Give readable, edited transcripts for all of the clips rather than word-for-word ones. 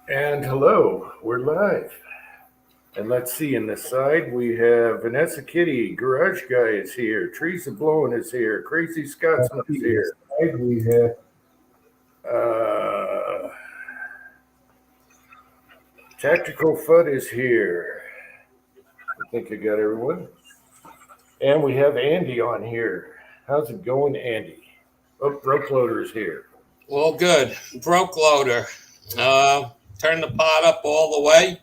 And hello, we're live. And let's see, in the side we have Vanessa Kitty, Garage Guy is here, Teresa Blowen is here, Crazy Scotsman is here. Side we have uh, Tactical Fud is here. I think I got everyone. And we have Andy on here. How's it going, Andy? Oh, Rope Loader is here. Well, good. Broke loader. Turn the pot up all the way,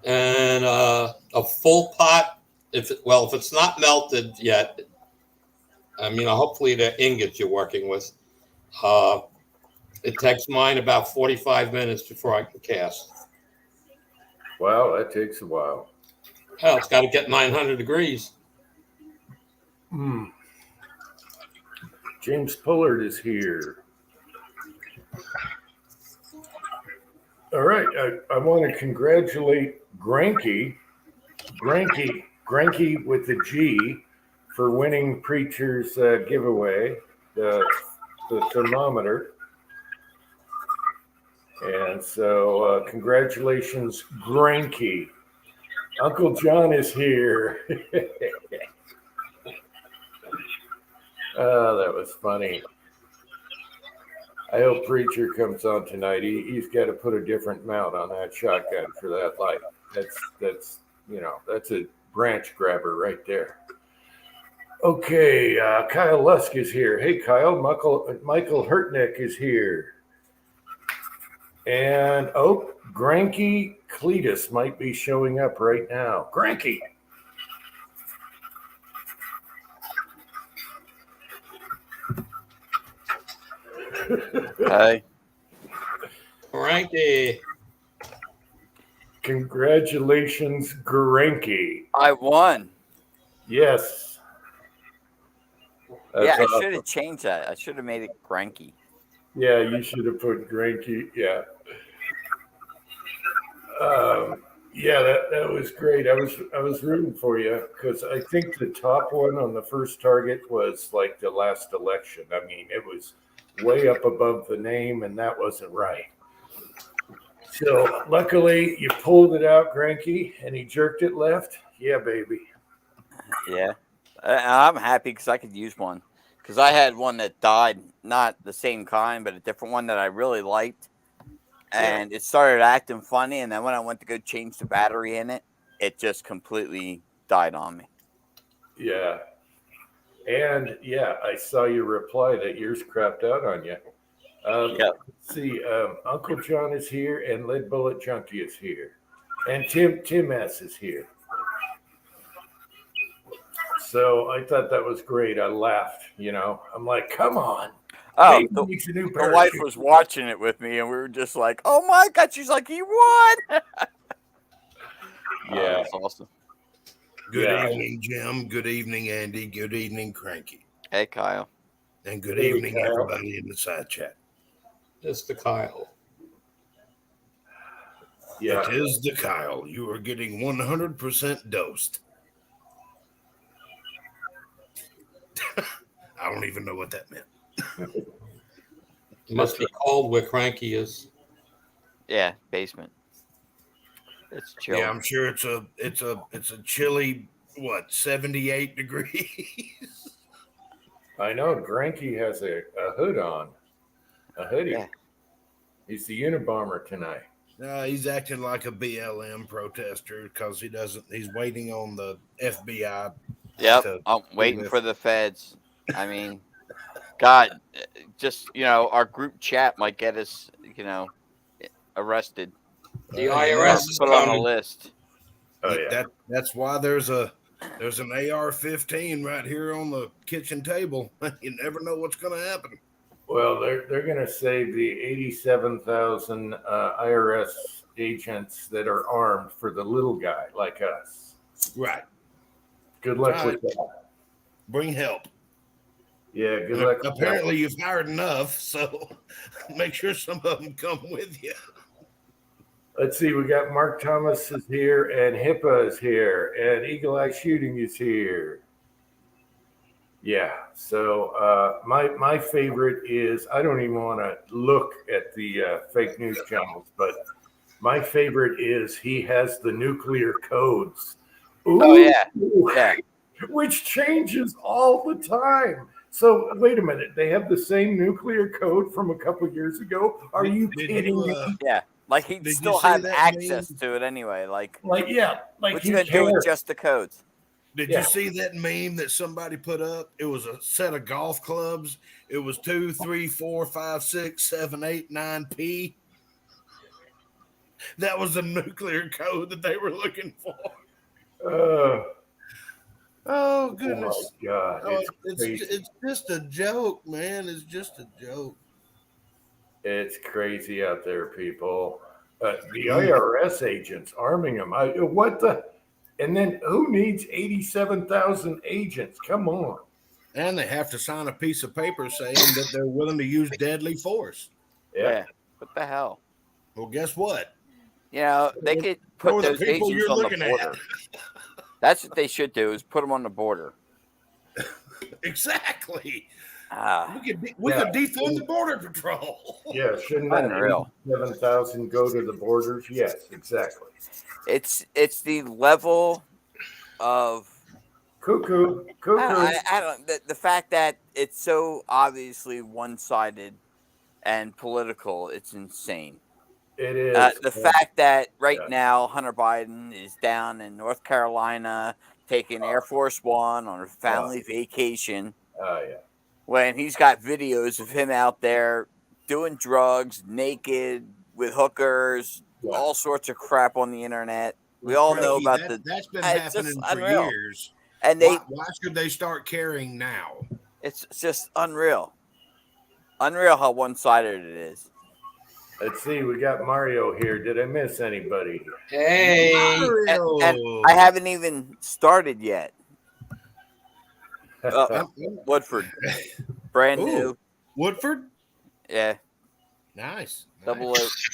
and a full pot. If it's not melted yet, I mean, hopefully the ingots you're working with. Uh, it takes mine about 45 minutes before I can cast. Wow, that takes a while. Hell, it's got to get 900 degrees. Hmm. James Pullard is here. All right, I want to congratulate Granky with the G, for winning Preacher's giveaway, the thermometer. And so, congratulations, Granky. Uncle John is here. Oh, that was funny. I hope Preacher comes on tonight. He's got to put a different mount on that shotgun for that light. That's a branch grabber right there. Okay, Kyle Lusk is here. Hey, Kyle. Michael Hurtnick is here. And Granky Cletus might be showing up right now. Granky. Hey, Frankie. Congratulations, Granky. I won. Yes. Yeah, I That's should have awesome. changed that. I should have made it Granky. Yeah, you should have put Granky. Yeah. Yeah, that was great. I was rooting for you because I think the top one on the first target was like the last election. I mean, it was way up above the name, and that wasn't right. So luckily, you pulled it out, Granky, and he jerked it left. Yeah, baby. Yeah, I'm happy because I could use one. Because I had one that died, not the same kind, but a different one that I really liked, Yeah, and it started acting funny. And then when I went to go change the battery in it, it just completely died on me. yeah, and yeah, I saw your reply that yours crapped out on you. Yep. Let's see, Uncle John is here, and Lead Bullet Junkie is here, and Tim S is here. So I thought that was great. I laughed. I'm like, come on, Oh, baby needs a new the pair of wife shoes. was watching it with me, and we were just like, "Oh my god!" She's like, "He won!" Yeah, That's awesome. Good yeah. evening, Jim. Good evening, Andy. Good evening, Cranky. Hey, Kyle. And good Hey, evening, Kyle. everybody in the side chat. Mr. Kyle. Yeah, It is the Kyle. You are getting 100% dosed. I don't even know what that meant. It must be cold where Cranky is. Yeah, basement. It's chill. Yeah, I'm sure it's a chilly 78 degrees. I know. Granky has a hood on, a hoodie. Yeah. He's the Unabomber tonight. He's acting like a BLM protester because he's waiting on the FBI Yep. to I'm do waiting this. for the feds. I mean, God, just our group chat might get us, arrested The You or know, IRS is put on a coming. list. Oh yeah. that's why there's an AR-15 right here on the kitchen table. You never know what's going to happen. Well, they're going to save the 87,000 IRS agents that are armed for the little guy like us. Right. Good luck All with right. that. Bring help. Yeah, good And luck with that. apparently you've hired enough, so make sure some of them come with you. Let's see, we got Mark Thomas is here, and HIPAA is here, and Eagle Eye Shooting is here. Yeah. So my favorite is I don't even want to look at the fake news channels, but my favorite is he has the nuclear codes. Ooh, Oh yeah, yeah. which changes all the time. So wait a minute, they have the same nuclear code from a couple years ago. Are you Did kidding you me? Yeah, like he'd did you still see have that access meme? to it anyway. Like, Like yeah, like what he you gonna do with cares. just the codes? Did you Yeah. see that meme that somebody put up? It was a set of golf clubs. It was 2, 3, 4, 5, 6, 7, 8, 9 P. That was the nuclear code that they were looking for. Uh, Oh oh my goodness! God, Oh, it's it's crazy. it's just a joke, man. It's just a joke. It's crazy out there, people. The Mm. IRS agents arming them. What the? And then who needs 87,000 agents? Come on. And they have to sign a piece of paper saying that they're willing to use deadly force. Yeah. Yeah, what the hell? Well, guess what? You know, they could So put are the those people agents you're on the looking at. border. That's what they should do: is put them on the border. Exactly. Ah, We Yeah. could defund the border patrol. Yeah. Shouldn't that unreal. 87,000 go to the borders? Yes, exactly. It's the level of Cuckoo. Cuckoo. I don't the fact that it's so obviously one sided and political. It's insane. It is. The fact that right Yeah. now Hunter Biden is down in North Carolina taking Air Force One on a family vacation Yeah. when he's got videos of him out there doing drugs, naked, with hookers, Yeah. all sorts of crap on the internet. We all know Frankie, about that's been it's just happening for unreal. years. And they Why should they start caring now? it's just unreal. Unreal how one sided it is. Let's see. We got Mario here. Did I miss anybody? Hey, And I haven't even started yet. Woodford. Brand Ooh. new. Woodford, Yeah. nice. Double nice.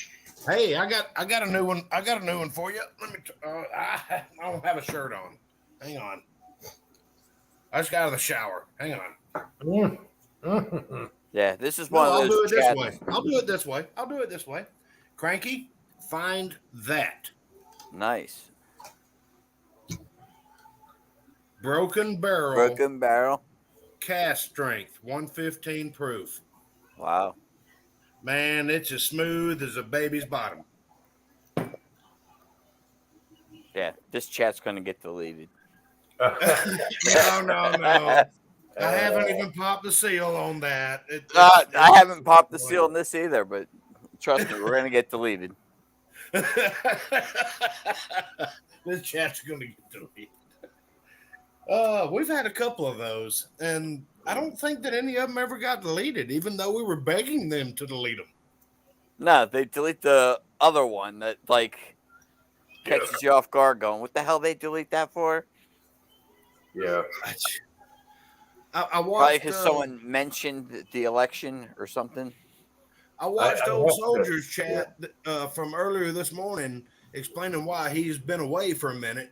O. Hey, I got a new one. I got a new one for you. Let me. I don't have a shirt on. Hang on. I just got out of the shower. Hang on. Yeah, this is No, one I'll of do those it this chats. way. I'll do it this way. I'll do it this way. Cranky, find that. Nice. Broken barrel, Broken barrel. cast strength, 115 proof. Wow. Man, it's as smooth as a baby's bottom. Yeah, this chat's gonna get deleted. No. I haven't even popped the seal on that. I haven't popped the seal on this either, but trust me, we're gonna get deleted. This chat's going to get deleted. We've had a couple of those, and I don't think that any of them ever got deleted, even though we were begging them to delete them. No, they delete the other one that like catches you off guard. Going, what the hell they delete that for? Yeah. I watched. Probably because someone mentioned the election or something. I watched I Old have to- Soldiers chat from earlier this morning, explaining why he's been away for a minute.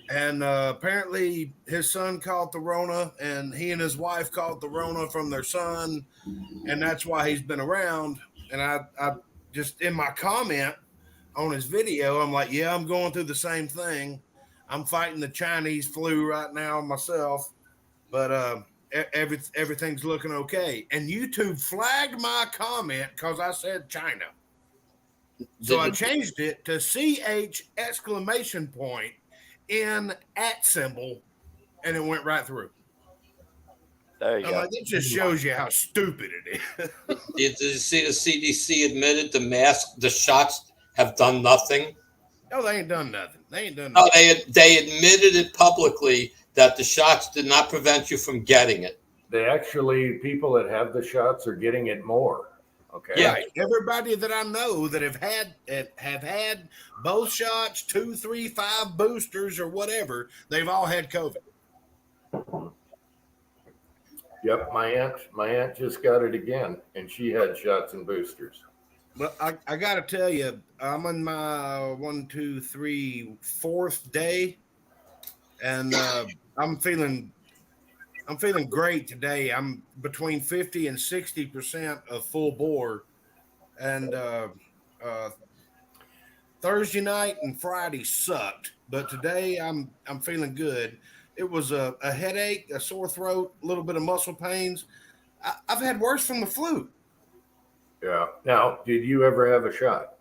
And apparently his son caught the Rona, and he and his wife caught the Rona from their son, and that's why he's been around. And I just, in my comment on his video, I'm like, yeah, I'm going through the same thing. I'm fighting the Chinese flu right now myself, but everything's looking okay. And YouTube flagged my comment because I said China. So I changed it to CH exclamation point in @ symbol, and it went right through. There you I'm go. like, that just shows you how stupid it is. did you see the CDC admitted the shots have done nothing? No, they ain't done nothing. They ain't done No, nothing. they admitted it publicly that the shots did not prevent you from getting it. They actually, people that have the shots are getting it more. Okay. Yeah. Right. Everybody that I know that have had both shots, 2, 3, 5 boosters or whatever, they've all had COVID. Yep. My aunt just got it again, and she had shots and boosters. But I got to tell you, I'm on my 4th day, and I'm feeling I'm feeling great today. I'm between 50 and 60% of full bore, and Thursday night and Friday sucked, but today I'm feeling good. It was a headache, a sore throat, a little bit of muscle pains. I've had worse from the flu. Yeah. Now, did you ever have a shot?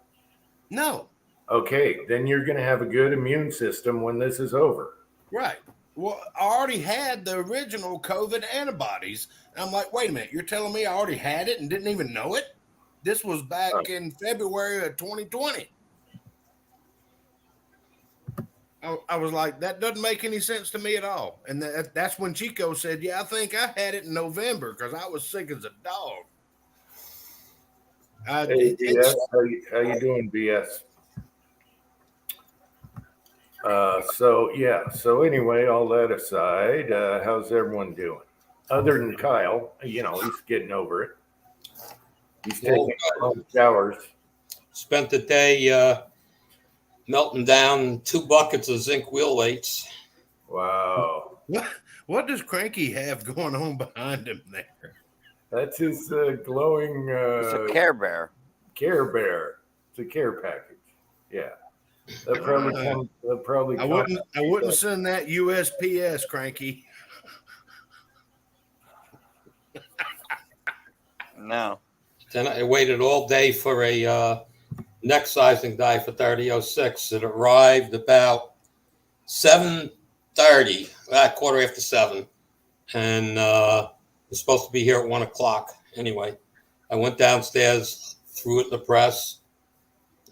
No, Okay, then you're going to have a good immune system when this is over. right. Well, I already had the original COVID antibodies. And I'm like, wait a minute, you're telling me I already had it and didn't even know it? This was back in February of 2020. I was like, that doesn't make any sense to me at all. And that's when Chico said, yeah, I think I had it in November because I was sick as a dog. Hey, BS, how you doing, BS? So anyway, all that aside, how's everyone doing? Other than Kyle, he's getting over it. He's taking long showers. Spent the day melting down 2 buckets of zinc wheel weights. Wow. What does Cranky have going on behind him there? That's his glowing It's a Care Bear. Care Bear. It's a care package. Yeah. They'll probably I wouldn't send that USPS, Cranky. No. Then I waited all day for a neck sizing die for 3006. It arrived about 7:30, quarter after 7, and it's supposed to be here at 1 o'clock. Anyway, I went downstairs, threw it in the press.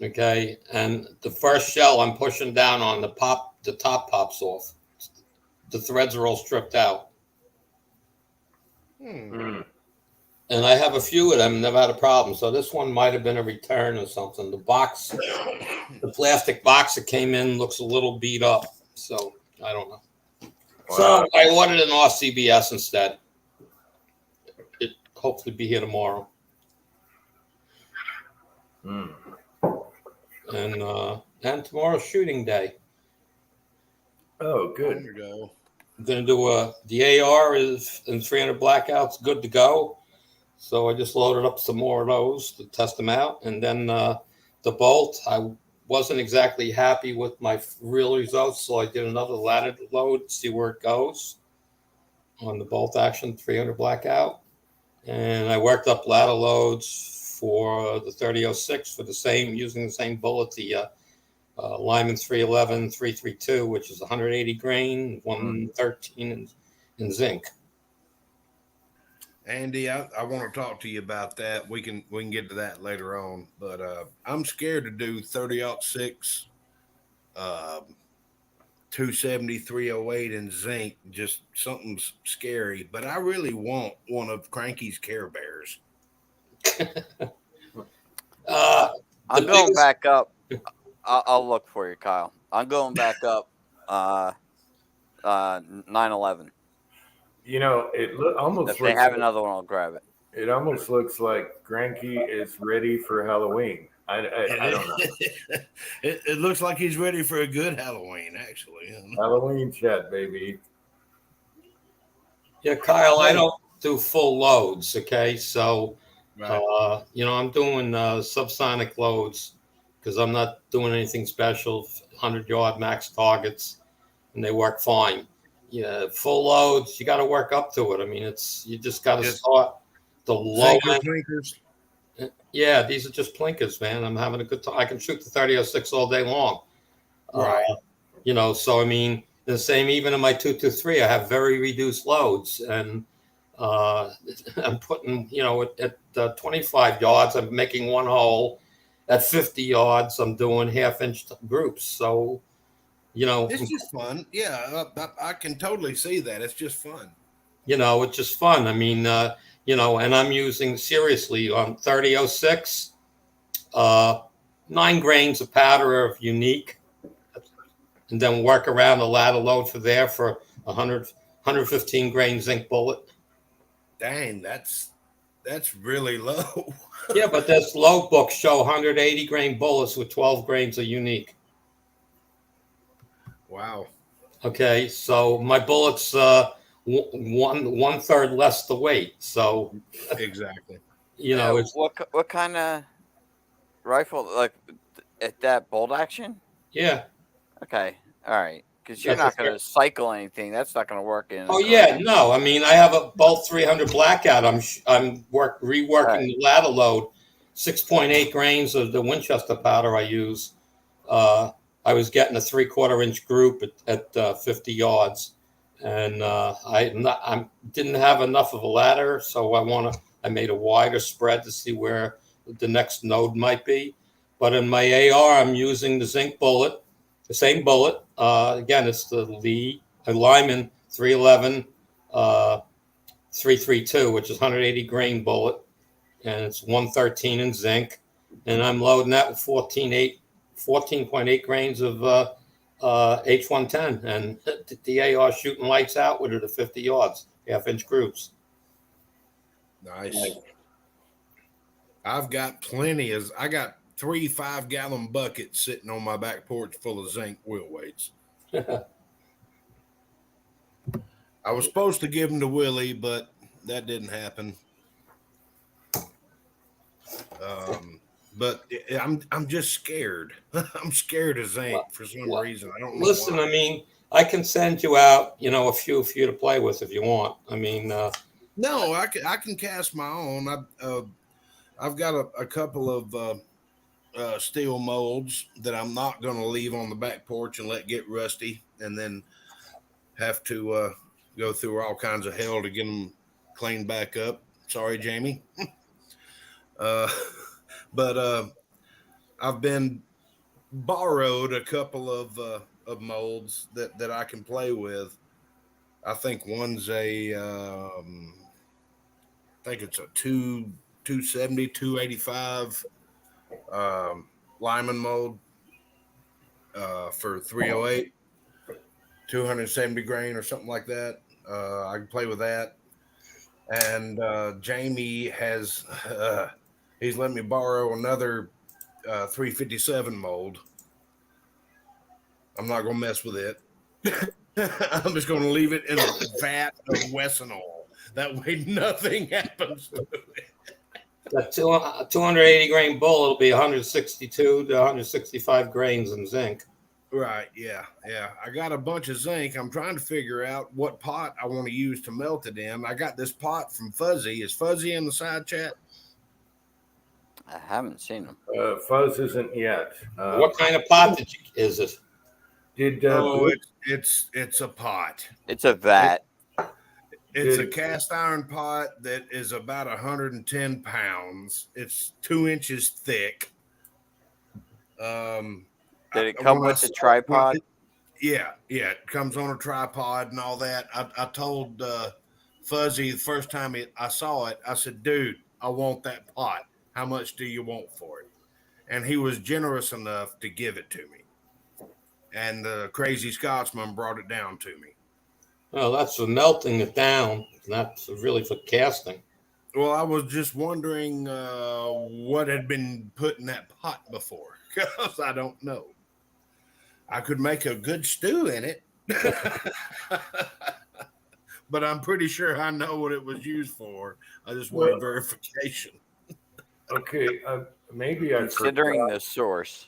Okay, and the first shell I'm pushing down on, the top pops off. The threads are all stripped out. Mm. And I have a few of them, never had a problem. So this one might have been a return or something. The plastic box that came in looks a little beat up. So I don't know. Wow. So I ordered an RCBS instead. It hopefully be here tomorrow. Mm. And tomorrow's shooting day. Oh, good. There you go. I'm gonna do the AR is in 300 blackouts, good to go. So I just loaded up some more of those to test them out, and then the bolt. I wasn't exactly happy with my real results, so I did another ladder load to see where it goes on the bolt action 300 blackout, and I worked up ladder loads for the 3006 for using the same bullet, the Lyman 311 332, which is 180 grain, 113 in zinc. Andy, I want to talk to you about that. We can get to that later on, but I'm scared to do 30-06, 270 308 in zinc. Just something's scary, but I really want one of Cranky's Care Bears. I'm going back up. I'll look for you, Kyle. I'm going back up 9/11. Almost If they have another one, I'll grab it. It almost looks like Granky is ready for Halloween. I don't know. It looks like he's ready for a good Halloween, actually. Halloween chat, baby. Yeah, Kyle, I don't do full loads. Okay, so Right. I'm doing subsonic loads because I'm not doing anything special. 100-yard max targets, and they work fine. Yeah, full loads, you got to work up to it. I mean, you just got to start the low end. Yeah, these are just plinkers, man. I'm having a good time. I can shoot the 3006 all day long. Right. So I mean, the same even in my 223, I have very reduced loads, and I'm putting, at 25 yards, I'm making one hole. At 50 yards, I'm doing half-inch groups. So, it's just fun. Yeah, I can totally see that. It's just fun. It's just fun. I mean, and I'm using seriously on 3006, 9 grains of powder of unique, and then work around the ladder load for 115 grain zinc bullet. Dang, that's really low. Yeah, but this load book show 180 grain bullets with 12 grains of unique. Wow. Okay, so my bullets one third less the weight. So Exactly. it's what kind of rifle? Like at that bolt action? yeah. Okay, all right. Because you're That's not going to cycle anything. That's not going to work in. Oh yeah, no. I mean, I have a Bolt 300 Blackout. I'm reworking Right. the ladder load, 6.8 grains of the Winchester powder I use. I was getting a 3/4 inch group at 50 yards, and I didn't have enough of a ladder, so I made a wider spread to see where the next node might be. But in my AR, I'm using the zinc bullet, the same bullet. Again, it's the Lee Lyman 311 332, which is 180 grain bullet, and it's 113 in zinc. And I'm loading that with 14.8 grains of H110, and the AR shooting lights out with it at 50 yards, half-inch groups. Nice. I got 3 5-gallon buckets sitting on my back porch full of zinc wheel weights. I was supposed to give them to Willie, but that didn't happen. But I'm just scared. I'm scared of zinc for some reason. I don't know. Listen, why. I mean, I can send you out, a few for you to play with if you want. I mean, no, I can cast my own. I've got a couple of steel molds that I'm not going to leave on the back porch and let get rusty, and then have to go through all kinds of hell to get them cleaned back up. Sorry, Jamie. But I've been borrowed a couple of molds that I can play with. I think one's I think it's a 270, 285 Lyman mold for 308, 270 grain or something like that. I can play with that. And Jamie has he's let me borrow another 357 mold. I'm not gonna mess with it. I'm just gonna leave it in a vat of Wesson-Oil. That way nothing happens to it. that 280 grain bullet will be 162 to 165 grains in zinc. Right, yeah. I got a bunch of zinc. I'm trying to figure out what pot I want to use to melt it in. I got this pot from Fuzzy. Is Fuzzy in the side chat? I haven't seen them. Fuzz isn't yet. What kind of pot is it? Did it's a pot. It's a vat. It's a cast iron pot that is about 110 pounds. It's 2 inches thick. Did it come with the tripod? Yeah. It comes on a tripod and all that. I told Fuzzy the first time I saw it, I said, dude, I want that pot. How much do you want for it? And he was generous enough to give it to me. And the crazy Scotsman brought it down to me. Well, that's for melting it down. Not really for casting. Well, I was just wondering what had been put in that pot before, because I don't know. I could make a good stew in it, but I'm pretty sure I know what it was used for. I just wanted verification. Okay, maybe I Considering forgot. the source.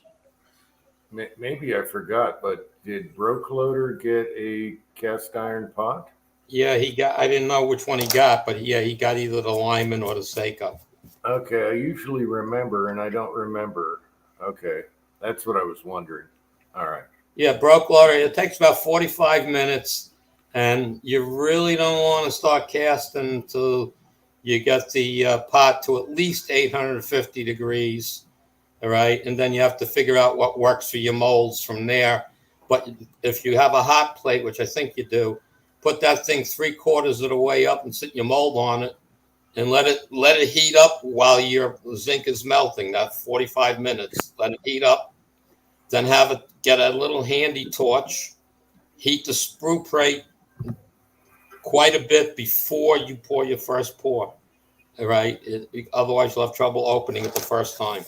Maybe I forgot, but did Broke Loader get a cast iron pot? Yeah, I didn't know which one he got, but yeah, he got either the Lyman or the Seiko. Okay, I usually remember, and I don't remember. Okay, that's what I was wondering. All right. Yeah, Broke Loader. It takes about 45 minutes, and you really don't want to start casting until you get the pot to at least 850 degrees. All right. And then you have to figure out what works for your molds from there. But if you have a hot plate, which I think you do, put that thing 3/4 of the way up and sit your mold on it and let it heat up while your zinc is melting. That 45 minutes. Let it heat up. Then get a little handy torch, heat the sprue plate quite a bit before you pour your first pour. All right. Otherwise, you'll have trouble opening it the first time.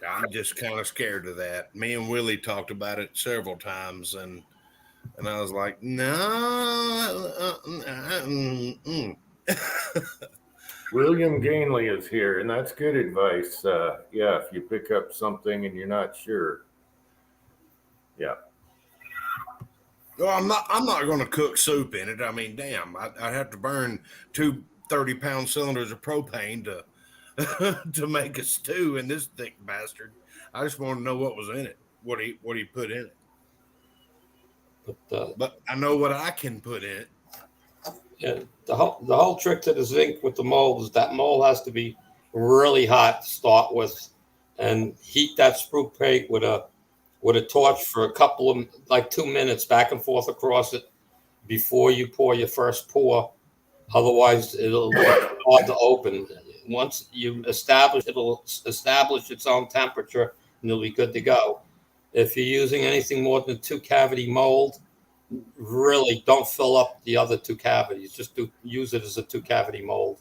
I'm just kind of scared of that. Me and Willie talked about it several times, and And I was like, no. William Gainley is here, and that's good advice. Yeah, if you pick up something and you're not sure. Yeah. Well, I'm not going to cook soup in it. I mean, damn, I'd have to burn 2 30-pound cylinders of propane to to make a stew in this thick bastard. I just want to know what was in it, what he put in it. But I know what I can put in it. Yeah, the whole trick to the zinc with the mold is that mold has to be really hot to start with, and heat that sprue plate with a torch for a couple of 2 minutes back and forth across it before you pour your first pour. Otherwise, it'll be hard to open. Once you establish, it'll establish its own temperature, and you'll be good to go. If you're using anything more than 2 cavity mold, really don't fill up the other 2 cavities. Just use it as a 2 cavity mold.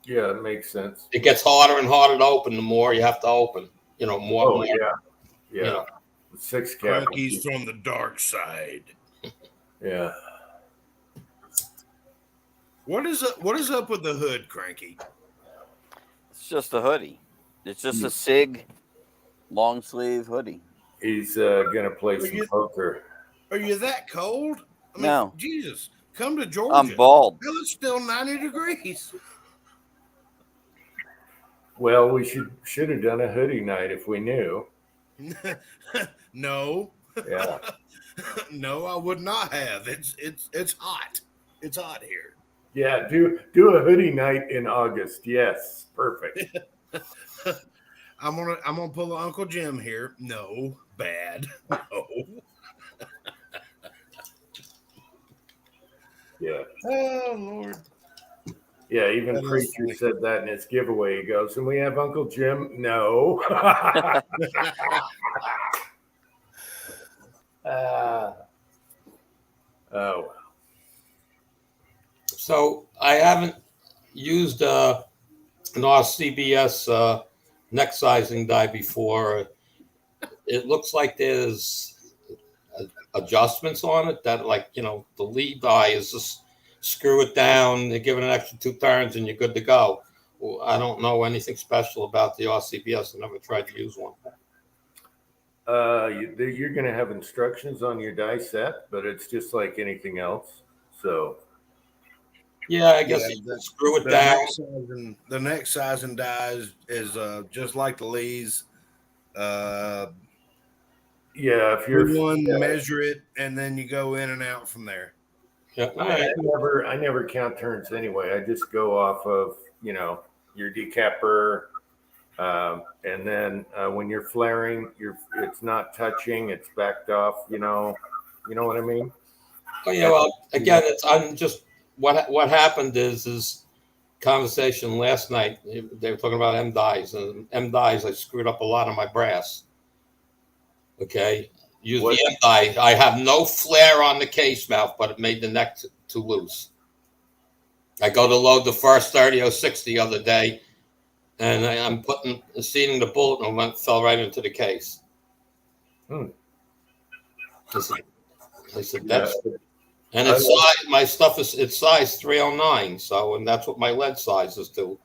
Yeah, it makes sense. It gets harder and harder to open the more you have to open. More. Oh, yeah. Yeah. 6 cavities. Cranky's from the dark side. Yeah. What is up with the hood, Cranky? It's just a hoodie. It's just a SIG long sleeve hoodie. He's going to play some poker. Are you that cold? I mean, No. Jesus, come to Georgia. I'm bald. Well, it's still 90 degrees. Well, we should have done a hoodie night if we knew. No. Yeah. No, I would not have. It's hot. It's hot here. Yeah, do a hoodie night in August. Yes, perfect. I'm gonna pull an Uncle Jim here. No, bad. No. Yeah. Oh Lord. Yeah, even Preacher said that in his giveaway. He goes, and we have Uncle Jim? No. Oh. So I haven't used an RCBS neck sizing die before. It looks like there's adjustments on it that, the lead die is just screw it down, they give it an extra 2 turns, and you're good to go. Well, I don't know anything special about the RCBS. I never tried to use one. You're going to have instructions on your die set, but it's just like anything else. So, yeah, I guess you can screw it down. The neck sizing die is just like the Lee's. Yeah, if you're measure it, and then you go in and out from there. Yeah, I never count turns anyway. I just go off of your decapper, and then when you're flaring, it's not touching, it's backed off. You know what I mean? Oh yeah. Well, again, I'm just what happened is conversation last night. They were talking about M dies, and M dies. I screwed up a lot of my brass. Okay. Use the M die. I have no flare on the case mouth, but it made the neck too loose. I go to load the first 30-06 the other day, and I'm seating the bullet, and it fell right into the case. I said that's, and it's my stuff it's size 309. So, and that's what my lead size is too.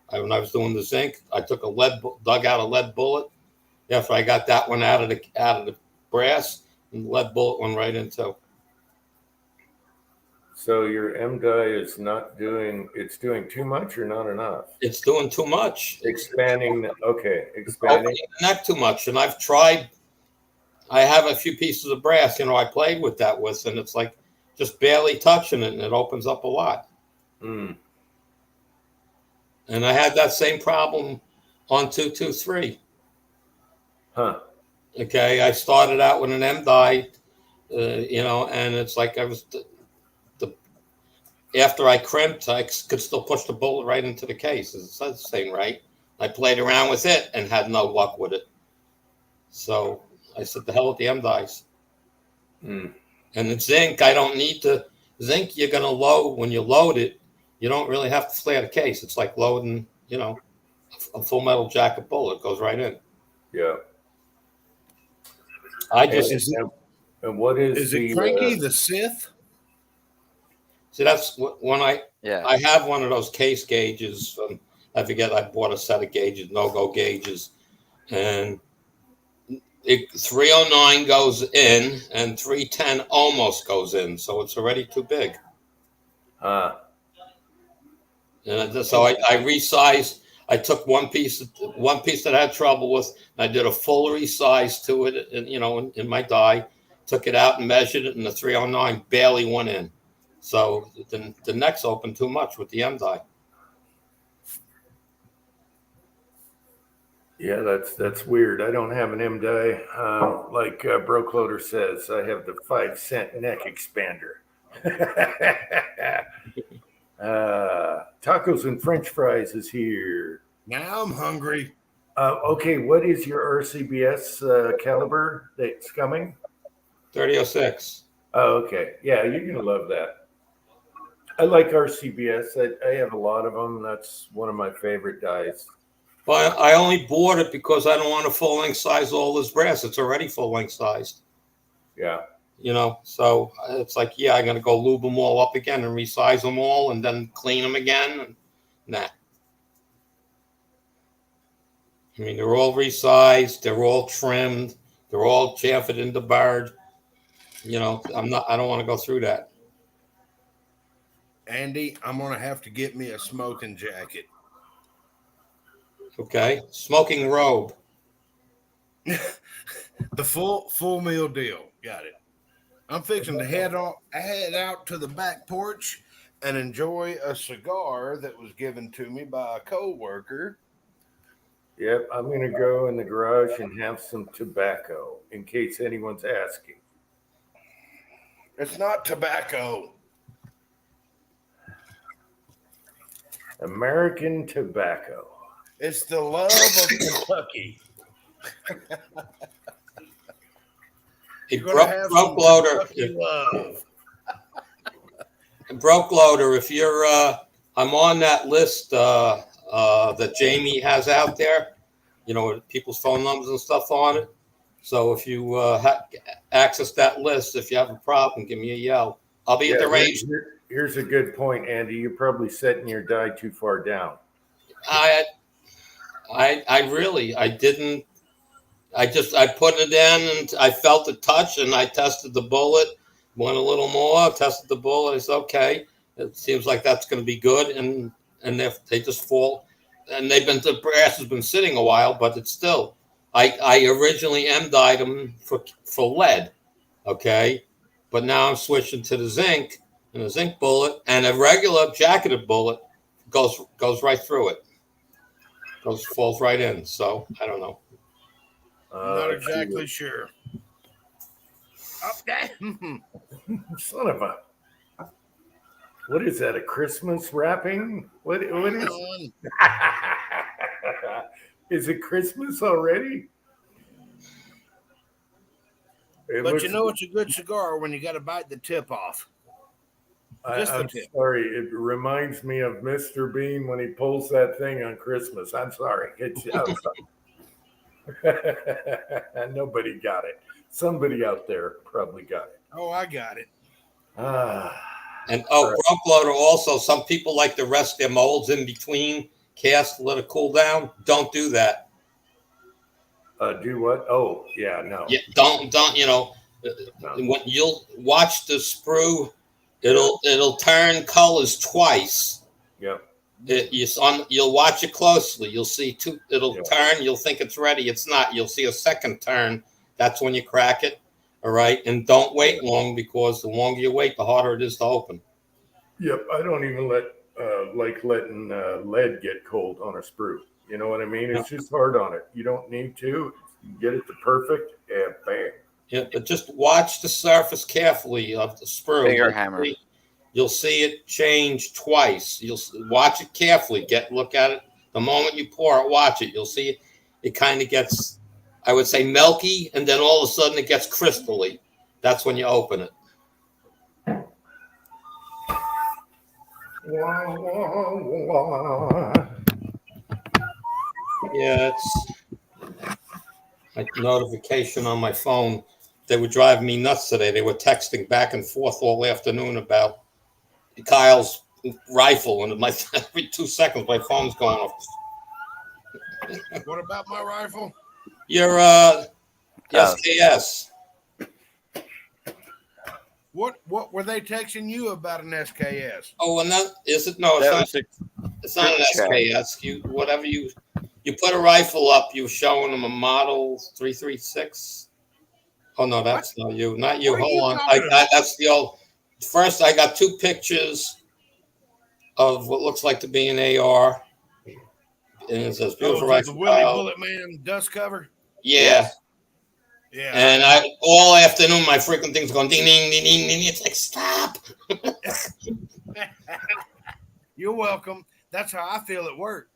When I was doing the zinc, I took dug out a lead bullet. After I got that one out of the brass, and the lead bullet went right into. So your M die is it's doing too much or not enough? It's doing too much. Expanding. Expanding the neck too much. And I've tried, I have a few pieces of brass, I played with that and it's like just barely touching it, and it opens up a lot. And I had that same problem on 223. Huh. Okay, I started out with an M die, and it's like I was after I crimped, I could still push the bullet right into the case. It's the same, right? I played around with it and had no luck with it. So I said, the hell with the M dies. And the zinc, I don't need to. Zinc, you're going to load. When you load it, you don't really have to flare the case. It's like loading, a full metal jacket bullet. It goes right in. Yeah. I just And what is Is the it Cranky the Sith? See, that's when Yeah. I have one of those case gauges. I forget, I bought a set of gauges, no-go gauges, and 309 goes in and 310 almost goes in, so it's already too big. And so I resized. I took one piece that I had trouble with, and I did a full resize to it, and in my die, took it out and measured it, and the 309 barely went in. So the neck's open too much with the M die. Yeah, that's weird. I don't have an M die. Like Broke Loader says, I have the 5-cent neck expander. Tacos and French fries is here. Now I'm hungry. Okay, what is your RCBS caliber that's coming? 3006. Oh, okay. Yeah, you're gonna love that. I like RCBS. I have a lot of them. That's one of my favorite dies. Well, I only bought it because I don't want to full length size all this brass. It's already full length sized. Yeah. So it's like, yeah, I'm gonna go lube them all up again and resize them all and then clean them again. Nah. I mean, they're all resized, they're all trimmed, they're all chamfered into barred. I don't want to go through that. Andy, I'm gonna have to get me a smoking jacket. Okay. Smoking robe. The full meal deal. Got it. I'm fixing to head out to the back porch and enjoy a cigar that was given to me by a coworker. Yep, I'm gonna go in the garage and have some tobacco in case anyone's asking. It's not tobacco. American tobacco. It's the love of Kentucky. A You're gonna have some broke loader. Kentucky love. Broke loader. If you're, I'm on that list that Jamie has out there. With people's phone numbers and stuff on it. So if you access that list, if you have a problem, give me a yell. I'll be at the range. Here's a good point, Andy. You're probably setting your die too far down. I didn't. I put it in and I felt the touch and I tested the bullet. Went a little more. Tested the bullet. I said, okay, it seems like that's going to be good. And they just fall. And the brass has been sitting a while, but it's still. I originally M-dyed them for lead, okay, but now I'm switching to the zinc, and the zinc bullet and a regular jacketed bullet goes right through it, falls right in. So I don't know. Not exactly sure. Son of a. What is that? A Christmas wrapping? What is? Is it Christmas already? But it's a good cigar when you got to bite the tip off. I'm sorry. It reminds me of Mr. Bean when he pulls that thing on Christmas. I'm sorry. Nobody got it. Somebody out there probably got it. Oh, I got it. And broke loader also. Some people like to rest their molds in between cast, let it cool down. Don't do that. Do what? Oh, yeah, no. Yeah, don't. No. When you'll watch the sprue, it'll turn colors twice. Yep. You'll watch it closely. You'll see it'll turn. You'll think it's ready. It's not. You'll see a second turn. That's when you crack it. All right, and don't wait long because the longer you wait, the harder it is to open. Yep, I don't even letting lead get cold on a sprue. You know what I mean? It's just hard on it. You don't need to. You get it to perfect, and bam. Yeah, but just watch the surface carefully of the sprue. Bigger hammer. You'll see it change twice. You'll watch it carefully. Look at it. The moment you pour it, watch it. You'll see it kind of gets, I would say, milky, and then all of a sudden it gets crystally. That's when you open it. Yeah, it's a notification on my phone. they were driving me nuts today. They were texting back and forth all afternoon about Kyle's rifle, and every 2 seconds my phone's going off. What about my rifle? Your SKS. What were they texting you about an SKS? Oh, and that is it? No, That it's not. was It's not an Check. SKS. You put a rifle up. You're showing them a model 336. Oh no, that's not you. Not you. What are Hold you on. talking about? That's the old. First, I got 2 pictures of what looks like to be an AR, and it says Oh, beautiful is that the rifle. Willie Bullet Man dust cover? Yeah. Yeah. And I all afternoon my freaking thing's going ding ding ding ding ding. It's like stop. You're welcome. That's how I feel at work.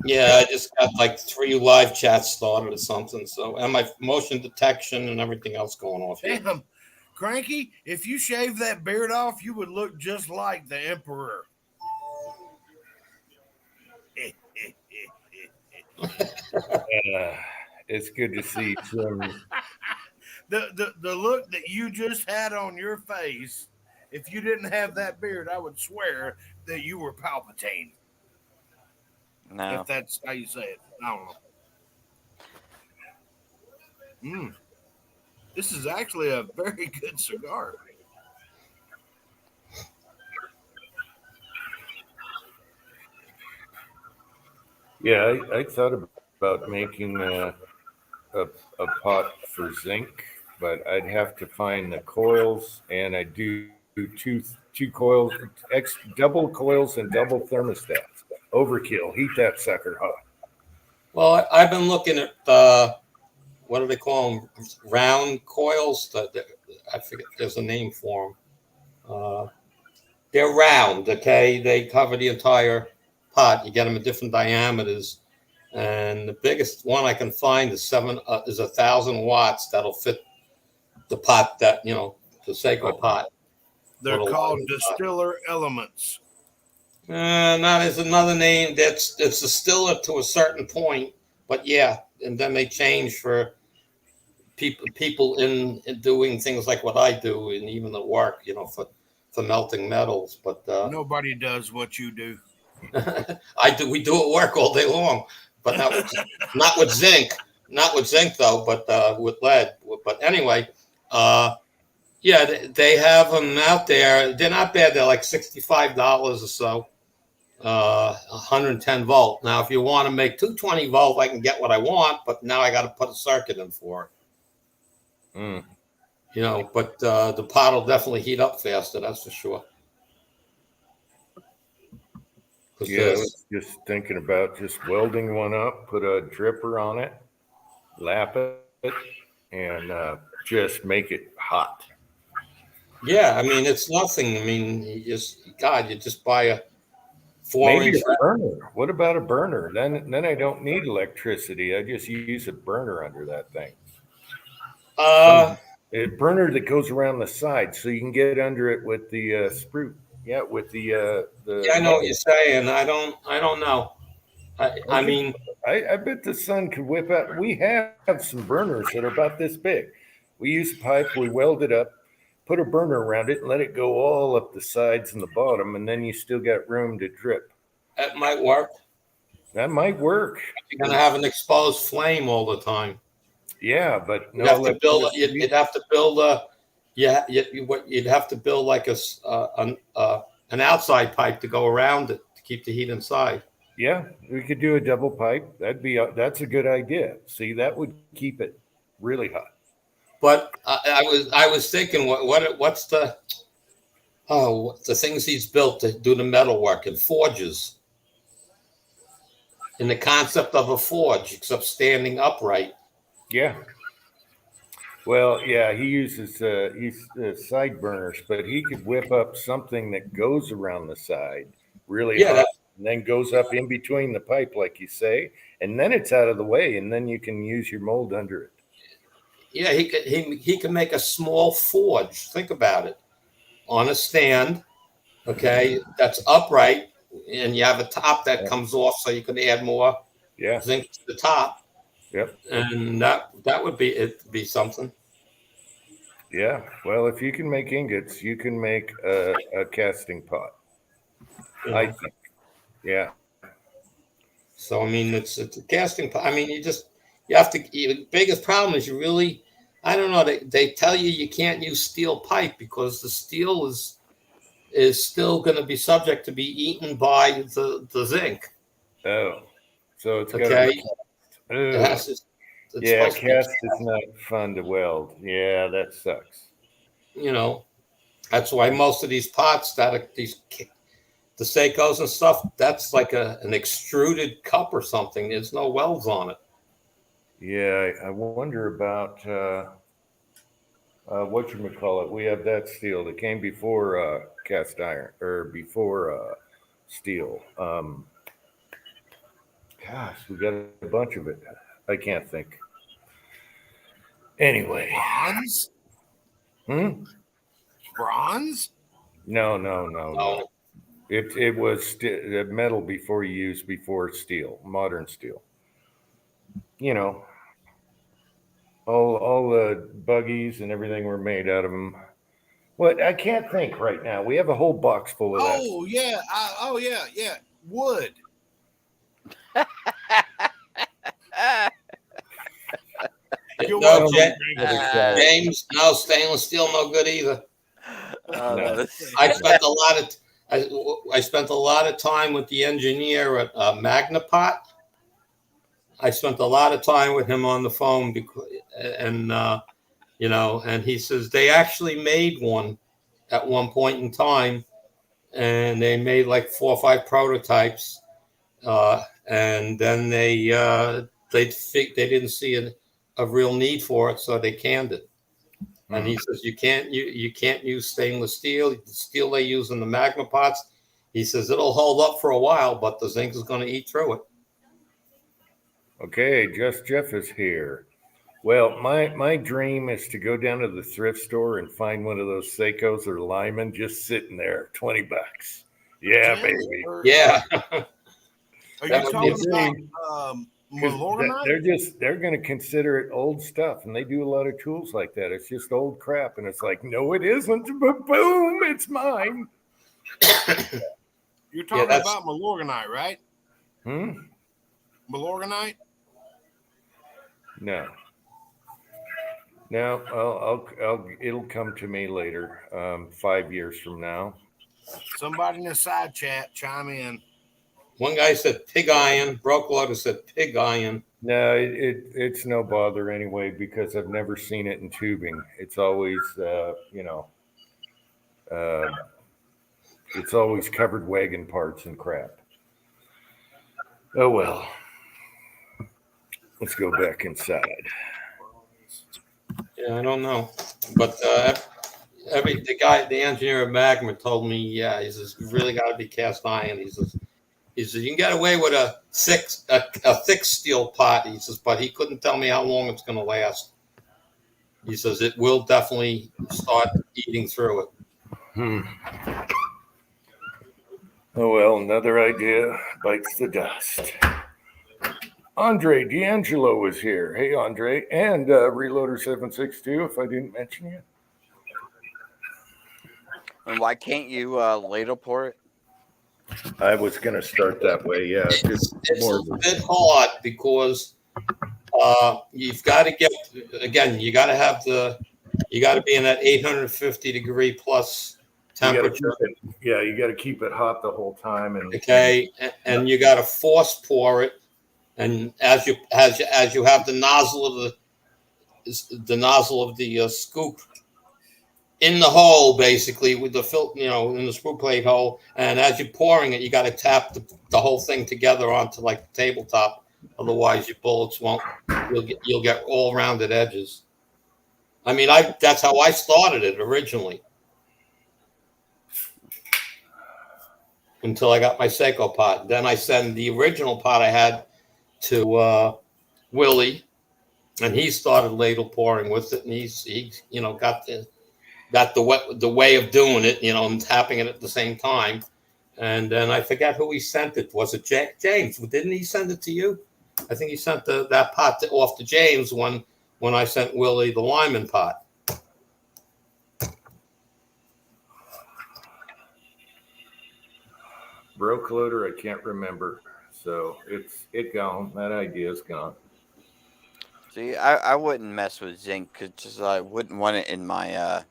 Yeah, I just got like 3 live chats started or something. So and my motion detection and everything else going off here. Damn, Cranky, if you shave that beard off, you would look just like the Emperor. It's good to see some. The look that you just had on your face, if you didn't have that beard, I would swear that you were Palpatine. no. If that's how you say it. I don't know. This is actually a very good cigar. Yeah, I thought about making a pot for zinc, but I'd have to find the coils, and I do two coils, double coils and double thermostats. Overkill. Heat that sucker hot. Well, I've been looking at what do they call them? Round coils. I forget. There's a name for them. They're round. Okay, they cover the entire pot. You get them in different diameters, and the biggest one I can find is 1,000 watts. That'll fit the pot the Seiko pot. They're Little called light. Distiller Elements. No, there's another name. It's distiller to a certain point, but yeah, and then they change for people in doing things like what I do, and even the work, for melting metals. But Nobody does what you do. I do. We do at work all day long, but not with zinc. Not with zinc though, but with lead. But anyway, yeah, they have them out there. They're not bad. They're like $65 or so. 110 volt. Now, if you want to make 220 volt, I can get what I want, but now I got to put a circuit in for it. But the pot will definitely heat up faster. That's for sure. Yeah, I was just thinking about just welding one up, put a dripper on it, lap it, and just make it hot. Yeah, I mean, it's nothing. I mean, you just buy a 4-inch. Maybe a burner. What about a burner? Then I don't need electricity. I just use a burner under that thing. A burner that goes around the side, so you can get under it with the sprue. Yeah, with the. Yeah, I know what you're saying. I don't know. I mean, I bet the sun could whip out. We have some burners that are about this big. We use a pipe, we weld it up, put a burner around it, and let it go all up the sides and the bottom, and then you still got room to drip. that might work. That might work. You're gonna have an exposed flame all the time. Yeah, but You'd have to build. You'd have to build a. Yeah, you'd have to build like an outside pipe to go around it to keep the heat inside. Yeah, we could do a double pipe. That's a good idea. See, that would keep it really hot. But I was thinking, what's the things he's built to do the metal work and forges, in the concept of a forge, except standing upright. Yeah. Well, yeah, he uses side burners, but he could whip up something that goes around the side really hot, and then goes up in between the pipe, like you say, and then it's out of the way, and then you can use your mold under it. Yeah, he can make a small forge. Think about it, on a stand, okay, that's upright, and you have a top that comes off, so you can add more zinc to the top. Yep. and that would be something. Yeah. Well, if you can make ingots, you can make a casting pot. You I know? think. Yeah. So I mean, it's a casting. I mean, you have to. The biggest problem is you really. I don't know. They tell you can't use steel pipe because the steel is still going to be subject to be eaten by the zinc. Oh. So it's got to Okay, be cast. it Ugh. has to. It's Yeah, supposed to be. cast is not fun to weld. Yeah, that sucks. You know, that's why most of these pots that are the Seikos and stuff. That's like an extruded cup or something. There's no welds on it. Yeah, I wonder about whatchamacallit. We have that steel that came before cast iron or before steel. Gosh, we got a bunch of it. I can't think. Anyway. Bronze? Bronze? No. No. It was metal before steel, modern steel. You know, all the buggies and everything were made out of them. What I can't think right now. We have a whole box full of that. Oh yeah. Yeah. Wood. You're No, welcome. James. No stainless steel. No good either. No. I spent a lot of time with the engineer at Magnapot. I spent a lot of time with him on the phone and he says they actually made one at one point in time, and they made like 4 or 5 prototypes, and then they didn't see a real need for it, so they canned it. And he says you can't use stainless steel. The steel they use in the magma pots, he says it'll hold up for a while, but the zinc is going to eat through it. Okay, Just Jeff is here. Well, my dream is to go down to the thrift store and find one of those Seikos or Lyman just sitting there, $20. Yeah, baby. Yeah. Are That you would be a talking about 'Cause Milorganite? they're going to consider it old stuff, and they do a lot of tools like that. It's just old crap, and it's like, no, it isn't. But boom, it's mine. You're talking that's- about Milorganite, right? Hmm. Milorganite? No. It'll come to me later, 5 years from now. Somebody in the side chat chime in. One guy said pig iron. Brokewater said pig iron. No, it's no bother anyway because I've never seen it in tubing. It's always, it's always covered wagon parts and crap. Oh well. Let's go back inside. Yeah, I don't know, but the engineer at Magma told me, yeah, he says you really got to be cast iron. He says you can get away with a thick steel pot. He says, but he couldn't tell me how long it's going to last. He says it will definitely start eating through it. Oh well, another idea bites the dust. Andre D'Angelo is here. Hey, Andre, and Reloader 762. If I didn't mention you. And why can't you ladle pour it? I was going to start that way. Yeah, It's a bit hard because you've got to get, again, you got to be in that 850 degree plus temperature. You got to keep it hot the whole time. And okay, and you got to force pour it, and as you have the nozzle of the scoop in the hole, basically with the filter, in the screw plate hole, and as you're pouring it, you got to tap the whole thing together onto like the tabletop. Otherwise, your bullets won't. You'll get all rounded edges. I mean, that's how I started it originally. Until I got my Seiko pot. Then I sent the original pot I had to Willie, and he started ladle pouring with it, and he got the way of doing it, and tapping it at the same time. And then I forget who he sent it. Was it James? Didn't he send it to you? I think he sent that pot off to James when I sent Willie the Lyman pot. Broke loader, I can't remember. So it gone. That idea's gone. See, I wouldn't mess with zinc because I wouldn't want it in my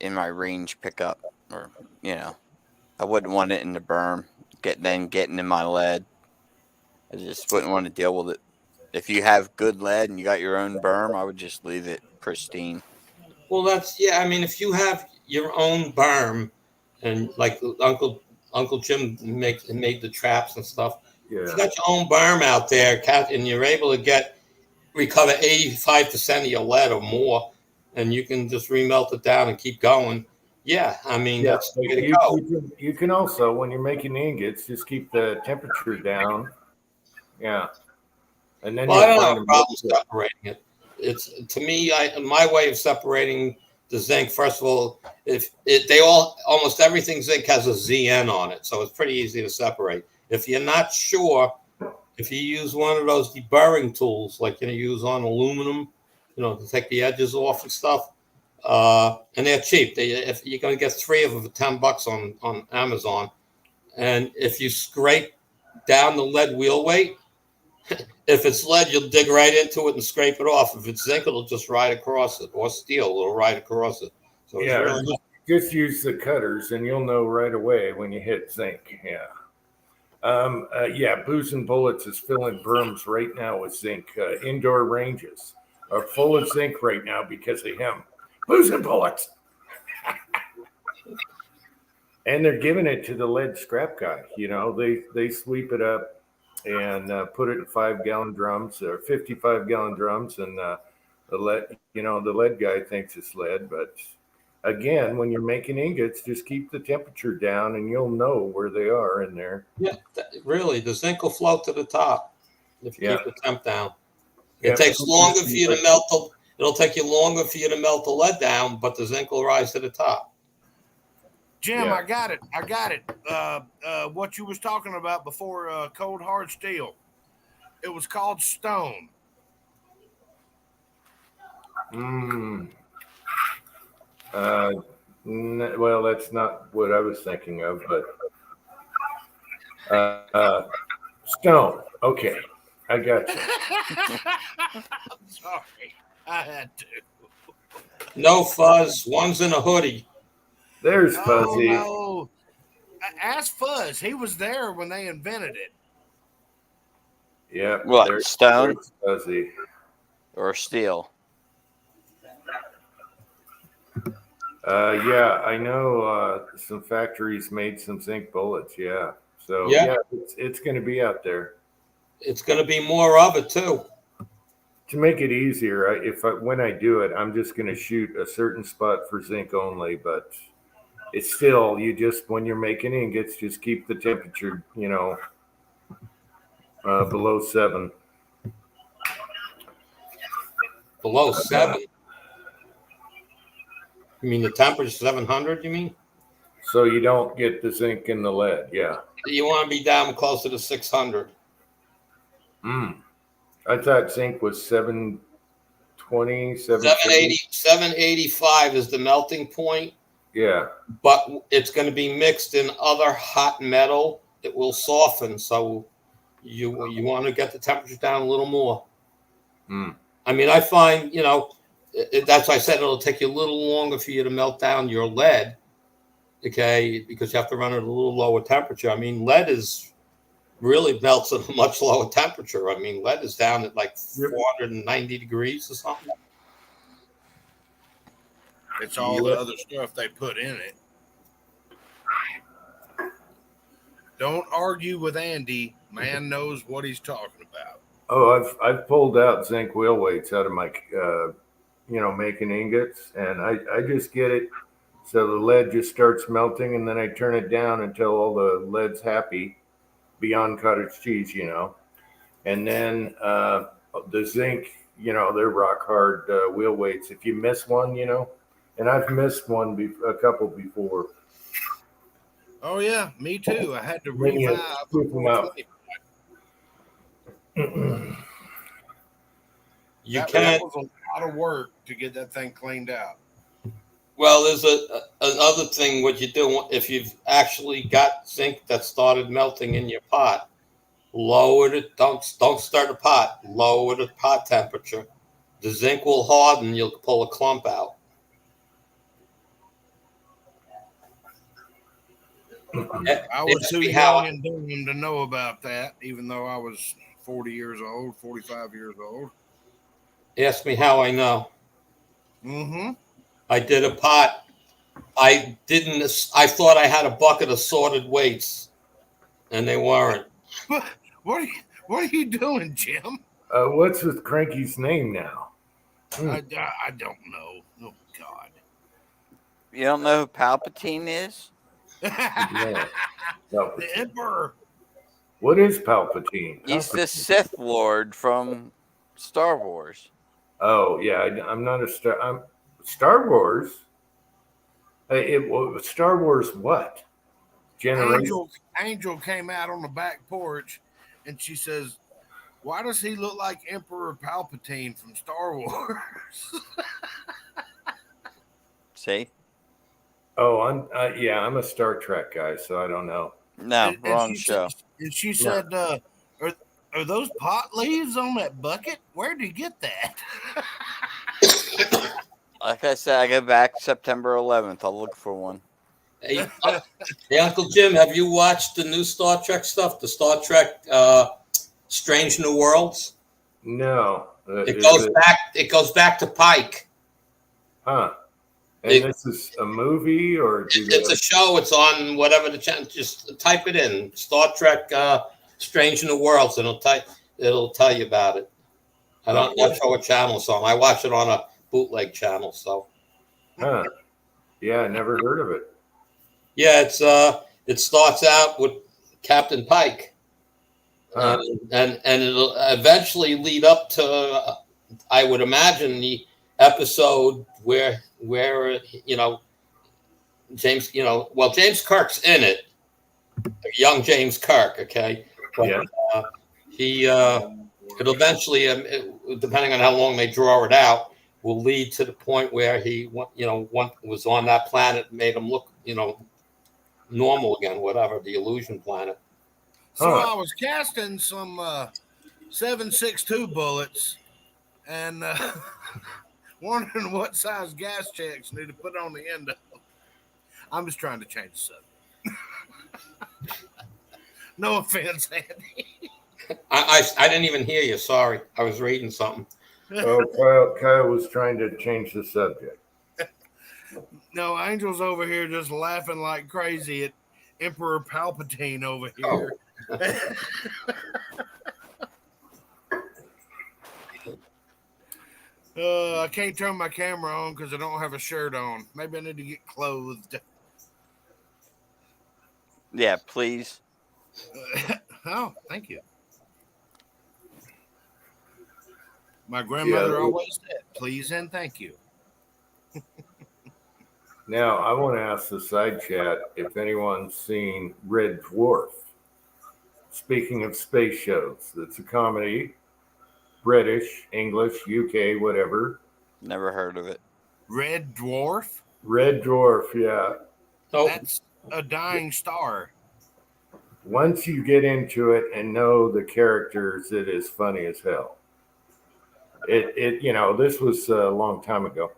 range pickup, or I wouldn't want it in the berm. Getting in my lead. I just wouldn't want to deal with it. If you have good lead and you got your own berm, I would just leave it pristine. Well, I mean, if you have your own berm, and like Uncle Jim made the traps and stuff. Yeah. If you got your own berm out there, and you're able to recover 85% of your lead or more, and you can just remelt it down and keep going. Yeah, I mean, that's the way to go. You can also, when you're making ingots, just keep the temperature down. Yeah. And then I don't have a problem separating it. It's, to me, my way of separating the zinc, first of all, almost everything zinc has a ZN on it, so it's pretty easy to separate. If you're not sure, if you use one of those deburring tools, like you use on aluminum, to take the edges off and stuff, and they're cheap. If you're going to get 3 of them for $10 on Amazon, and if you scrape down the lead wheel weight, if it's lead, you'll dig right into it and scrape it off. If it's zinc, it'll just ride across it, or steel, it'll ride across it. So yeah, really just use the cutters, and you'll know right away when you hit zinc. Yeah. Booze and Bullets is filling berms right now with zinc. Indoor ranges are full of zinc right now because of him. Booze and Bullets. And they're giving it to the lead scrap guy. They sweep it up and put it in 5-gallon drums or 55-gallon drums, and the lead guy thinks it's lead. But again, when you're making ingots, just keep the temperature down, and you'll know where they are in there. Yeah, really, the zinc will float to the top if you keep the temp down. It takes longer for you to melt it'll take you longer for you to melt the lead down, but the zinc will rise to the top. Jim, I got it. What you was talking about before, cold hard steel. It was called stone. Well, that's not what I was thinking of, but stone. Okay, I got you. I'm sorry, I had to. No fuzz. One's in a hoodie. There's Fuzzy. Oh, no. Ask Fuzz. He was there when they invented it. Yeah. What, stone? There's Fuzzy. Or steel? I know some factories made some zinc bullets. Yeah. So, it's going to be out there. It's going to be more of it, too. To make it easier, when I do it, I'm just going to shoot a certain spot for zinc only, but it's still, when you're making ingots, just keep the temperature, below 7. Below 7? You mean the temperature 700, you mean? So you don't get the zinc in the lead, yeah. You want to be down closer to 600. I thought zinc was 720, 785 is the melting point. Yeah. But it's going to be mixed in other hot metal. It will soften. So you want to get the temperature down a little more. I mean, I find, that's why I said it'll take you a little longer for you to melt down your lead. Okay. Because you have to run it at a little lower temperature. I mean, lead really melts at a much lower temperature. I mean, lead is down at like 490 degrees or something. It's all the other stuff they put in it. Don't argue with Andy. Man knows what he's talking about. Oh, I've pulled out zinc wheel weights out of my, making ingots, and I just get it so the lead just starts melting, and then I turn it down until all the lead's happy, beyond cottage cheese, and then the zinc, they're rock hard wheel weights. If you miss one, and I've missed a couple before. Oh yeah, me too. I had to Then you revive. scoop them out. You That can't. was a lot of work to get that thing cleaned out. Well, there's another thing. What you do if you've actually got zinc that started melting in your pot, lower it. Don't start the pot. Lower the pot temperature. The zinc will harden. You'll pull a clump out. I was Ask too me how young and dumb to know about that, even though I was 40 years old, 45 years old. Ask me how I know. Mm-hmm. I did a pot. I didn't. I thought I had a bucket of sorted weights, and they weren't. What are you doing, Jim? What's with Cranky's name now? I don't know. Oh God. You don't know who Palpatine is? Yeah. The Palpatine. Emperor. What is Palpatine? He's the Palpatine. Sith Lord from Star Wars. Oh yeah, I'm not a Star. I'm Star Wars. Star Wars what? Generation. Angel came out on the back porch, and she says, "Why does he look like Emperor Palpatine from Star Wars?" See? Oh, I'm a Star Trek guy, so I don't know. No, And wrong she show. Said, and she said, are those pot leaves on that bucket? Where did you get that? Like I said, I go back September 11th. I'll look for one. Hey, Uncle Jim, have you watched the new Star Trek stuff? The Star Trek Strange New Worlds? No. It goes back. It goes back to Pike. Huh. And this is a movie, or It's a show. It's on whatever the channel. Just type it in Star Trek Strange New Worlds, and it'll tell you about it. I'm not sure what channel it's on. I watch it on a bootleg channel. So. Huh. Yeah, I never heard of it. Yeah, it starts out with Captain Pike, Huh. and it'll eventually lead up to, I would imagine, the episode where James, James Kirk's in it, young James Kirk, okay, but Yeah. it'll eventually, depending on how long they draw it out, will lead to the point where he, was on that planet, made him look, normal again, whatever, the illusion planet. So Huh. I was casting some 7.62 bullets and wondering what size gas checks need to put on the end of them. I'm just trying to change the subject. No offense, Andy. I didn't even hear you. Sorry, I was reading something. Oh, Kyle was trying to change the subject. No, Angel's over here just laughing like crazy at Emperor Palpatine over here. I can't turn my camera on because I don't have a shirt on. Maybe I need to get clothed. Yeah, please. Oh, thank you. My grandmother always said, please and thank you. Now, I want to ask the side chat if anyone's seen Red Dwarf. Speaking of space shows, it's a comedy, British, English, UK, whatever. Never heard of it. Red Dwarf? Red Dwarf, yeah. So That's a dying star. Once you get into it and know the characters, it is funny as hell. This was a long time ago.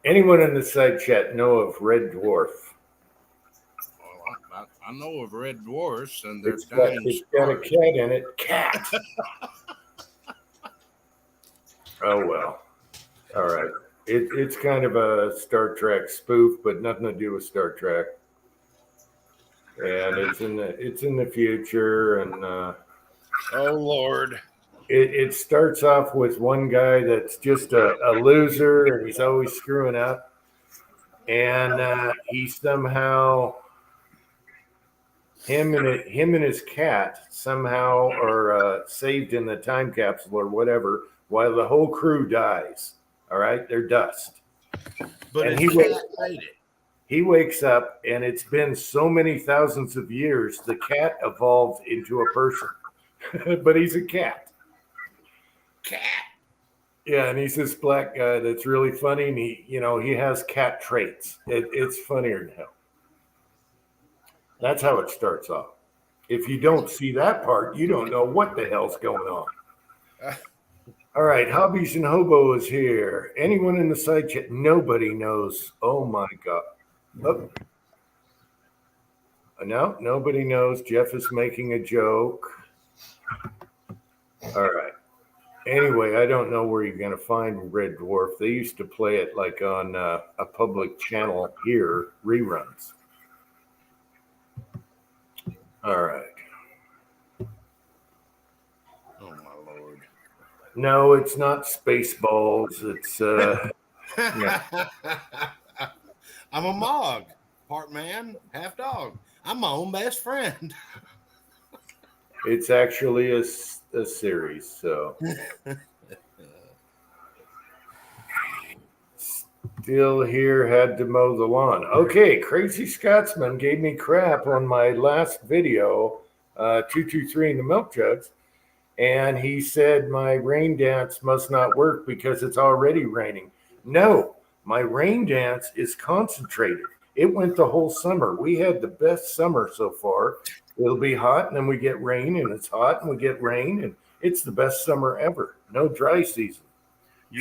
Anyone in the side chat know of Red Dwarf? Well, I know of red dwarfs, and they're It's dying got a stars. cat in it. Cat. Oh well. All right. It's kind of a Star Trek spoof, but nothing to do with Star Trek. And it's in the future, and Oh Lord. it starts off with one guy that's just a loser, and he's always screwing up, and he somehow him and his cat somehow are saved in the time capsule or whatever, while the whole crew dies. All right, they're dust. But And his he cat made it. He wakes up, and it's been so many thousands of years, the cat evolved into a person. but he's a cat. Cat. Yeah, and he's this black guy that's really funny, and he has cat traits. It's funnier than hell. That's how it starts off. If you don't see that part, you don't know what the hell's going on. All right, Hobbies and Hobo is here. Anyone in the side chat? Nobody knows. Oh my God. Oh. No, nobody knows. Jeff is making a joke. All right. Anyway, I don't know where you're going to find Red Dwarf. They used to play it like on a public channel here, reruns. All right. Oh my Lord. No, it's not Spaceballs. It's yeah. I'm a Mog, part man, half dog. I'm my own best friend. It's actually a series. So still here, had to mow the lawn. Okay, Crazy Scotsman gave me crap on my last video, 223 in the milk jugs. And he said my rain dance must not work because it's already raining. No, my rain dance is concentrated. It went the whole summer. We had the best summer so far. It'll be hot and then we get rain, and it's hot and we get rain, and it's the best summer ever. No dry season.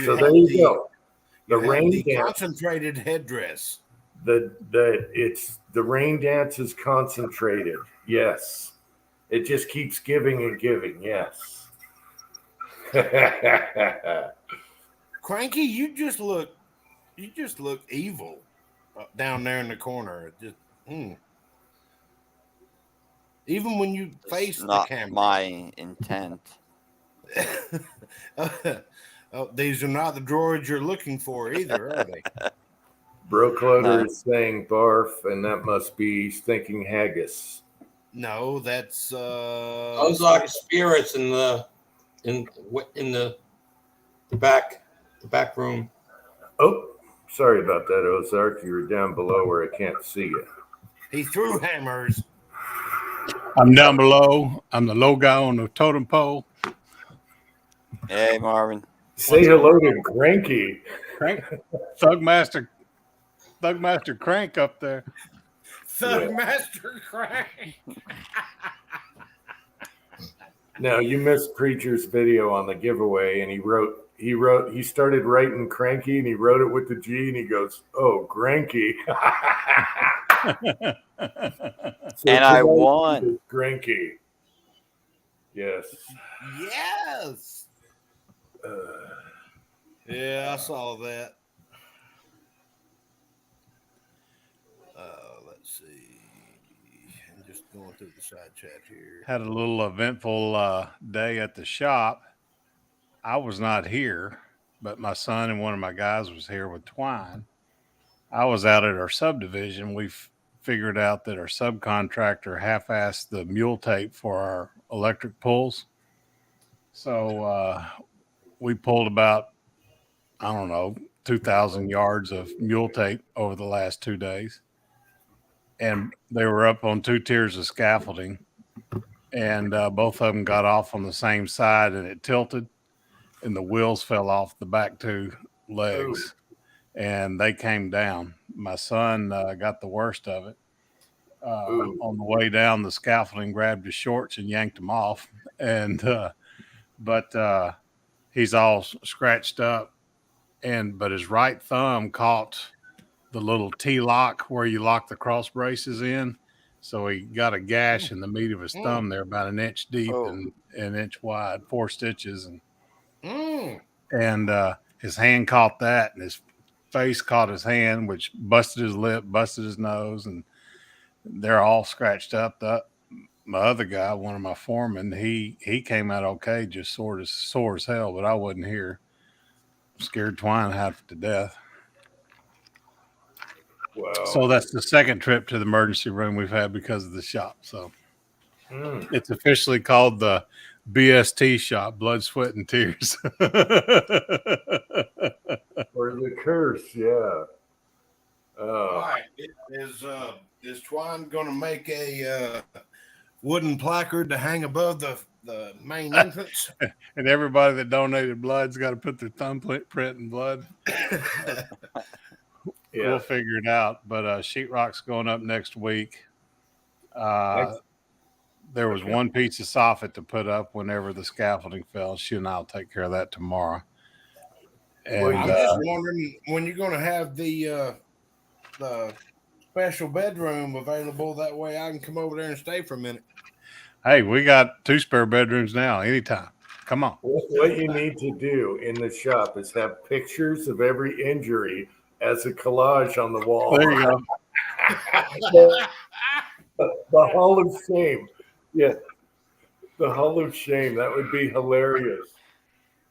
So there you go. The rain dance, concentrated headdress. the rain dance is concentrated. Yes. It just keeps giving and giving. Yes. Cranky, you just look evil down there in the corner. Just even when you face the Not camera. my intent. These are not the droids you're looking for either, are they? Brocloder is saying barf, and that must be thinking haggis. No, that's Those are spirits in the back room. Oh, sorry about that, Ozark. You were down below where I can't see you. he threw hammers. I'm down below. I'm the low guy on the totem pole. Hey, Marvin. Say hello to Cranky. Crank, Thugmaster Crank up there. Thugmaster Crank. Now you missed Preacher's video on the giveaway, and he started writing Cranky, and he wrote it with the G, and he goes, "Oh, Cranky." So And I won. Cranky. Yes. Yes. Yeah, I saw that. Let's see. I'm just going through the side chat here. Had a little eventful day at the shop. I was not here, but my son and one of my guys was here with Twine. I was out at our subdivision. We've figured out that our subcontractor half-assed the mule tape for our electric pulls. So we pulled about, 2,000 yards of mule tape over the last 2 days. And they were up on 2 tiers of scaffolding. And both of them got off on the same side, and it tilted, and the wheels fell off the back 2 legs. And they came down. My son got the worst of it. On the way down, the scaffolding grabbed his shorts and yanked him off. And but he's all scratched up. But his right thumb caught the little T-lock where you lock the cross braces in. So he got a gash in the meat of his thumb there, about an inch deep and an inch wide, 4 stitches. And his hand caught that, and his face caught his hand, which busted his lip, busted his nose, and they're all scratched up. My other guy, one of my foremen, he came out okay, just sore as hell, but I wasn't here. Scared Twine half to death. Wow. So that's the second trip to the emergency room we've had because of the shop. So it's officially called the BST shop, blood, sweat, and tears. Or the curse, yeah. All right. Is Twine going to make a wooden placard to hang above the the main entrance. And everybody that donated blood's got to put their thumbprint in blood. Yeah. We'll figure it out. But sheetrock's going up next week. There was one piece of soffit to put up whenever the scaffolding fell. She and I'll take care of that tomorrow. And I'm just wondering when you're going to have the special bedroom available. That way I can come over there and stay for a minute. hey, we got 2 spare bedrooms now. Anytime. Come on. What you need to do in the shop is have pictures of every injury as a collage on the wall. There you go. The Hall of Shame. Yeah. The Hall of Shame. That would be hilarious.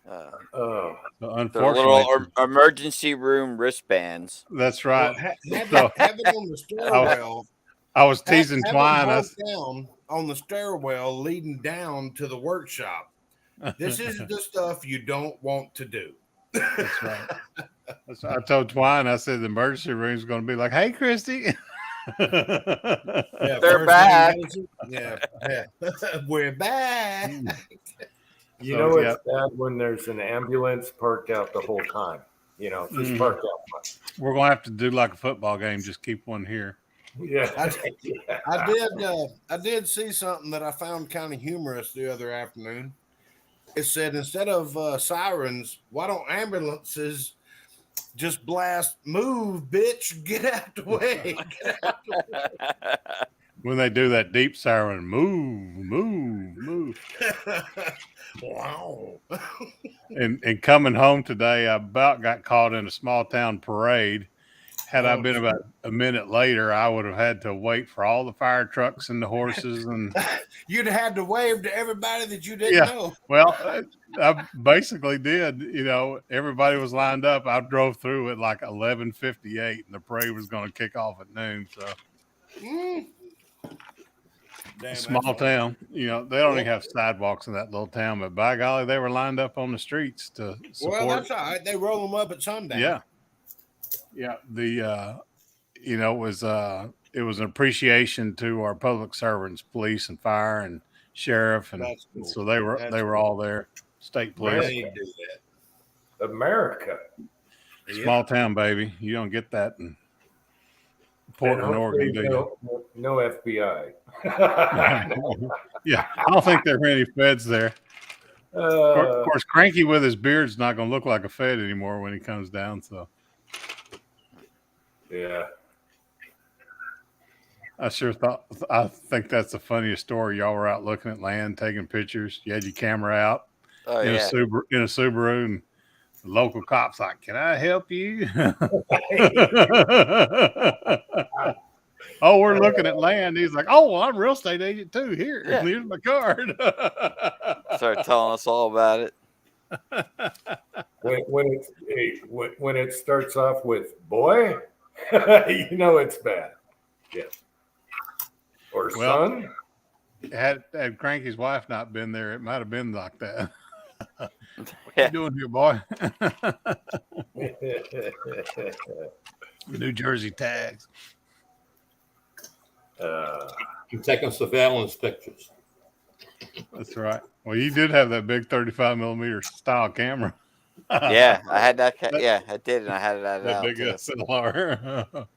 So Oh. Unfortunately, little emergency room wristbands. that's right. Have So- it on the stairwell. I was teasing Have Twine. it down on the stairwell leading down to the workshop. This is the stuff you don't want to do. That's right. I told Twine, I said the emergency room is going to be like, hey, Christy. Yeah, They're first back. thing yeah. We're back. You So, know yeah. it's bad when there's an ambulance parked out the whole time. You know, just parked out. We're going to have to do like a football game. Just keep one here. Yeah. I did see something that I found kind of humorous the other afternoon. It said instead of sirens, why don't ambulances just blast, move, bitch, get out the way. Get out the way. When they do that deep siren, move. Wow. And coming home today, I about got caught in a small town parade. Had I been about a minute later, I would have had to wait for all the fire trucks and the horses. And You'd have had to wave to everybody that you didn't know. well, I basically did. You know, everybody was lined up. I drove through at like 11:58, and the parade was going to kick off at noon. So Damn, small town, you know, they don't even have sidewalks in that little town, but by golly, they were lined up on the streets to support. Well, that's all right. They roll them up at sundown. Yeah. The you know, it was an appreciation to our public servants, police and fire and sheriff, and That's cool. so they were all there. State police, They do that. America. small town, baby. You don't get that in Portland, And hopefully Oregon, do you? no FBI. Yeah, I don't think there are any feds there. Of course, Cranky with his beard's not going to look like a fed anymore when he comes down. So Yeah. I think that's the funniest story. Y'all were out looking at land, taking pictures. You had your camera out Oh in yeah. a Subaru, and the local cops like, "Can I help you?" Oh, we're looking at land. He's like, "Oh, well, I'm a real estate agent too. Here, Yeah. here's my card." Start telling us all about it. When it starts off with boy, you know it's bad. Yeah. Or Well, son. Had Cranky's wife not been there, it might have been like that. What Yeah. you doing here, boy? New Jersey tags. I'm taking surveillance pictures. That's right. Well, you did have that big 35 millimeter style camera. Yeah, I had that. Yeah, I did, and I had it That out. big too. SLR.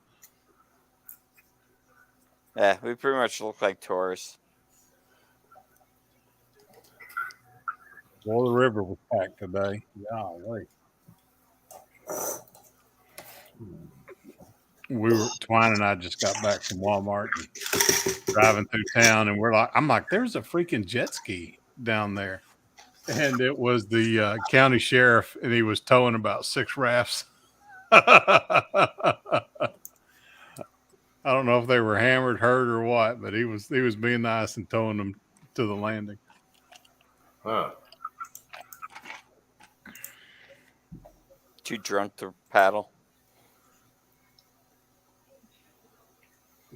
Yeah, we pretty much look like tourists. Well, the river was packed today. Golly. Twine and I just got back from Walmart and driving through town, and I'm like, there's a freaking jet ski down there. And it was the county sheriff, and he was towing about 6 rafts. I don't know if they were hammered, hurt, or what, but he was being nice and towing them to the landing. Huh. Too drunk to paddle.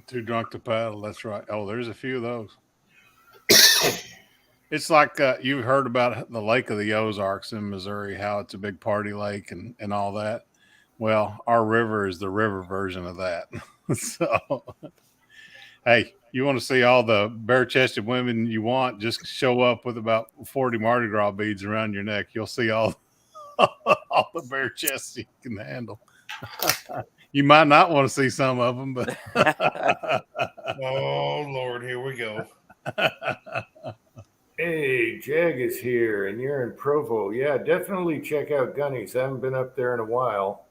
Too drunk to paddle. That's right. Oh, there's a few of those. It's like you've heard about the Lake of the Ozarks in Missouri, how it's a big party lake and all that. Well, our river is the river version of that. So Hey, you want to see all the bare-chested women you want? Just show up with about 40 Mardi Gras beads around your neck. You'll see all the bare chests you can handle. You might not want to see some of them, but Oh Lord, here we go. Hey, Jag is here, and you're in Provo. Yeah, definitely check out Gunny's. I haven't been up there in a while.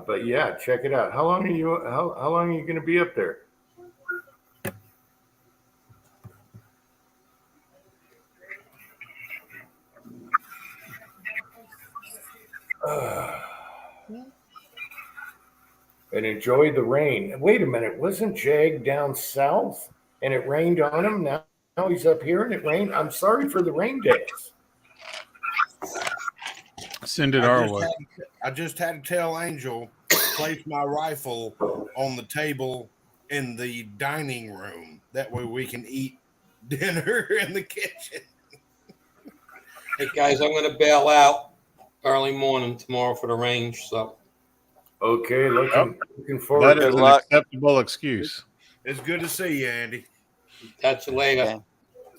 But yeah, check it out. How long are you going to be up there? And enjoy the rain. Wait a minute, wasn't Jag down south and it rained on him? Now he's up here and it rained. I'm sorry for the rain days. send it our way. I just had to tell Angel place my rifle on the table in the dining room. That way we can eat dinner in the kitchen. Hey guys, I'm going to bail out early morning tomorrow for the range. So Okay, looking That forward is to an luck. acceptable excuse. It's good to see you, Andy. catch you later. Okay.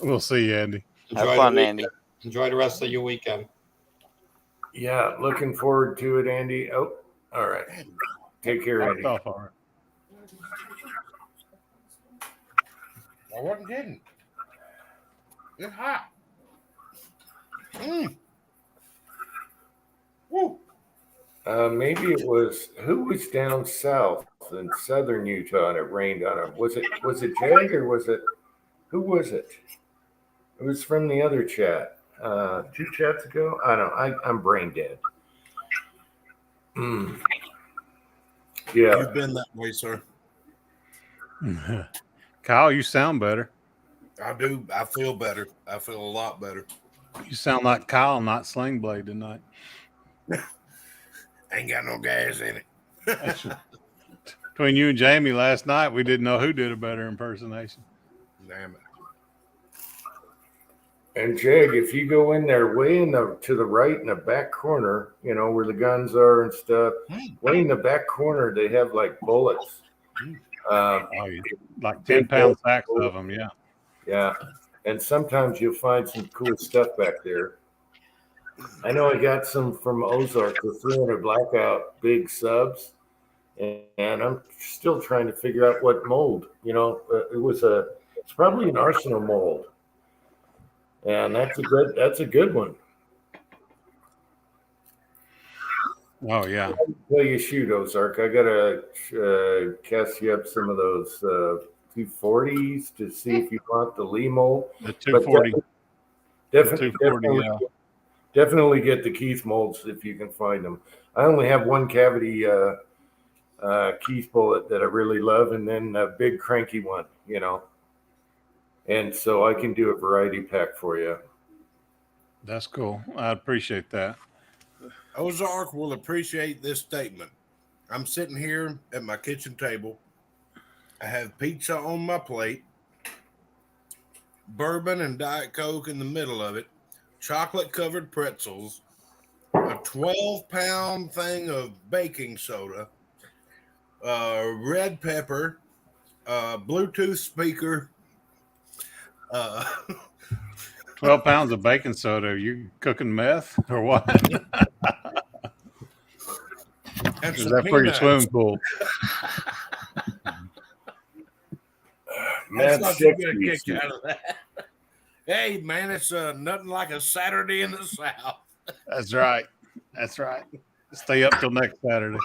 We'll see you, Andy. Have the fun, weekend. Andy. Enjoy the rest of your weekend. Yeah, looking forward to it, Andy. Oh, all right. Take care, Locked Andy. off already. I wasn't kidding. It's hot. Woo. Maybe it was who was down south in southern Utah and it rained on him. Was it Jag or was it who was it? It was from the other chat. 2 chats ago. I don't know. I'm brain dead. Yeah. You've been that way, sir. Kyle, you sound better. I do. I feel better. I feel a lot better. You sound like Kyle, not Sling Blade tonight. Ain't got no gas in it. Between you and Jamie last night, we didn't know who did a better impersonation. Damn it. And Jag, if you go in there way to the right in the back corner, you know, where the guns are and stuff, way in the back corner, they have like bullets. Oh, yeah. Like 10-pound sacks of them, yeah. Yeah. And sometimes you'll find some cool stuff back there. I know I got some from Ozark, the 300 blackout big subs, and I'm still trying to figure out what mold. You know, it's probably an Arsenal mold, and that's a good one. Oh, yeah. Well, you shoot Ozark. I gotta cast you up some of those 240s to see if you want the Lee mold. The 240. Definitely, 240, definitely get the Keith molds if you can find them. I only have one cavity Keith bullet that I really love, and then a big cranky one, you know. And so I can do a variety pack for you. That's cool. I appreciate that. Ozark will appreciate this statement. I'm sitting here at my kitchen table. I have pizza on my plate, bourbon and Diet Coke in the middle of it, chocolate-covered pretzels, a 12-pound thing of baking soda, red pepper, Bluetooth speaker. 12 pounds of baking soda. Are you cooking meth or what? And Is some that for your peanuts. swimming pool? I Mad thought you'd get a 60s. kick out of that. Hey, man, it's nothing like a Saturday in the South. That's right. That's right. Stay up till next Saturday.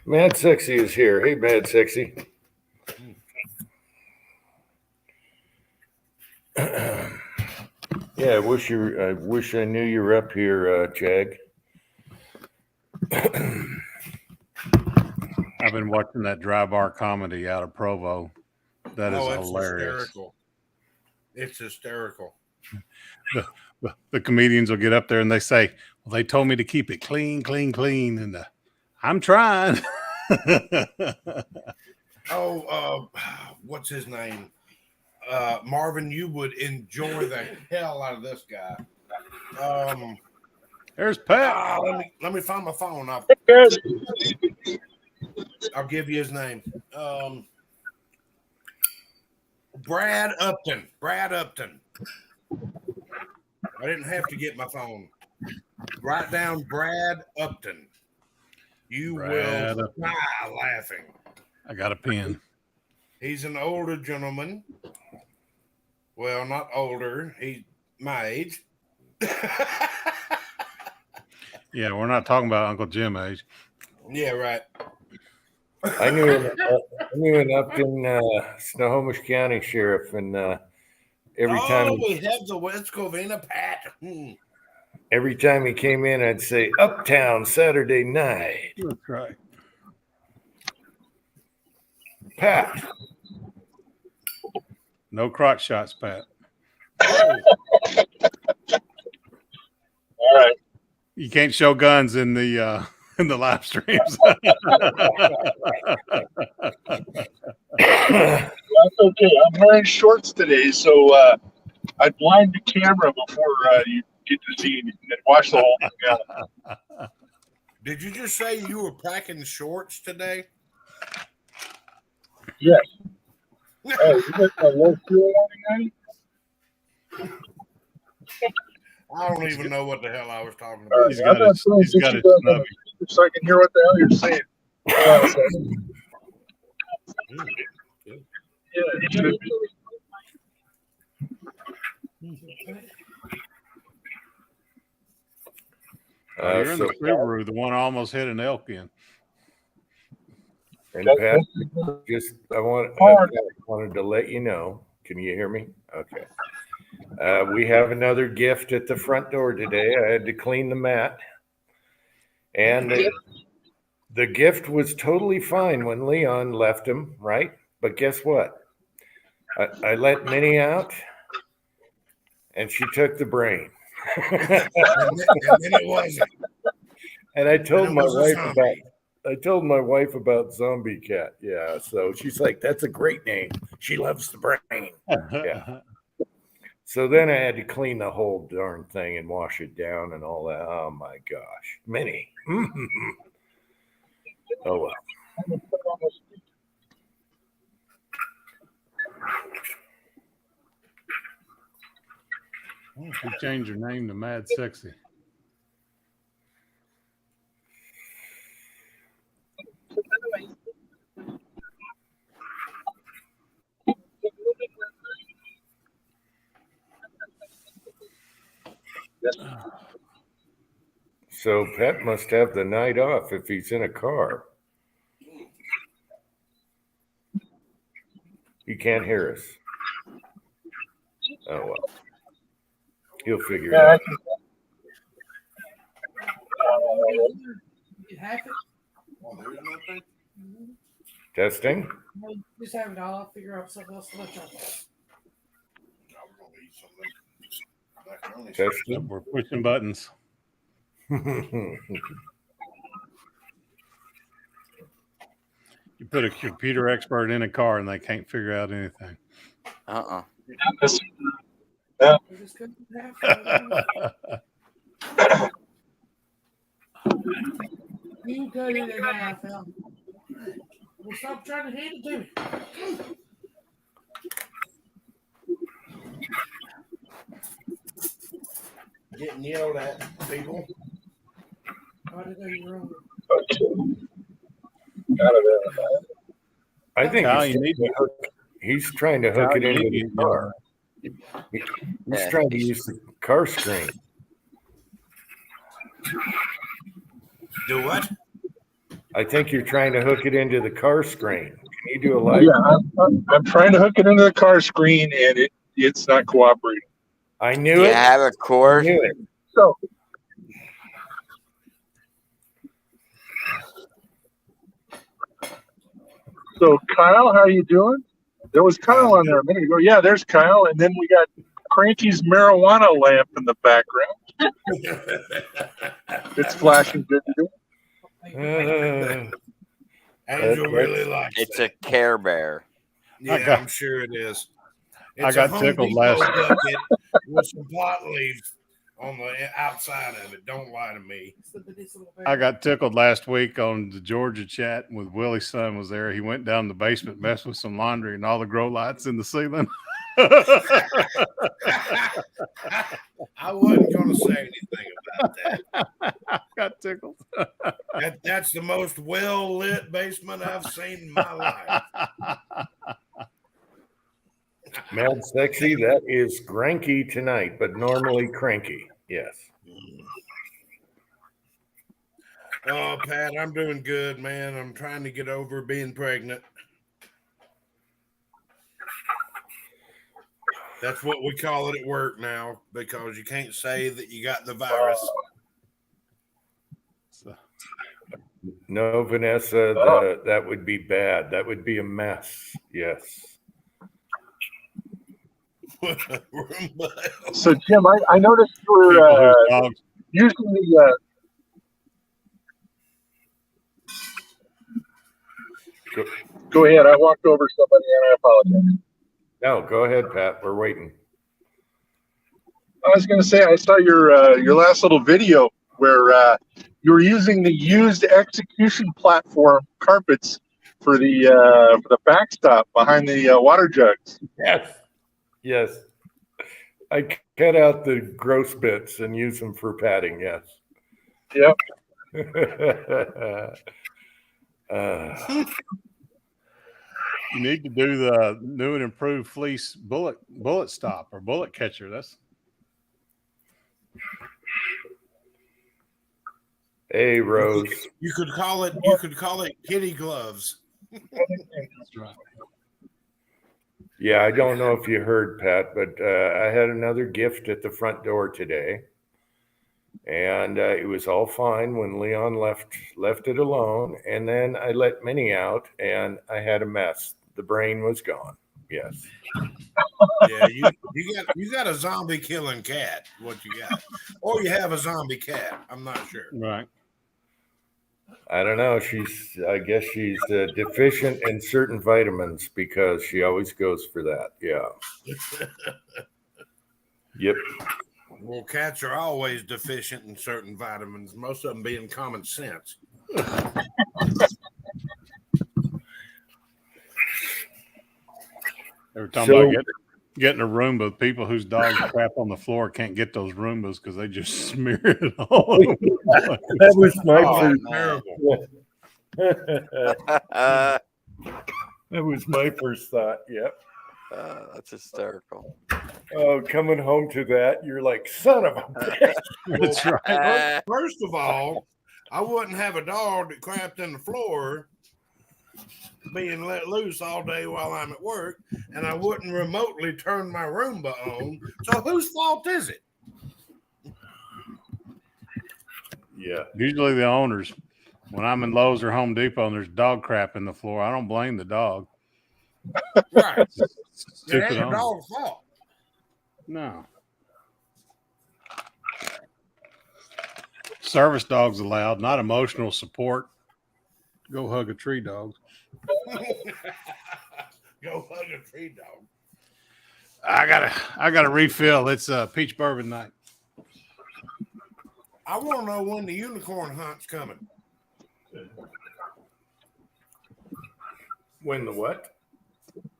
Mad Sexy is here. Hey, Mad Sexy. Yeah, I wish I knew you were up here, Jag. I've been watching that dry bar comedy out of Provo. That is it's hilarious. hysterical. It's hysterical. The comedians will get up there and they say, well, they told me to keep it clean, clean, clean. And I'm trying. What's his name? Marvin, you would enjoy the hell out of this guy. There's Pat. Let me find my phone. I'll give you his name. Brad Upton. Brad Upton. I didn't have to get my phone. Write down Brad Upton. You Brad will die laughing. I got a pen. He's an older gentleman. Well, not older. He's my age. Yeah, we're not talking about Uncle Jim age. Yeah, right. I knew him up in Snohomish County Sheriff, and every time we have the West Covina Pat. every time he came in, I'd say Uptown Saturday night. That's right. Pat. No crotch shots, Pat. All right. You can't show guns in the live streams. That's okay. I'm wearing shorts today, so I blind the camera before you get to see and watch the whole thing out. Did you just say you were packing shorts today? Yes. Oh, you got a low fuel warning, I don't even know what the hell I was talking about. He's got his snubby. so I can hear what the hell you're saying. Yeah, it should be. You're in So, the Subaru, the one almost hit an elk in. and Pat, I wanted to let you know. Can you hear me? Okay. We have another gift at the front door today. I had to clean the mat, and the gift was totally fine when Leon left him, right? But guess what? I let Minnie out, and she took the brain. And then it wasn't. And I told And it my was a wife zombie. about Zombie Cat. Yeah, so she's like, "That's a great name. She loves the brain." Yeah. So then I had to clean the whole darn thing and wash it down and all that. Oh my gosh, Minnie. Oh well. You changed your name to Mad Sexy. So Pat must have the night off if he's in a car. He can't hear us. Oh well. He'll figure it out. You have it. Testing. Just have it all. I'll figure out something else to let y'all. Testing. We're pushing buttons. You put a computer expert in a car and they can't figure out anything. Uh-uh. We're just gonna have to- You cut it in half, Al. Well, stop trying to hand it to me. Getting yelled at, people. Why did I do wrong? I think Kyle, he's you need he's trying to hook it Kyle, you into need the car. He's Yeah. trying to use the car screen. Do what? I think you're trying to hook it into the car screen. Can you do a live? Yeah, I'm trying to hook it into the car screen and it's not cooperating. I Do knew you it. have a I cord? knew it. So Kyle, how you doing? There was Kyle on there a minute ago. Yeah, there's Kyle, and then we got Cranky's marijuana lamp in the background. It's flashing good to do. Angel really likes It's it. a Care Bear. Yeah, I'm sure it is. I got a Home tickled Depot last- bucket with some pot leaves on the outside of it. Don't lie to me. I got tickled last week on the Georgia chat with Willie's son was there. He went down the basement, messed with some laundry, and all the grow lights in the ceiling. I wasn't going to say anything about that. Got tickled. That's the most well lit basement I've seen in my life. Mad Sexy, that is Granky tonight, but normally cranky. Yes. Oh, Pat, I'm doing good, man. I'm trying to get over being pregnant. That's what we call it at work now because you can't say that you got the virus. No, Vanessa, that would be bad. That would be a mess. Yes. So, Jim, I noticed you were using the. Go ahead. I walked over somebody and I apologize. No, go ahead, Pat. We're waiting. I was going to say I saw your last little video where you were using the used execution platform carpets for the backstop behind the water jugs. Yes. Yes. I cut out the gross bits and use them for padding. Yes. Yep. You need to do the new and improved fleece bullet stop or bullet catcher. That's Hey, Rose. You could call it kitty gloves. that's right. Yeah, I don't know if you heard, Pat, but I had another gift at the front door today, and it was all fine when Leon left it alone, and then I let Minnie out, and I had a mess. The brain was gone. Yes. Yeah, you got a zombie killing cat. What you got, or you have a zombie cat? I'm not sure. Right. I don't know. I guess she's deficient in certain vitamins because she always goes for that. Yeah. Yep. Well, cats are always deficient in certain vitamins, most of them being common sense. They were talking about getting a Roomba. The people whose dogs crap on the floor can't get those Roombas because they just smear it all over the place. That was my That was my first thought. Yep. That's hysterical. Oh, coming home to that, you're like, son of a bitch. That's right. First of all, I wouldn't have a dog that crapped in the floor being let loose all day while I'm at work, and I wouldn't remotely turn my Roomba on. So whose fault is it? Yeah. Usually the owners. When I'm in Lowe's or Home Depot and there's dog crap in the floor, I don't blame the dog. Right. It Stupid ain't the owner. dog's fault. No. Service dogs allowed, not emotional support. Go hug a tree, dog. Go hug a tree dog. I gotta refill. It's peach bourbon night. I want to know when the unicorn hunt's coming. When the what?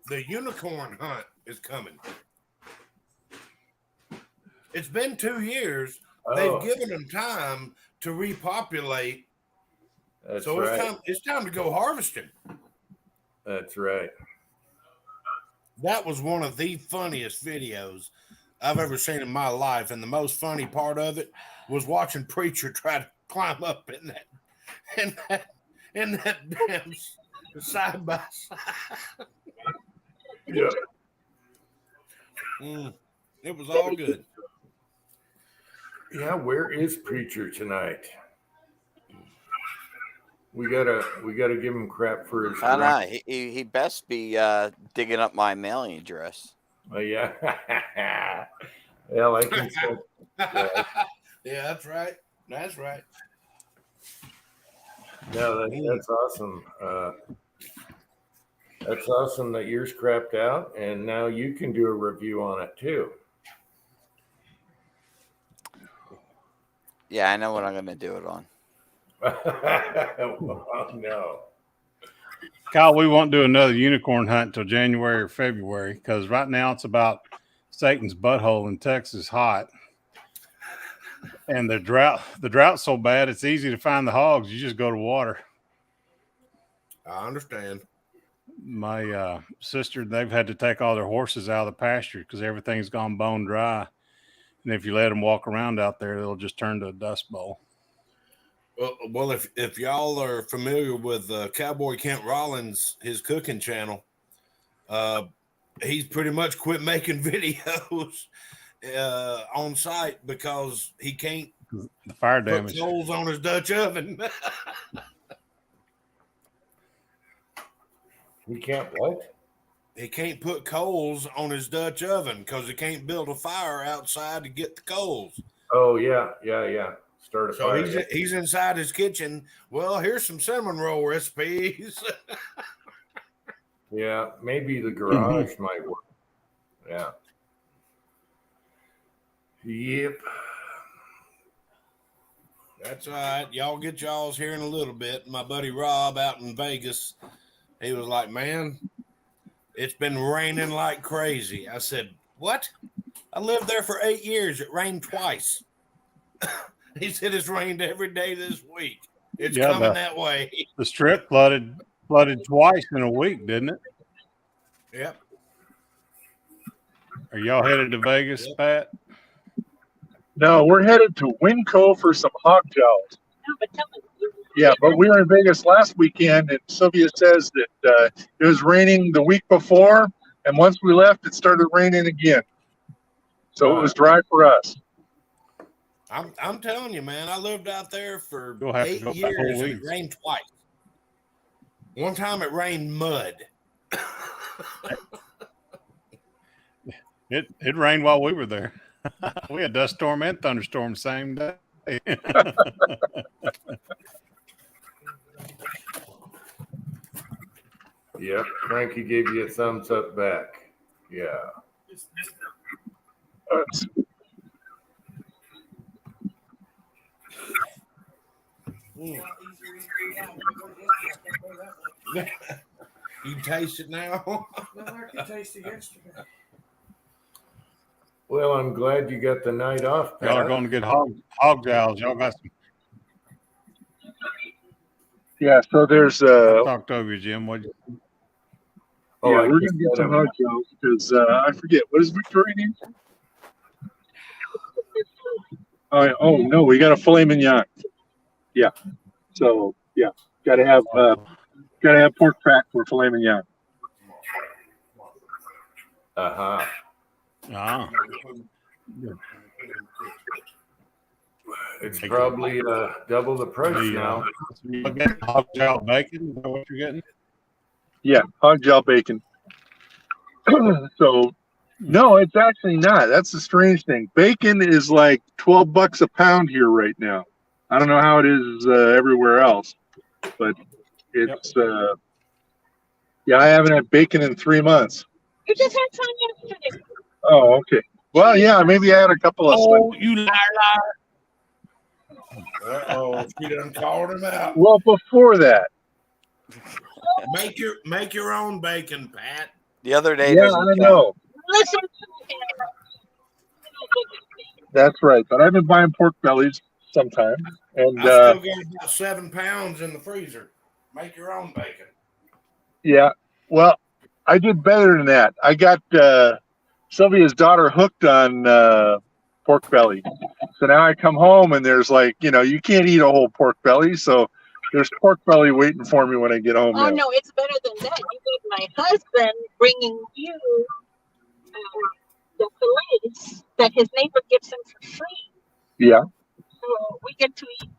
The unicorn hunt is coming. It's been 2 years. Oh. They've given them time to repopulate. That's So right. it's time to go harvesting. That's right. That was one of the funniest videos I've ever seen in my life. And the most funny part of it was watching Preacher try to climb up in that damn side by side. Yeah. It was all good. Yeah, where is Preacher tonight? We gotta give him crap for his. I know. He best be digging up my mailing address. Oh yeah. Well, I can say. Yeah, that's right. That's right. No, that's awesome. That's awesome that yours crapped out, and now you can do a review on it too. Yeah, I know what I'm gonna do it on. Oh, no. Kyle, we won't do another unicorn hunt until January or February because right now it's about Satan's butthole in Texas hot. And the drought's so bad it's easy to find the hogs. You just go to water. I understand. My sister, they've had to take all their horses out of the pasture because everything's gone bone dry. And if you let them walk around out there, they'll just turn to a dust bowl. Well, if y'all are familiar with Cowboy Kent Rollins, his cooking channel, he's pretty much quit making videos on site because he can't The fire put damage. coals on his Dutch oven. We can't what? He can't put coals on his Dutch oven because he can't build a fire outside to get the coals. Oh, yeah. Start a So fire. he's inside his kitchen. Well, here's some cinnamon roll recipes. Yeah, maybe the garage might work. Yeah. Yep. That's all right. Y'all get y'all's here in a little bit. My buddy Rob out in Vegas, he was like, man, it's been raining like crazy. I said, what? I lived there for 8 years. It rained twice. He said it's rained every day this week. It's coming that way. The strip flooded twice in a week, didn't it? Yep. Are y'all headed to Vegas, Pat? No, we're headed to Winco for some hog jowls. Yeah, but we were in Vegas last weekend, and Sylvia says that it was raining the week before, and once we left, it started raining again. So it was dry for us. I'm telling you, man, I lived out there for You'll have to 8 go back years, whole and it weeks. rained twice. One time it rained mud. It rained while we were there. We had dust storm and thunderstorm same day. Yep. Frankie gave you a thumbs up back. Yeah. You taste it now? No, I could taste it yesterday. Well, I'm glad you got the night off, Pat. Y'all are going to get hog jowls. Y'all got some. Yeah, so there's I talked over you, Jim. What? Oh, yeah, I we're just gonna get got some him. hog jowls because I forget what is Victoria name? Oh no, we got a filet mignon. Yeah, so yeah, gotta have pork fat for filet mignon. Uh-huh. Ah, It's probably double the price now. you get hog jowl bacon. Is that what you're getting? Yeah, hog jowl bacon. So no, it's actually not. That's the strange thing. Bacon is like $12 a pound here right now. I don't know how it is everywhere else, but it's yeah, I haven't had bacon in 3 months. You just had some yesterday. Oh, okay. Well, yeah, maybe I had a couple of. Oh, you liar! Uh-oh, she done called him out. Well, before that, Make your own bacon, Pat. The other day, yeah, there's I know. Listen to That's right. But I've been buying pork bellies sometimes, and I still got about 7 pounds in the freezer. Make your own bacon. yeah. Well, I did better than that. I got Sylvia's daughter hooked on pork belly. So now I come home and there's like, you can't eat a whole pork belly. So there's pork belly waiting for me when I get home. Oh, now. no, it's better than that. You got my husband bringing you the fillets that his neighbor gives him for free. Yeah. So we get to eat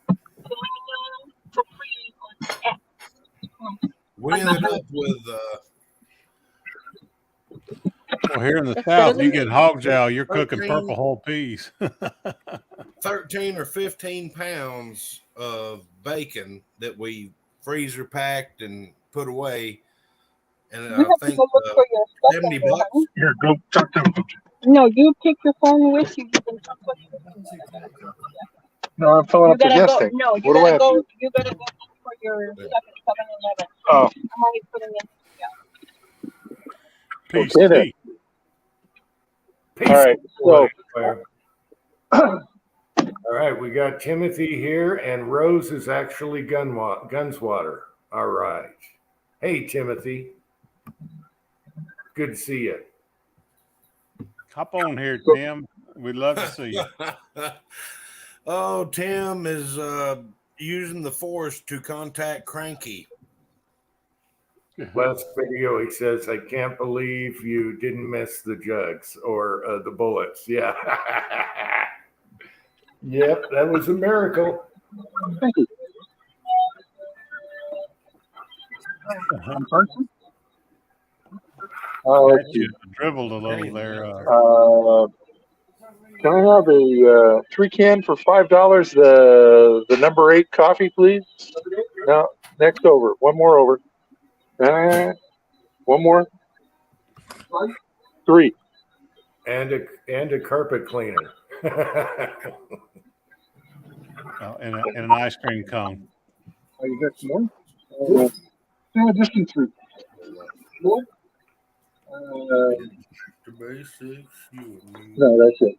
filet mignon for free on X. We ended up with Well, here in the South, you get hog jowl. You're cooking 13. purple whole peas. 13 or 15 pounds of bacon that we freezer packed and put away. And You I have to think go look for your stuff. $70. over there, huh? Here, go talk to him. No, you take your phone with you. You can talk with No, I'm filling You up the gotta gas go. tank. No, What do I have to do? You gotta go for your stuff at 7-Eleven. Oh, I'm already putting in. Peace Okay, then. tea. Peace all right. So, Claire. All right, we got Timothy here, and Rose is actually Gunswater. All right. Hey, Timothy. Good to see you. Hop on here, Tim. We'd love to see you. Oh, Tim is using the force to contact Cranky. Last video, he says, "I can't believe you didn't miss the jugs or the bullets." Yeah. Yep, that was a miracle. thank you. Let's see. You dribbled a little there. Can I have a 3-can for $5? The number 8 coffee, please. No, next over. One more over. One more. 3. And a carpet cleaner. And an ice cream cone. Oh, you got some more? No, just in 3. More? The basics, you and me. No, that's it.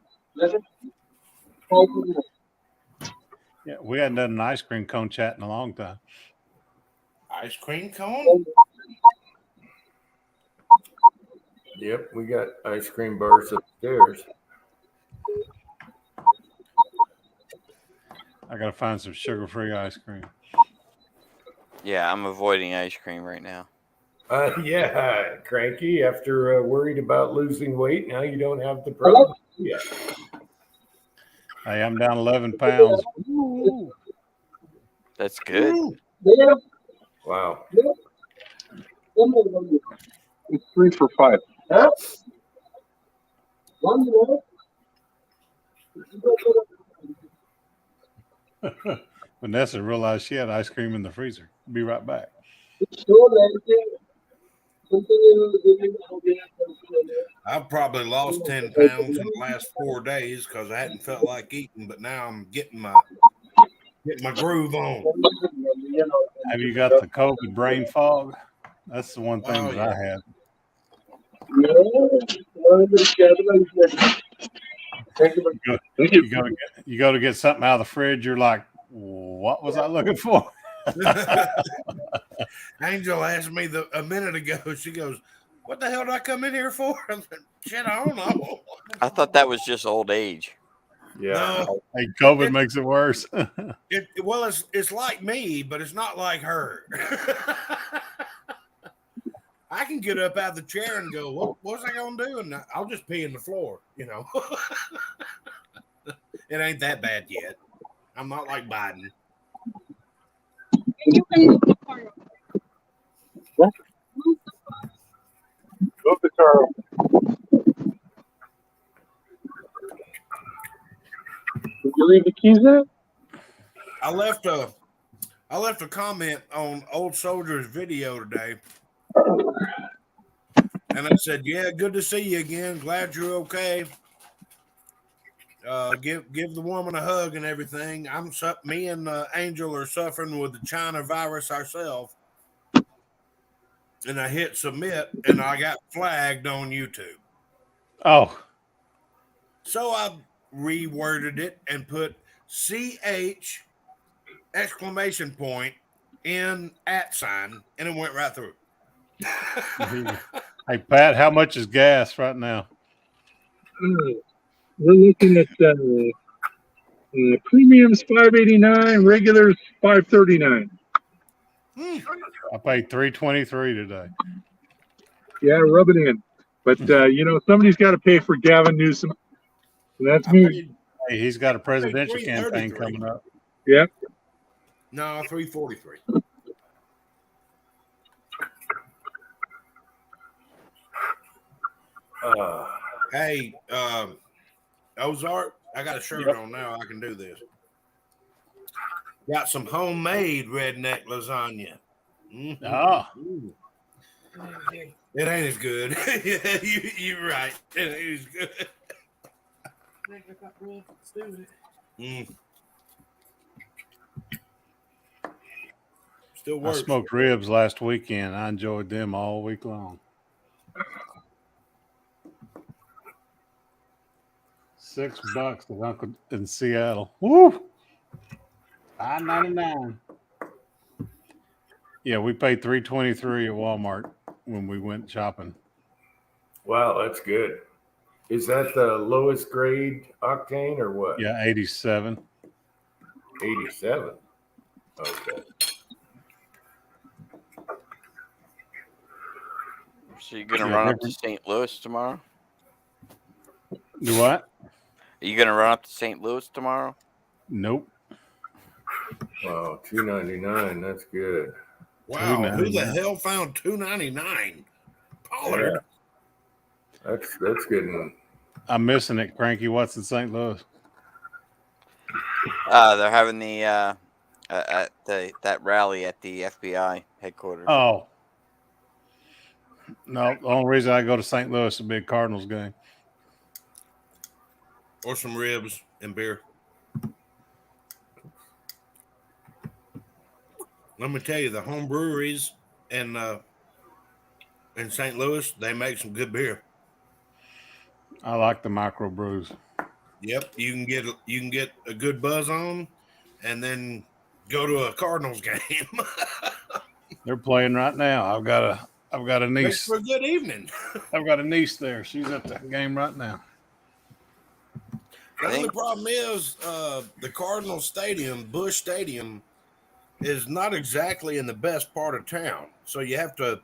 Yeah, we hadn't done an ice cream cone chat in a long time. Ice cream cone? Yep, we got ice cream bars upstairs. I gotta find some sugar-free ice cream. Yeah, I'm avoiding ice cream right now. Yeah, Cranky, after worried about losing weight, now you don't have the problem. Yeah. Hey, I'm down 11 pounds. That's good. Wow. It's 3 for $5. Vanessa realized she had ice cream in the freezer. Be right back. I've probably lost 10 pounds in the last 4 days because I hadn't felt like eating, but now I'm getting my groove on. Have you got the COVID brain fog? That's the one thing that I had. You go to get something out of the fridge. You're like, what was I looking for? Angel asked me a minute ago. She goes, "What the hell did I come in here for?" I said, "Shit, I don't know." I thought that was just old age. Yeah. No, Hey, COVID makes it worse. it's like me, but it's not like her. I can get up out of the chair and go, what was I going to do? And I'll just pee in the floor, you know. It ain't that bad yet. I'm not like Biden. You can move the car. Move the car. Did you leave the keys in it? I left a comment on Old Soldier's video today. And I said, "Yeah, good to see you again. Glad you're okay. Give the woman a hug and everything. Me and Angel are suffering with the China virus ourselves." And I hit submit, and I got flagged on YouTube. Oh, So I reworded it and put CH exclamation point in @ and it went right through. hey, Pat, how much is gas right now? We're looking at premiums $5.89, regulars $5.39. I paid $3.23 today. Yeah, rub it in. But somebody's got to pay for Gavin Newsom. And that's me. Hey, he's got a presidential 333. campaign coming up. Yeah. No, 343. Hey, Ozark, I got a shirt on now. I can do this. Got some homemade redneck lasagna. Mhm. Ah, It ain't as good. You're right. It ain't as good. I think I got room for stew. Mm. Still I works. smoked ribs last weekend. I enjoyed them all week long. $6 at Uncle in Seattle. Woo! $5.99. Yeah, we paid $3.23 at Walmart when we went shopping. Wow, that's good. Is that the lowest grade octane or what? Yeah, 87. 87. Okay. So you're gonna Yeah, run up to different- St. Louis tomorrow? Do what? Are you gonna run up to St. Louis tomorrow? Nope. Wow, $2.99. That's good. Wow, who the $2.99. hell found $2.99? Pollard. That's good. I'm missing it, Cranky. What's in St. Louis? They're having the that rally at the FBI headquarters. Oh. No, the only reason I go to St. Louis is a big Cardinals game. Or some ribs and beer. Let me tell you, the home breweries in St. Louis, they make some good beer. I like the micro brews. Yep, you can get a good buzz on, and then go to a Cardinals game. They're playing right now. I've got a Makes niece. for a good evening. I've got a niece there. She's at the game right now. The only problem is the Cardinals Stadium, Busch Stadium, is not exactly in the best part of town. So you have to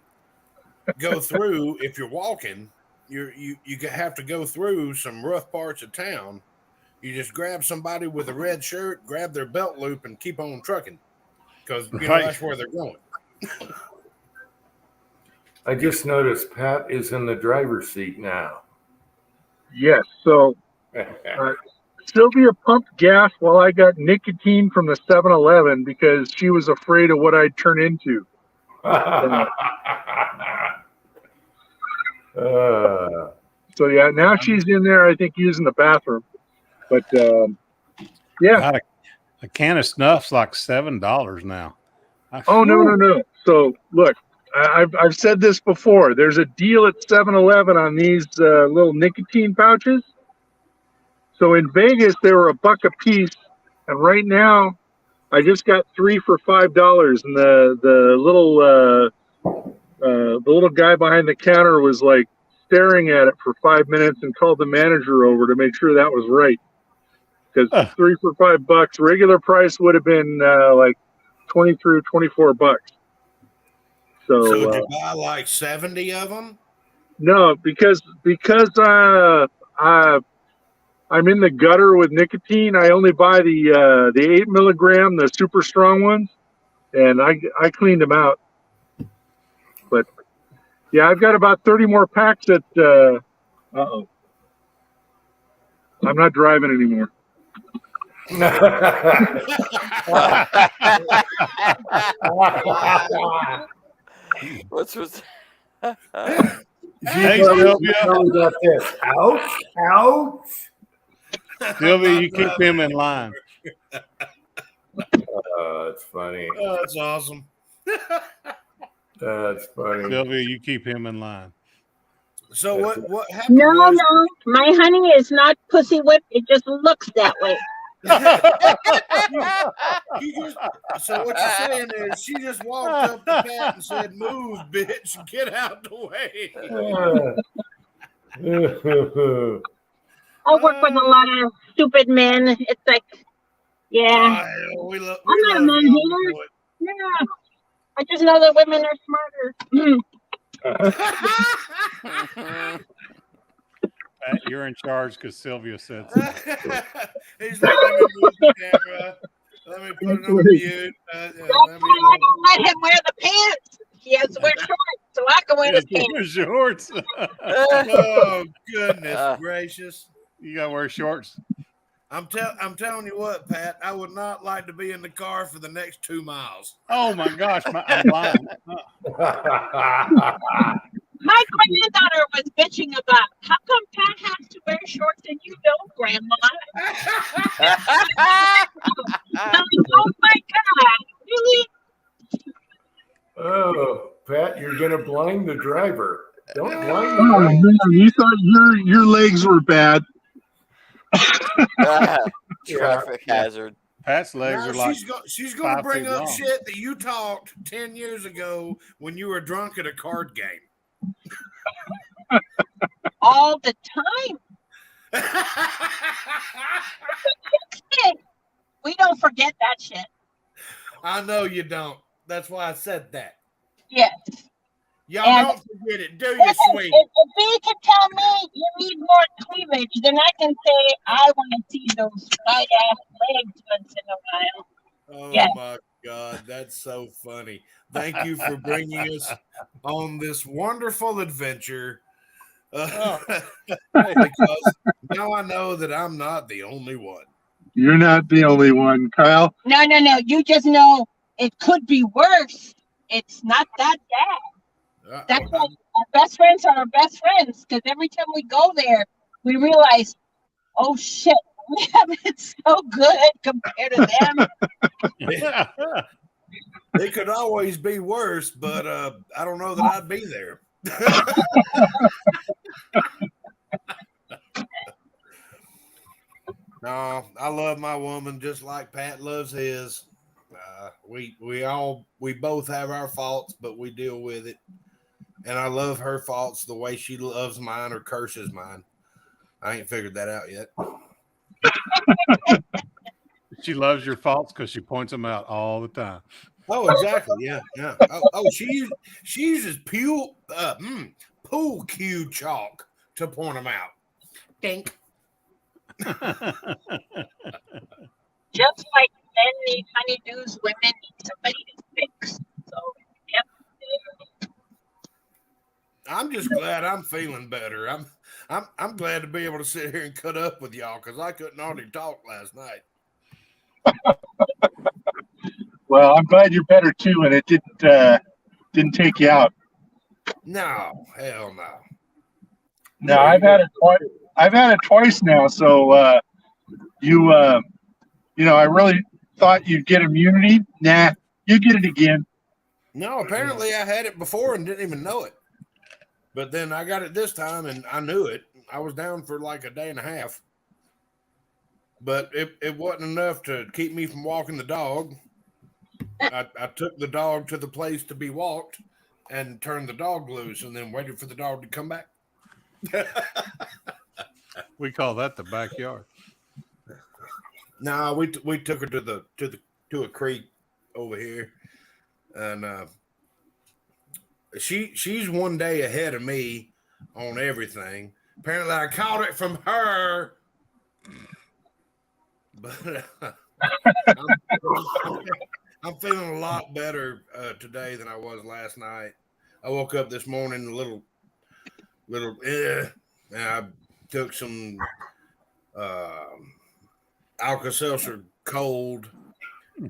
go through, if you're walking, you have to go through some rough parts of town. You just grab somebody with a red shirt, grab their belt loop, and keep on trucking, because Right. that's where they're going. I just noticed Pat is in the driver's seat now. Yes. So Sylvia pumped gas while I got nicotine from the 7-Eleven because she was afraid of what I'd turn into. So yeah, now she's in there, I think, using the bathroom. But yeah. God, a can of snuff's like $7 now. Oh no. So look, I've said this before. There's a deal at 7-Eleven on these little nicotine pouches. So in Vegas, they were $1 a piece, and right now, I just got 3 for $5. And the little guy behind the counter was like staring at it for 5 minutes and called the manager over to make sure that was right. Because 3 for $5, regular price would have been like 23 or 24 bucks. So did you buy like 70 of them? No, because I'm in the gutter with nicotine. I only buy the 8 milligram, the super strong ones, and I cleaned them out. But yeah, I've got about 30 more packs at. I'm not driving anymore. What's Hey, Sylvia. Got this. Ouch! Ouch! Sylvia, you keep him in line. That's funny. Oh, that's awesome. That's funny. Sylvia, you keep him in line. So what happened? No, was, no, my honey is not pussy whipped. It just looks that way. So what you're saying is she just walked up to Pat and said, "Move, bitch, get out the way." I work with a lot of stupid men. It's like, yeah, We love I'm not a man y'all. hater. Yeah, I just know that women are smarter. Pat, you're in charge because Sylvia said so. He's like, "Let me move the camera. Let me put it on mute." That's why I don't let him wear the pants. He has to wear shorts, so I can wear the pants. Shorts. Oh goodness gracious! You gotta wear shorts. I'm telling you what, Pat. I would not like to be in the car for the next 2 miles. Oh my gosh, I'm lying. My granddaughter was bitching about how come Pat has to wear shorts and you don't, Grandma? I'm like, oh my God, really? Oh, Pat, you're gonna blind the driver. Don't blind the Oh driver. man, you thought your legs were bad. Traffic hazard. Pat's legs Now are like she's gonna 5 bring feet up long. shit that you talked 10 years ago when you were drunk at a card game. All the time. We don't forget that shit. I know you don't. That's why I said that. Yes. Y'all And- don't forget it, do you, Listen, sweet? if you can tell me you need more cleavage, then I can say I want to see those white ass legs once in a while. Oh Yeah. my God, that's so funny. Thank you for bringing us on this wonderful adventure. Because now I know that I'm not the only one. You're not the only one, Kyle. No. You just know it could be worse. It's not that bad. That's why our best friends are our best friends. Because every time we go there, we realize, oh shit, we have it so good compared to them. It could always be worse, but I don't know that I'd be there. No, I love my woman just like Pat loves his. We both have our faults, but we deal with it. And I love her faults the way she loves mine or curses mine. I ain't figured that out yet. She loves your faults because she points them out all the time. Oh, exactly. Yeah. She uses pool cue chalk to point them out. Dink. Just like men need honeydews, women need somebody to fix. So, yep. I'm just glad I'm feeling better. I'm glad to be able to sit here and cut up with y'all because I couldn't hardly talk last night. Well, I'm glad you're better too, and it didn't take you out. No, hell no. No, I've had it twice. I've had it twice now. So I really thought you'd get immunity. Nah, you get it again. No, apparently I had it before and didn't even know it. But then I got it this time and I knew it. I was down for like a day and a half. But it wasn't enough to keep me from walking the dog. I took the dog to the place to be walked and turned the dog loose and then waited for the dog to come back. We call that the backyard. No, we took her to a creek over here, and she's one day ahead of me on everything. Apparently, I caught it from her, but I'm feeling a lot better today than I was last night. I woke up this morning a little, and I took some Alka-Seltzer cold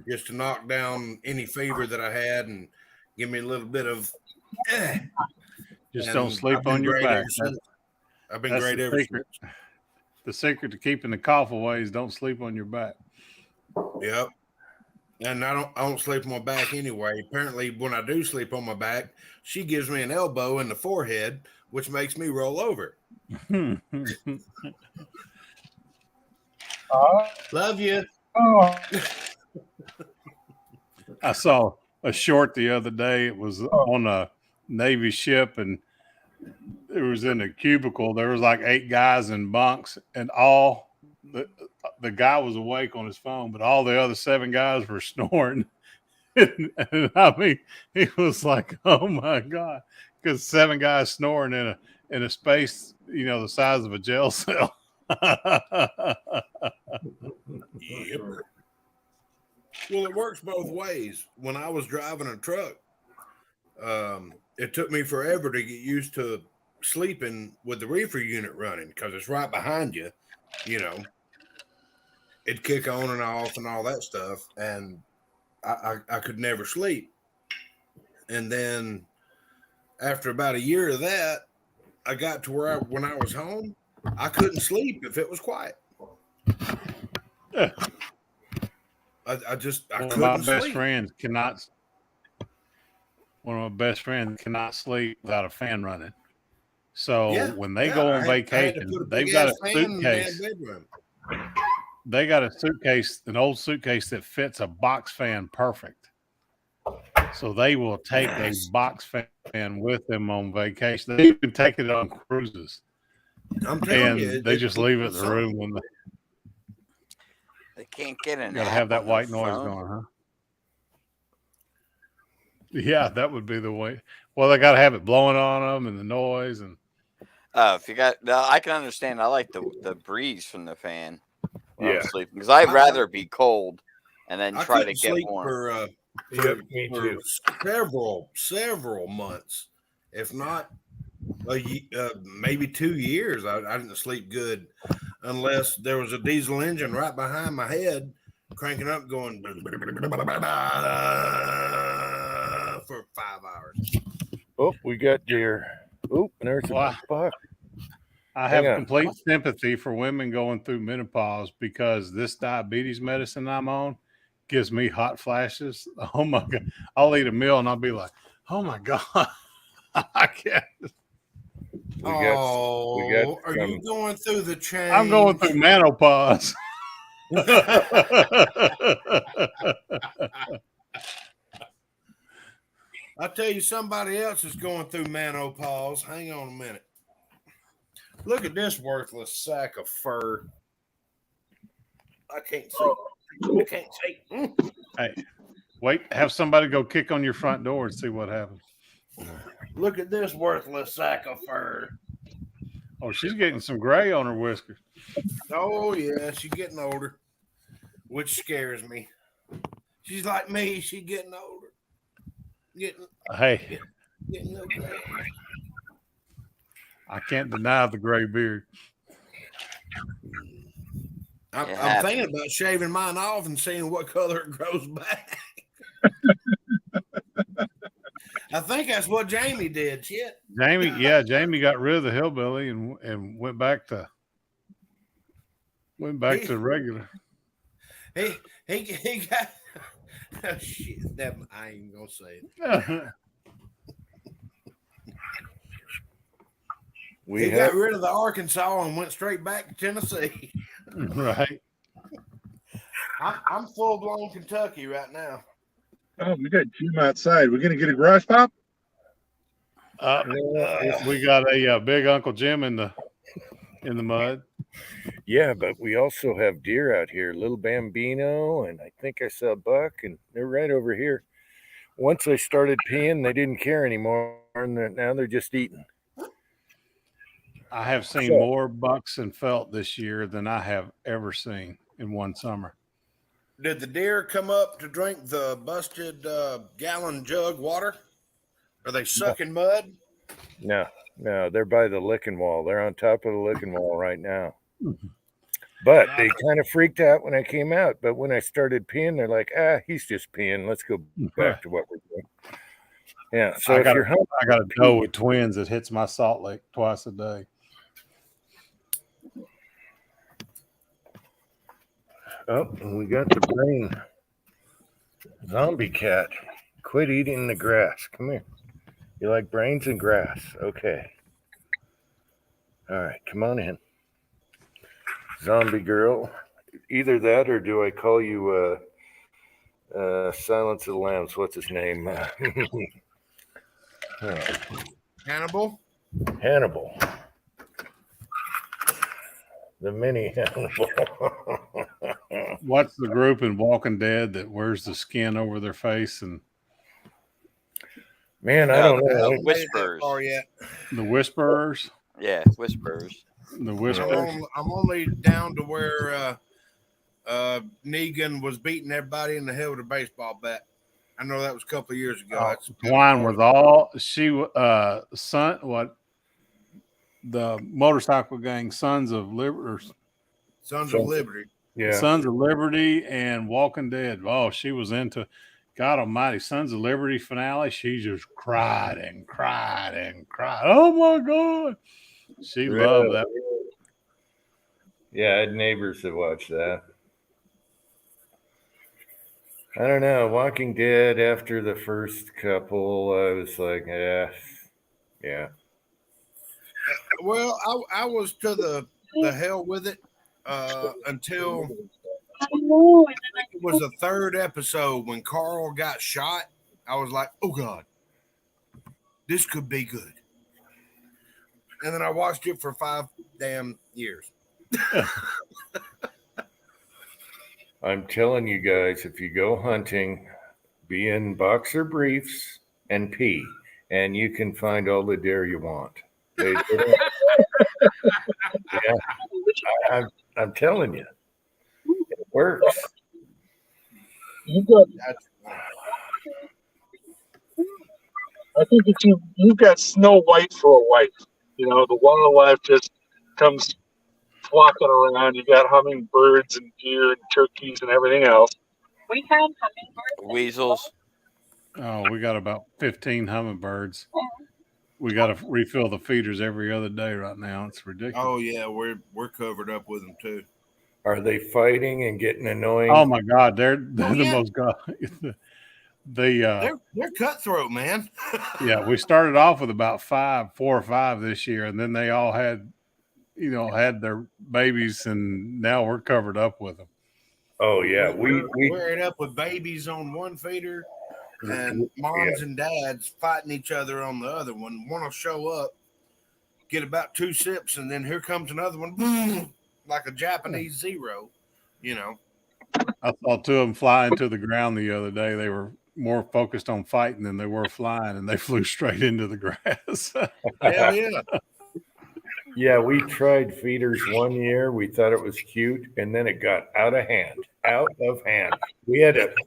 just to knock down any fever that I had and give me a little bit of Just and don't sleep I've been on your great back. ever since. I've been That's great the ever secret. since. The secret to keeping the cough away is don't sleep on your back. Yep. And I don't sleep on my back anyway. Apparently, when I do sleep on my back, she gives me an elbow in the forehead, which makes me roll over. Love you. Oh, I saw a short the other day. It was on a Navy ship, and it was in a cubicle. There was like 8 guys in bunks, and all the guy was awake on his phone, but all the other 7 guys were snoring. and I mean, he was like, "Oh my god," because 7 guys snoring in a space, the size of a jail cell. Yep. Well, it works both ways. When I was driving a truck, it took me forever to get used to sleeping with the reefer unit running because it's right behind you, It'd kick on and off and all that stuff, and I could never sleep. And then after about a year of that, I got to where when I was home, I couldn't sleep if it was quiet. Yeah. I One of couldn't my best sleep. friends cannot. one of my best friends, cannot sleep without a fan running. So Yeah, when they yeah, go on I had to vacation, put a they've big got ass a fan in the damn suitcase. bedroom. They got a suitcase, an old suitcase that fits a box fan perfect. So they will take a box fan with them on vacation. They even take it on cruises, I'm telling you, and they just leave it in the something. room when They can't get an got to app have that on their white noise phone. going, huh? Yeah, that would be the way. Well, they got to have it blowing on them and the noise and. If you got, no, I can understand. I like the breeze from the fan when Yeah. I'm sleeping because I'd rather be cold and then I try to couldn't get sleep warm. for Me for too. several months, if not maybe 2 years. I didn't sleep good unless there was a diesel engine right behind my head, cranking up, going for 5 hours. Oh, we got deer. Oh, and there's a Wow. buck. I Hang have on. complete sympathy for women going through menopause because this diabetes medicine I'm on gives me hot flashes. Oh my God. I'll eat a meal and I'll be like, oh my God. I can't. We got Are you going through the change? I'm going through menopause. I'll tell you, somebody else is going through menopause. Hang on a minute. Look at this worthless sack of fur. I can't see. I can't see. Hey, wait, have somebody go kick on your front door and see what happens. Look at this worthless sack of fur. Oh, she's getting some gray on her whiskers. Oh, yeah, she's getting older, which scares me. She's like me. She's getting older. Getting a little gray. I can't deny the gray beard. I'm thinking about shaving mine off and seeing what color it grows back. I think that's what Jamie did. Shit. Jamie got rid of the hillbilly and went back to regular. He got oh, shit. I ain't gonna say it. He got rid of the Arkansas and went straight back to Tennessee. Right. I'm full blown Kentucky right now. Oh, we got Jim outside. We're gonna get a garage pop. We got a big Uncle Jim in the mud. Yeah, but we also have deer out here, little Bambino, and I think I saw a buck, and they're right over here. Once I started peeing, they didn't care anymore, and now they're just eating. I have seen more bucks and felt this year than I have ever seen in one summer. Did the deer come up to drink the busted gallon jug water? Are they sucking mud? No, they're by the licking wall. They're on top of the licking wall right now. But they kind of freaked out when I came out. But when I started peeing, they're like, he's just peeing. Let's go back to what we're doing. Yeah, so I got a doe with twins that hits my Salt Lake twice a day. Oh, and we got the brain. Zombie cat. Quit eating the grass. Come here. You like brains and grass. Okay. All right, come on in. Zombie girl. Either that or do I call you Silence of the Lambs? What's his name? Hannibal? Hannibal. The mini Hannibal. What's the group in Walking Dead that wears the skin over their face and man, I don't know. Whisperers. the Whisperers? Yeah, Whisperers. The Whisperers. I'm only down to where Negan was beating everybody in the head with a baseball bat. I know that was a couple of years ago. Twine was all the motorcycle gang, Sons of Liberty. Sons of Liberty. Yeah. Sons of Liberty and Walking Dead. Oh, she was into God Almighty. Sons of Liberty finale. She just cried and cried and cried. Oh my God. She loved that. Yeah, I had neighbors that watched that. I don't know. Walking Dead after the first couple, I was like, yeah. Well, I was to the hell with it until I know. it was the third episode when Carl got shot. I was like, oh God, this could be good. And then I watched it for 5 damn years. I'm telling you guys, if you go hunting, be in boxer briefs and pee, and you can find all the deer you want. They don't- yeah, I'm telling you, it works. You got. I think that you've got Snow White for a wife. You know, the wildlife just comes flocking around. You got hummingbirds and deer and turkeys and everything else. We have hummingbirds. Weasels. Oh, we got about 15 hummingbirds. We got to refill the feeders every other day right now. It's ridiculous. Oh yeah, we're covered up with them too. Are they fighting and getting annoying? Oh my God, they're the yeah. most god. They're cutthroat, man. Yeah, we started off with about 4 or 5 this year, and then they all had their babies, and now we're covered up with them. Oh yeah, we're it up with babies on one feeder, and moms and dads fighting each other on the other one. One will show up, get about 2 sips, and then here comes another one, like a Japanese zero. You know, I saw 2 of them fly into the ground the other day. They were more focused on fighting than they were flying, and they flew straight into the grass. hell yeah. Yeah, we tried feeders one year. We thought it was cute, and then it got out of hand.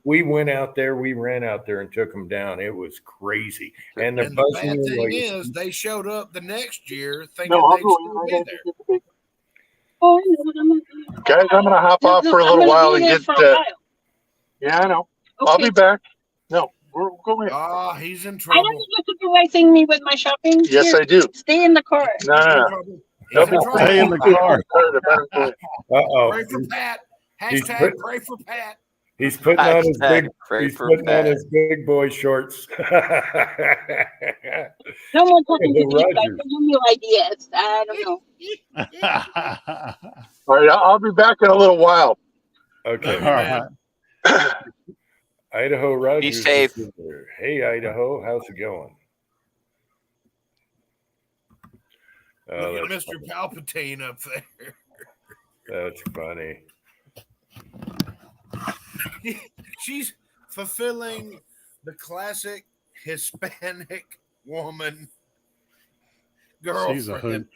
We went out there, we ran out there and took them down. It was crazy. And And the bad thing is, they showed up the next year thinking No, they'd still be there. Oh, I know. Guys, I'm going to hop off for a little while and get. Yeah, I know. I'll be back. No, we're going. Ah, he's in I trouble. don't need you supervising me with my shopping. Yes, Here, I do. stay in the car. No, He's in no, trouble. He's no. in trouble. Stay in the car. Pray for Pat. He's Hashtag pray for Pat. He's putting on his Hashtag big. pray He's for putting on Pat. his big boy shorts. No more talking to me. Rogers. Guys. Give me ideas. I don't know. All right, I'll be back in a little while. Okay. All right. Idaho Rogers. Be safe. is here. Hey, Idaho, how's it going? Oh, Look at that's Mr. Palpatine up there. That's funny. She's fulfilling the classic Hispanic woman girlfriend. She's a hoot.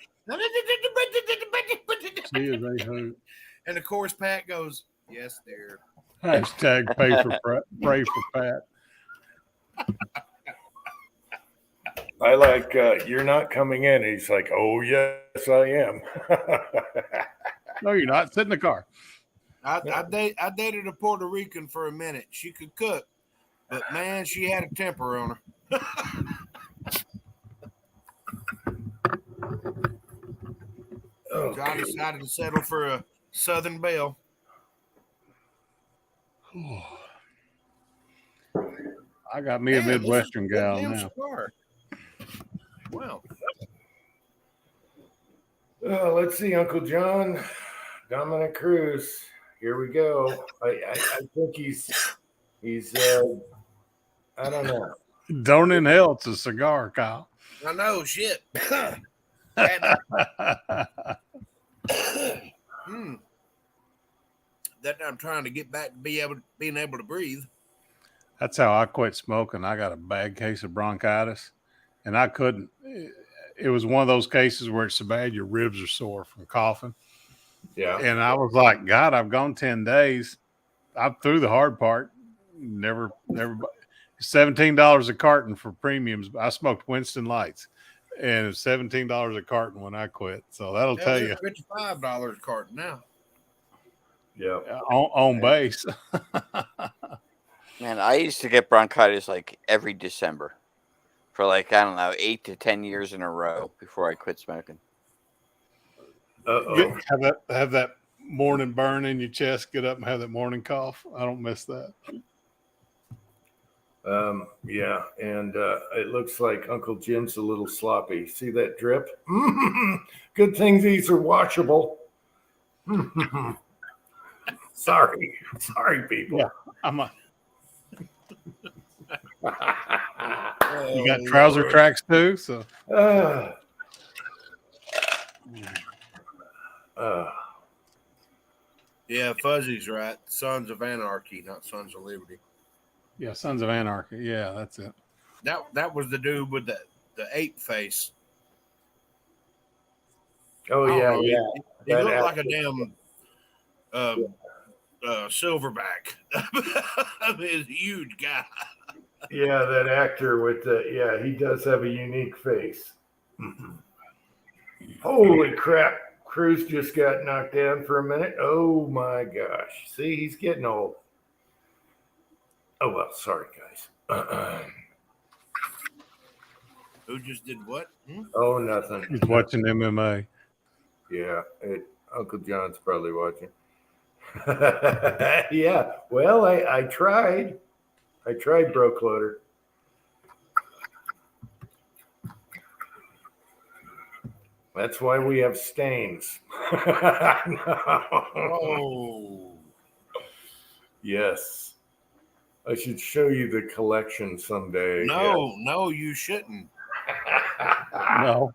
She is a hoot. And of course, Pat goes, "Yes, dear." Hashtag pray for Pat. I like, you're not coming in. He's like, oh, yes, I am. No, you're not. Sit in the car. I dated a Puerto Rican for a minute. She could cook, but man, she had a temper on her. So I decided to settle for a Southern Belle. I got me a Man, this is Midwestern a gal damn now. cigar. Wow. Let's see, Uncle John, Dominic Cruz. Here we go. I think he's I don't know. Don't inhale. It's a cigar, Kyle. I know, shit. That I'm trying to get back to being able to breathe. That's how I quit smoking. I got a bad case of bronchitis, and I couldn't. It was one of those cases where it's so bad your ribs are sore from coughing. Yeah. And I was like, God, I've gone 10 days. I'm through the hard part. Never. $17 a carton for premiums. I smoked Winston Lights, and it's $17 a carton when I quit. So that'll tell you. $55 a carton now. Yeah. On base. Man, I used to get bronchitis like every December for like, I don't know, 8 to 10 years in a row before I quit smoking. Uh-oh. Have that morning burn in your chest, get up and have that morning cough. I don't miss that. Yeah, and it looks like Uncle Jim's a little sloppy. See that drip? Good thing these are washable. Sorry, people. Yeah, I'm a, Oh, you got trouser Lord. tracks too, so Yeah, Fuzzy's right. Sons of Anarchy, not Sons of Liberty. yeah, Sons of Anarchy. Yeah, that's it. That was the dude with the ape face. Oh I yeah, don't know, yeah. He That looked like a actor. damn silverback. I mean, he's a huge guy. Yeah, that actor with the he does have a unique face. Holy crap. Cruz just got knocked down for a minute. Oh my gosh. See, he's getting old. Oh well, sorry guys. Who just did what? Oh, nothing. He's watching MMA. Yeah, Uncle John's probably watching. Yeah, well, I tried. I tried Broke Loader. That's why we have stains. Oh, Yes. I should show you the collection someday. no, you shouldn't. No,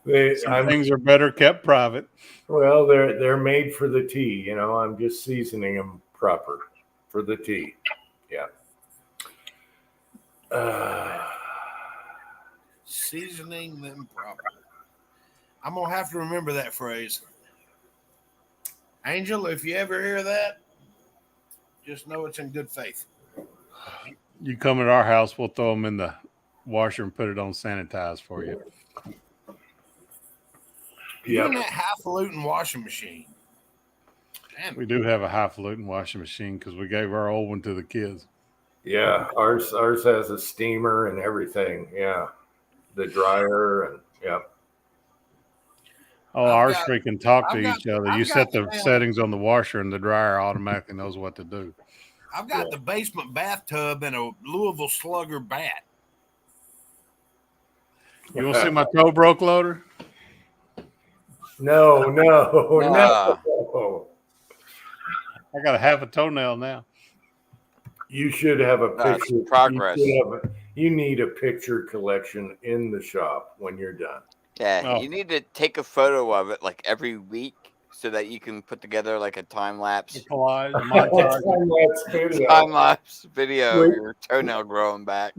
Yeah. some things are better kept private. Well, they're made for the tea. You know, I'm just seasoning them proper for the tea. Yeah. Seasoning them properly. I'm gonna have to remember that phrase. Angel, if you ever hear that, just know it's in good faith. You come at our house, we'll throw them in the washer and put it on sanitize for you. Even that highfalutin washing machine. Damn. We do have a highfalutin washing machine because we gave our old one to the kids. Yeah, ours has a steamer and everything. Yeah, the dryer and yeah. Oh, I've ours got- freaking talk to I've got- each other. I've You set got the some- settings on the washer and the dryer automatically knows what to do. I've got the basement bathtub and a Louisville Slugger bat. You want to see my toe broke loader? No. I got a half a toenail now. You should have a That's picture. progress. You need a picture collection in the shop when you're done. Yeah, Oh. you need to take a photo of it like every week so that you can put together like a time A lapse collage, a montage. Time-lapse video. video of your toenail growing back.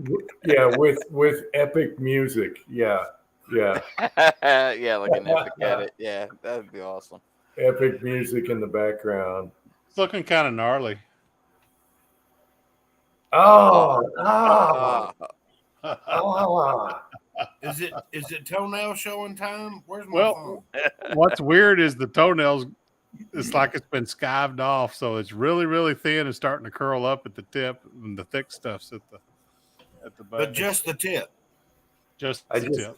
Yeah, with epic music. Yeah. Yeah, like an epic edit. Yeah, that would be awesome. Epic music in the background. It's looking kind of gnarly. Oh. Is it toenail showing time? Where's my Well, phone? What's weird is the toenails, it's like it's been skived off. So it's really, really thin and starting to curl up at the tip, and the thick stuff's at the back. But just the tip. Just I the just tip.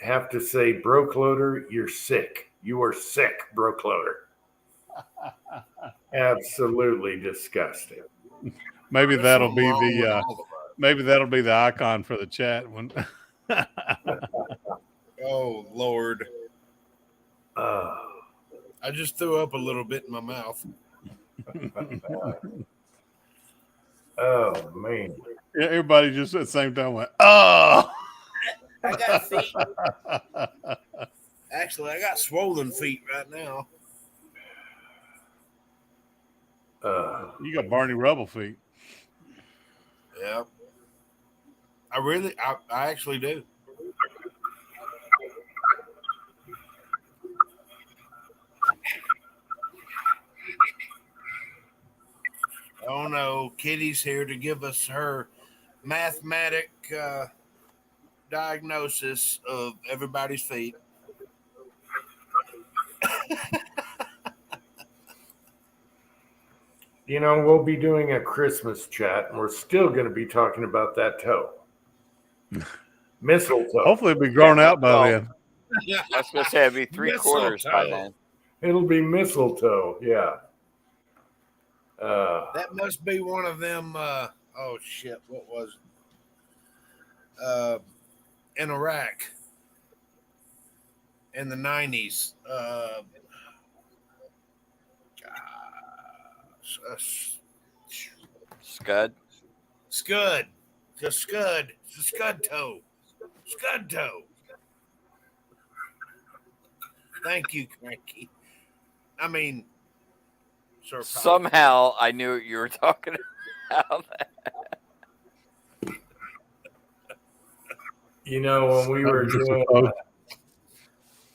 have to say, Broke Loader, you're sick. You are sick, Broke Loader. Absolutely disgusting. Maybe that'll be Something wrong with the all of us. maybe that'll be the icon for the chat when Oh Lord. Oh. I just threw up a little bit in my mouth. Oh man. Yeah, everybody just at the same time went, oh. I got feet. Actually, I got swollen feet right now. You got Barney Rubble feet. Yeah. I actually do. Oh no, Kitty's here to give us her mathematic diagnosis of everybody's feet. You know, we'll be doing a Christmas chat, and we're still going to be talking about that toe. Mistletoe. Hopefully it'll be grown out by then. I was going to say it'd be 3/4 by Mistletoe. then. It'll be mistletoe. Yeah. That must be one of them. oh shit, what was it? In Iraq in the 90s. Scud. Scud. The Scud. The Scud toe. Scud toe. Thank you, Cranky. I mean, Sir Somehow I knew what you were talking about. You know, when we were doing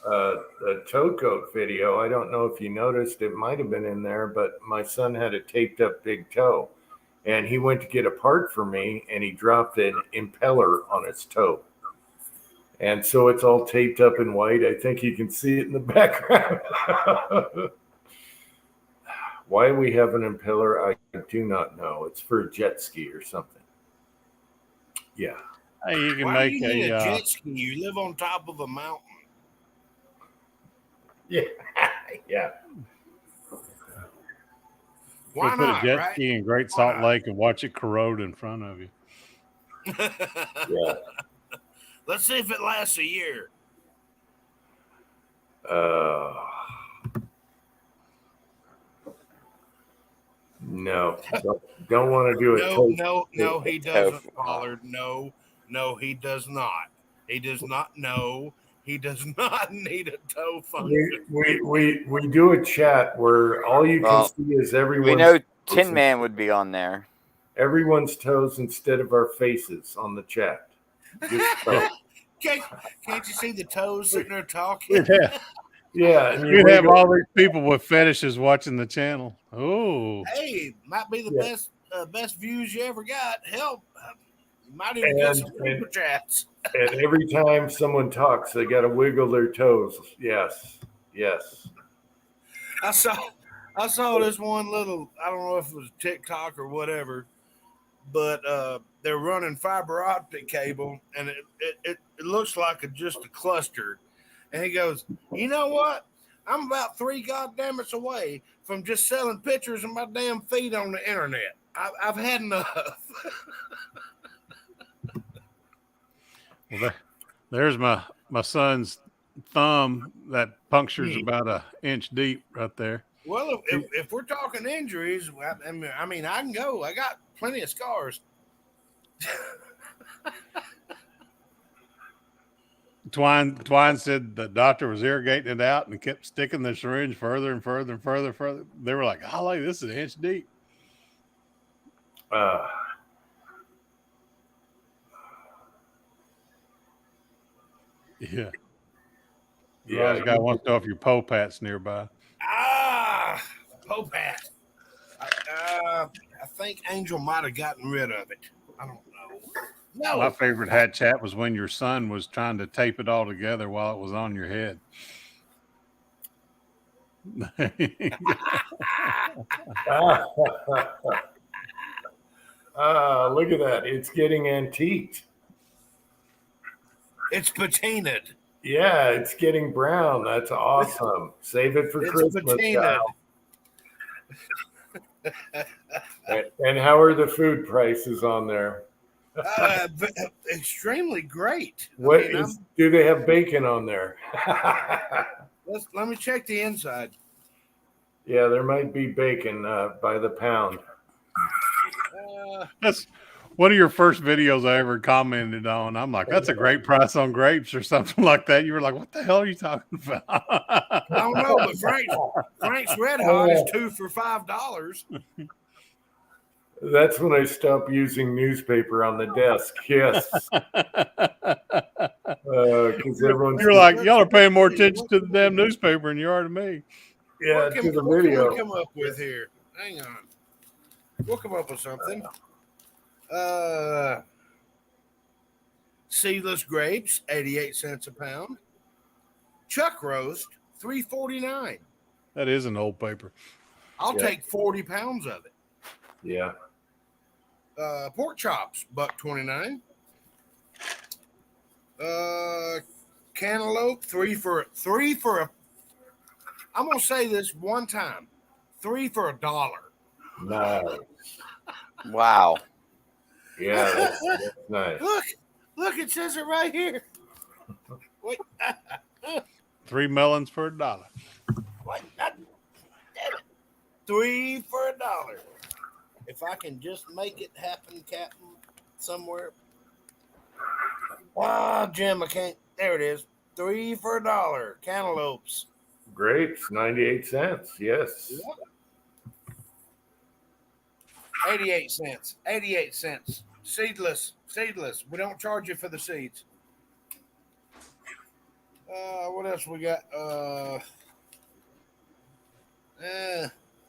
the toe coat video, I don't know if you noticed, it might have been in there, but my son had a taped up big toe, and he went to get a part for me, and he dropped an impeller on his toe. And so it's all taped up in white. I think you can see it in the background. Why we have an impeller, I do not know. It's for a jet ski or something. Yeah. Hey, you can Why make do you need a. a jet ski? You live on top of a mountain. Yeah. Yeah. Why put not? a jet Right? ski in Great Salt Lake and watch it corrode in front of you. Yeah. Let's see if it lasts a year. No, don't want to do it. No, he doesn't, Pollard. No, he does not. He does not know. He does not need a toe function. We do a chat where all you can see is everyone. We know Tin Man would be on there. Everyone's toes instead of our faces on the chat. Can't you see the toes sitting there talking? Yeah. Yeah, You have all these people with fetishes watching the channel. Oh, hey, might be the best views you ever got. Help, you might even get some super chats. And every time someone talks, they got to wiggle their toes. Yes. I saw this one little. I don't know if it was TikTok or whatever, but they're running fiber optic cable, and it looks like just a cluster. And he goes, you know what? I'm about 3 goddammits away from just selling pictures of my damn feet on the internet. I've had enough. well, there's my son's thumb that punctures about an inch deep right there. Well, if we're talking injuries, I mean, I can go. I got plenty of scars. Twine said the doctor was irrigating it out and kept sticking the syringe further and further and further. They were like, "Holly, this is an inch deep." Yeah. The guy wants to know if your Popat's nearby. Popat. I think Angel might have gotten rid of it. I don't know. No. My favorite hat chat was when your son was trying to tape it all together while it was on your head. Look at that. It's getting antiqued. It's patinaed. Yeah, it's getting brown. That's awesome. Save it for Christmas. And how are the food prices on there? Extremely great. Do they have bacon on there? Let me check the inside. Yeah, there might be bacon by the pound. That's one of your first videos I ever commented on. I'm like, that's a great price on grapes or something like that. You were like, what the hell are you talking about? I don't know, but Frank's Red Hot is 2 for $5. That's when I stopped using newspaper on the desk. Yes. You're like, y'all are paying more attention to the damn newspaper than you are to me. Yeah, to the video. What can we come up with here? Hang on. We'll come up with something. Seedless grapes, 88 cents a pound. Chuck roast, $3.49. That is an old paper. I'll take 40 pounds of it. Yeah. Pork chops, $1.29. Cantaloupe, three for a. I'm gonna say this one time, $3 for $1. Nice. Wow. Yeah, that's nice. Look, it says it right here. Wait, 3 melons for $1. what? Damn it. 3 for $1. If I can just make it happen, Captain, somewhere. Wow, Jim, I can't. There it is. 3 for $1. Cantaloupes. Grapes, 98 cents. Yes. 88 cents. 88 cents. Seedless. We don't charge you for the seeds. What else we got?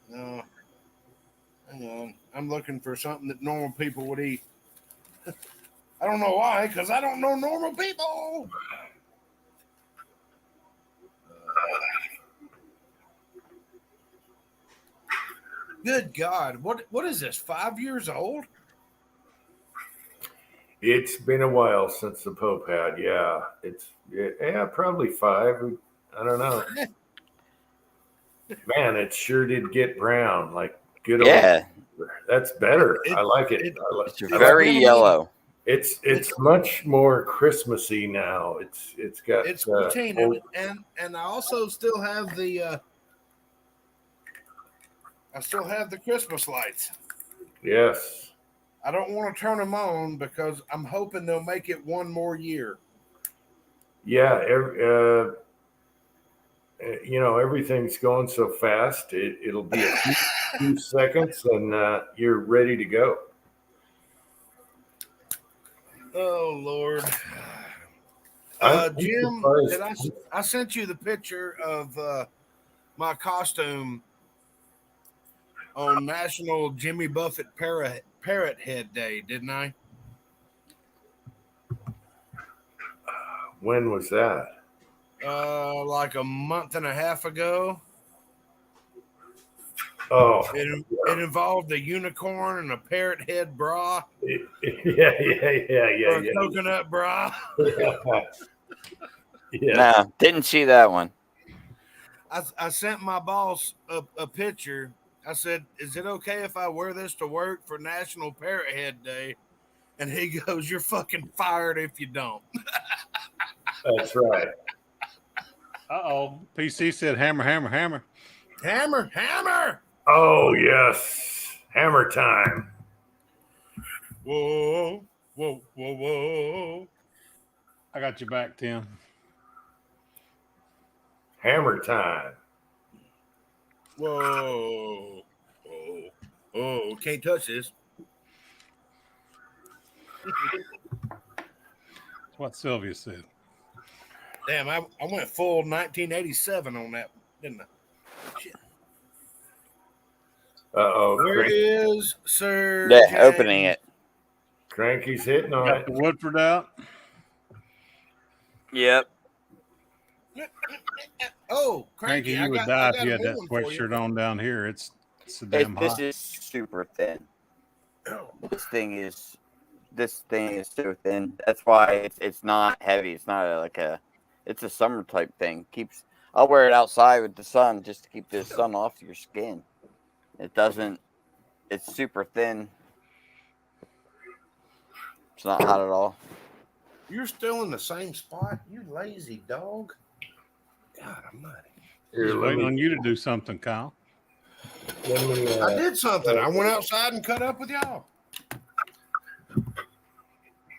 No. Hang on. I'm looking for something that normal people would eat. I don't know why, because I don't know normal people. Good God. What is this? 5 years old? It's been a while since the Pope had. Yeah. Probably 5. I don't know. Man, it sure did get brown. Like good old. Yeah, That's better. I like it. it's very yellow. It's much more Christmassy now. It's got It's routine, and I also still have the Christmas lights. Yes. I don't want to turn them on because I'm hoping they'll make it one more year. Yeah. Everything's going so fast. It'll be a few seconds, and you're ready to go. Oh Lord, I'm Jim, surprised. I sent you the picture of my costume on National Jimmy Buffett Parrot Head Day, didn't I? When was that? Like a month and a half ago. Oh, It involved a unicorn and a parrot head bra. yeah. Or a coconut bra. Yeah. No, didn't see that one. I sent my boss a picture. I said, "Is it okay if I wear this to work for National Parrot Head Day?" And he goes, "You're fucking fired if you don't." That's right. Uh-oh. PC said hammer, hammer, hammer. Hammer. Oh, yes. Hammer time. Whoa. I got you back, Tim. Hammer time. Whoa. Can't touch this. That's what Sylvia said. Damn, I went full 1987 on that, didn't I? Shit. Uh-oh. Where is Sir Yeah, James? opening it. Cranky's hitting on Got it. the Woodford out. Yep. Oh, Cranky, Cranky, you would I die got if you had a that new one for you. sweatshirt on down here. It's so damn This hot. is super thin. Oh. This thing is so thin. That's why it's not heavy. It's not it's a summer type thing. I'll wear it outside with the sun just to keep the sun off your skin. It's super thin. It's not hot at all. You're still in the same spot, you lazy dog. God almighty. Here, Just let waiting me, on you to do something, Kyle. let me, I did something. I went outside and cut up with y'all.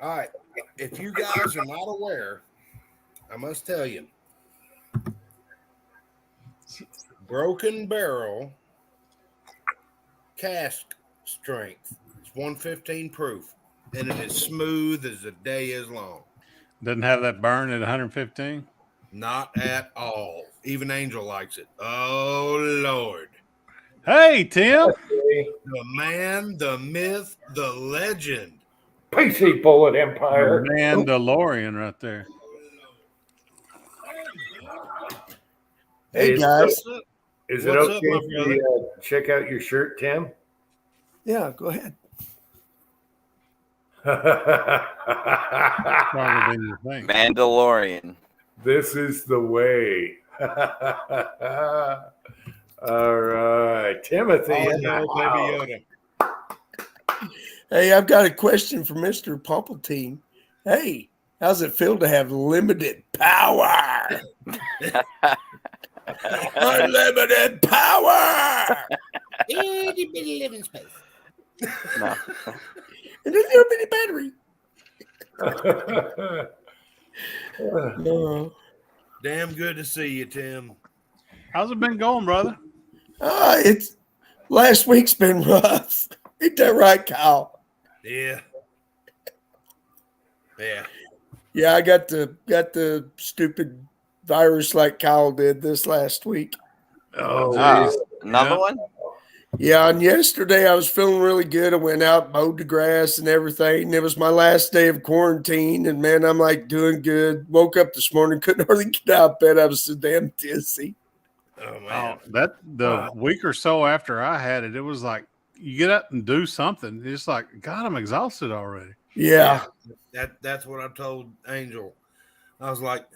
All right. If you guys are not aware, I must tell you. Broken Barrel cask strength. It's 115 proof. And it is smooth as the day is long. Doesn't have that burn at 115. Not at all. Even Angel likes it. Oh, Lord. Hey, Tim. The man, the myth, the legend. PC Bullet Empire. Mandalorian right there. Hey, guys. Is it What's okay up, my if we check out your shirt, Tim? Yeah, go ahead. Stronger than you think. Mandalorian. This is the way. All right. Timothy. Oh, in the no, house. Baby Yoda. Hey, I've got a question for Mr. Pumpleteen. Hey, how's it feel to have limited power? Unlimited power! Itty bitty living space. No. And a little bitty battery. No. Damn good to see you, Tim. How's it been going, brother? It's last week's been rough. Ain't that right, Kyle? Yeah. Yeah. Yeah, I got the stupid virus like Kyle did this last week. Oh, Another Yeah. one? Yeah, and yesterday I was feeling really good. I went out, mowed the grass and everything. And it was my last day of quarantine. And man, I'm like doing good. Woke up this morning, couldn't hardly get out of bed. I was so damn dizzy. Oh man. Oh, the week or so after I had it, it was like you get up and do something. It's like, God, I'm exhausted already. Yeah. That's what I told Angel. I was like,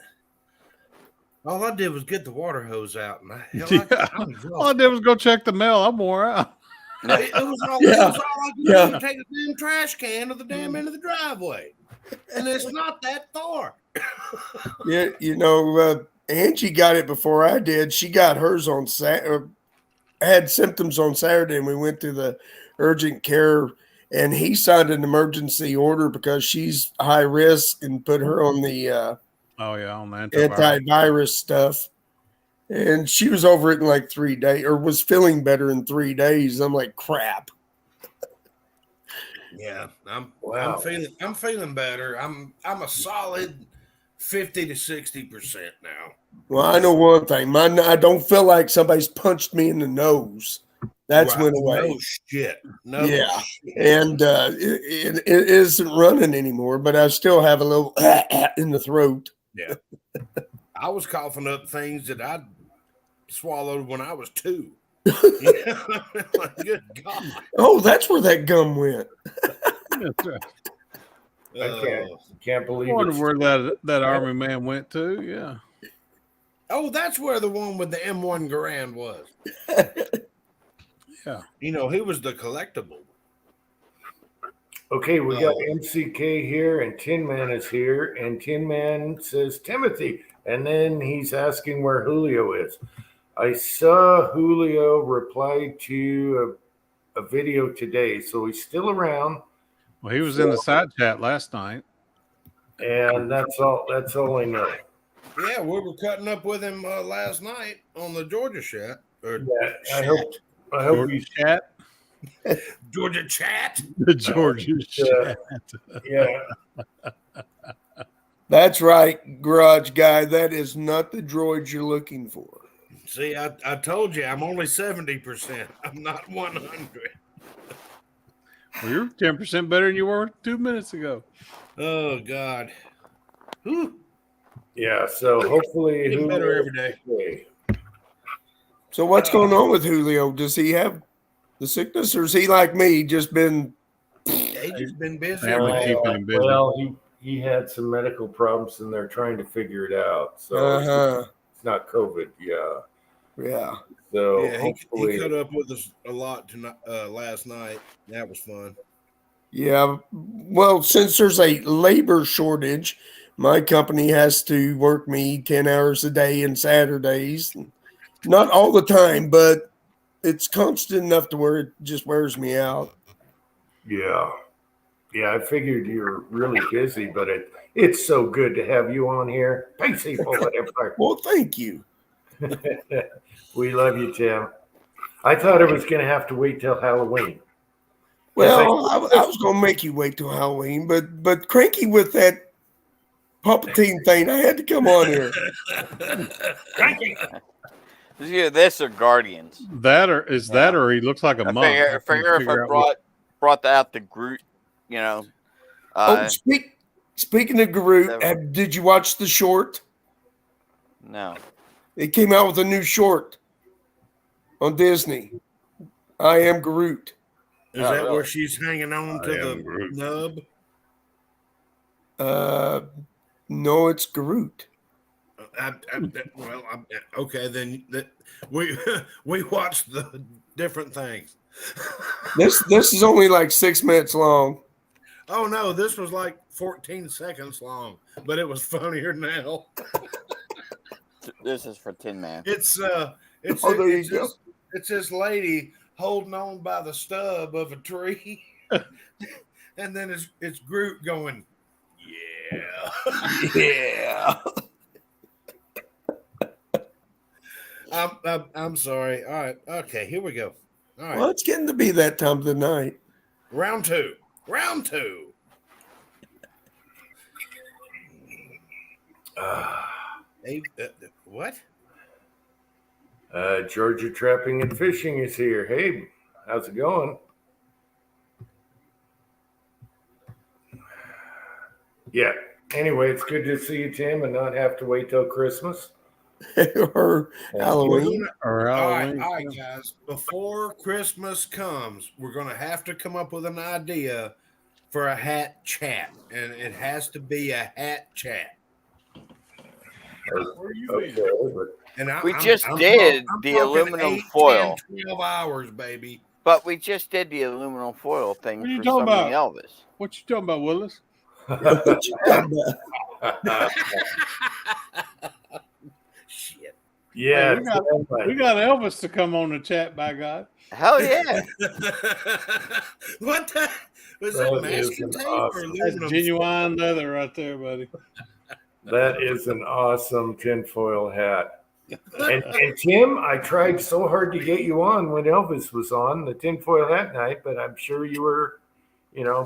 all I did was get the water hose out, and I'm exhausted. All I did was go check the mail. I'm wore out. It was all Yeah. I could Yeah. do, take a damn trash can to the damn end of the driveway. And it's not that far. Yeah, Angie got it before I did. She got hers on had symptoms on Saturday, and we went to the urgent care, and he signed an emergency order because she's high risk and put her on the Oh yeah, on the antivirus. antivirus stuff. And she was over it in like 3 days, or was feeling better in 3 days. I'm like, crap. Yeah, I'm Wow. feeling better. I'm a solid 50 to 60% now. Well, I know one thing. I don't feel like somebody's punched me in the nose. That's Wow, went away. No shit. No Yeah. shit. And it isn't running anymore, but I still have a little in the throat. Yeah. I was coughing up things that I swallowed when I was 2. Like, good God. Oh, that's where that gum went. I can't I believe wonder it's where that army man went to. Yeah. Oh, that's where the one with the M1 Garand was. Yeah. He was the collectible. Okay, we got MCK here, and Tin Man is here, and Tin Man says Timothy, and then he's asking where Julio is. I saw Julio reply to a video today, so he's still around, Well, he was in the side chat last night. and that's all. That's all I know. Yeah, we were cutting up with him last night on the Georgia chat. Or Yeah, I hope Georgia he's chat. Georgia chat. The Georgia chat. yeah. That's right, garage guy. That is not the droid you're looking for. See, I told you I'm only 70%. I'm not 100. Well, you're 10% better than you were 2 minutes ago. Oh God. Whew. Yeah, so hopefully Getting better Julio every day. okay. So what's going on with Julio? Does he have the sickness, or is he like me, just been? They just been busy. Yeah, we keep him busy. Well, he had some medical problems, and they're trying to figure it out. So it's not COVID. Yeah. Yeah. So Yeah, hopefully, he cut up with us a lot tonight, last night. That was fun. Yeah. Well, since there's a labor shortage, my company has to work me 10 hours a day and Saturdays. Not all the time, but it's constant enough to where it just wears me out. yeah. I figured you're really busy, but it's so good to have you on here. Pacey Bullet Empire. Well, thank you. We love you, Tim. I thought it was going to have to wait till Halloween. Well, I was going to make you wait till Halloween, but cranky with that Palpatine thing, I had to come on here. It's either this or Guardians. That or he looks like a monk. I figure if I brought out the Groot, Speaking of Groot, did you watch the short? No. It came out with a new short on Disney. I Am Groot. Is that where she's hanging on to the nub? No, it's Groot. Okay, then we watched the different things. This is only like 6 minutes long. Oh no, this was like 14 seconds long, but it was funnier now. This is for Tin Man. It's Oh, there you go. it's this lady holding on by the stub of a tree, and then it's Groot going, yeah, Yeah. I'm sorry. All right, okay, here we go. All right, Well, it's getting to be that time of the night. round two. Hey, what? Georgia Trapping and Fishing is here. Hey, how's it going? Yeah. Anyway, it's good to see you, Tim, and not have to wait till Christmas. Or Halloween. Or All Halloween. right, guys. Before Christmas comes, we're going to have to come up with an idea for a hat chat, and it has to be a hat chat. Okay, but And We just did the talking aluminum 8, foil. 10, 12 hours, baby. But we just did the aluminum foil thing What are you for talking summoning about? Elvis. What you talking about, Willis? Shit. yeah, Hey, we got Elvis to come on the chat, by God. Hell yeah. What the? Was That it is masking an tape awesome- or That's aluminum? genuine leather right there, buddy. that is an awesome tinfoil hat. And Tim, I tried so hard to get you on when Elvis was on the tinfoil hat night, but I'm sure you were,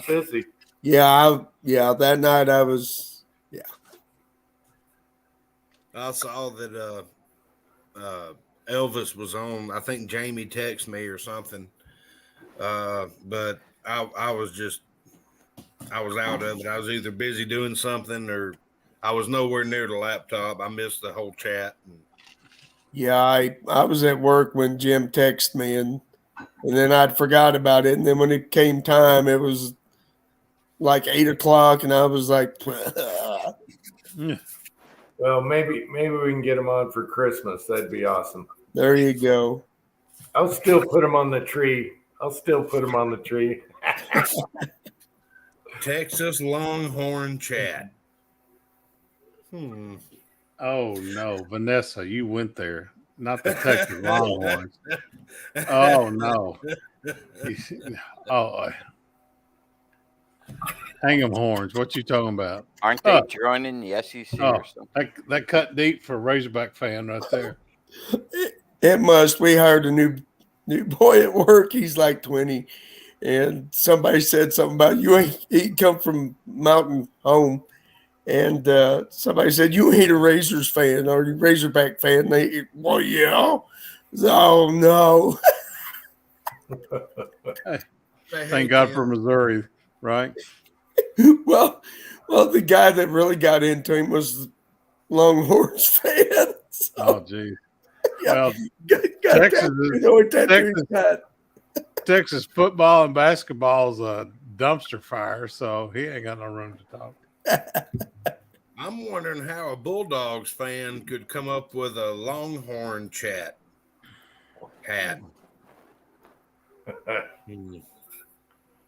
busy. Yeah, that night I was. I saw that Elvis was on. I think Jamie texted me or something. But I was out of it. I was either busy doing something or I was nowhere near the laptop. I missed the whole chat. Yeah, I was at work when Jim texted me, and then I'd forgot about it. And then when it came time, it was like 8 o'clock, and I was like, Well, maybe we can get him on for Christmas. That'd be awesome. there you go. I'll still put him on the tree. Texas Longhorn chat. Oh no, Vanessa, you went there. Not the Texas Longhorns. Oh no. Oh, hang 'em horns. What you talking about? Aren't they joining the SEC or something? That cut deep for a Razorback fan right there. It must. We hired a new boy at work. He's like 20, and somebody said something about he come from Mountain Home, and somebody said you ain't a Razors fan or you Razorback fan. Well, yeah. Oh no. Thank God for Missouri, right? well, the guy that really got into him was Longhorns fan. So, Oh geez. yeah, Well, Texas, Texas football and basketball is a dumpster fire, so he ain't got no room to talk. I'm wondering how a Bulldogs fan could come up with a Longhorn chat hat.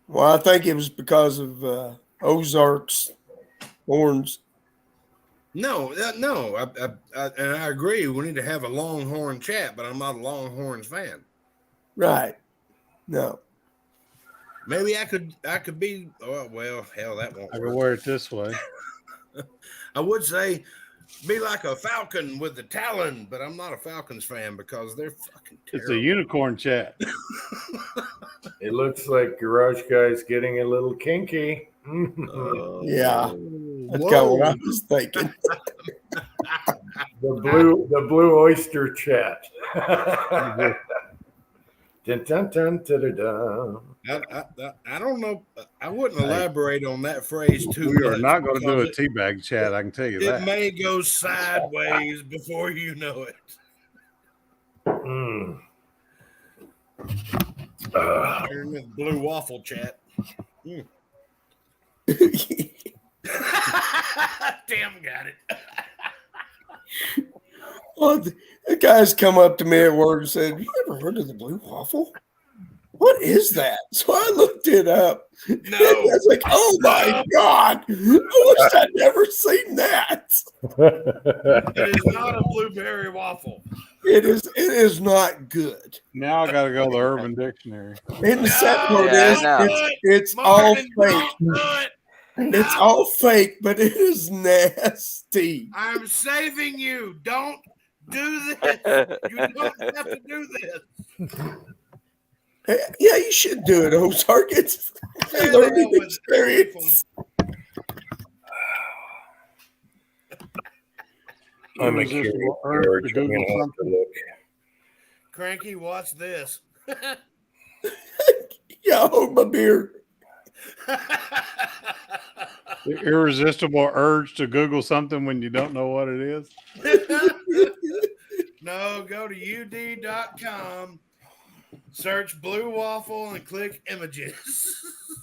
Well, I think it was because of Ozarks horns. No. And I agree. We need to have a Longhorn chat, but I'm not a Longhorns fan. Right. No. Maybe I could be. Oh well, hell, that won't I work. can wear it this way. I would say be like a Falcon with the talon, but I'm not a Falcons fan because they're fucking It's terrible. a unicorn chat. It looks like Garage Guy's getting a little kinky. Yeah. That's kind of what I was thinking. The blue oyster chat. Dun, dun, dun, dun, dun, dun. I don't know. I wouldn't elaborate on that phrase too We much. are not going to do a because teabag chat. I can tell you it that. may go sideways before you know it. Mm. You're in the blue waffle chat. Damn, got it. Well, the guys come up to me at work and said, "You ever heard of the Blue Waffle?" what is that? So I looked it up. No. I was like, oh my God. I wish I'd never seen that. It is not a blueberry waffle. It is not good. Now I got to go to the Urban Dictionary. And the sad part Yeah, is, I know. it's all Martin, fake. don't do it. It's all fake, but it is nasty. I'm saving you. Don't do this. You don't have to do this. Yeah, you should do it, Ozark. It's a Yeah, the hell learning with it. experience. I'm a Irresistible curious urge George. to I'm Google gonna have to something. look. Cranky, watch this. Yeah, I hold my beer. The irresistible urge to Google something when you don't know what it is. No, go to ud.com, search blue waffle, and click images.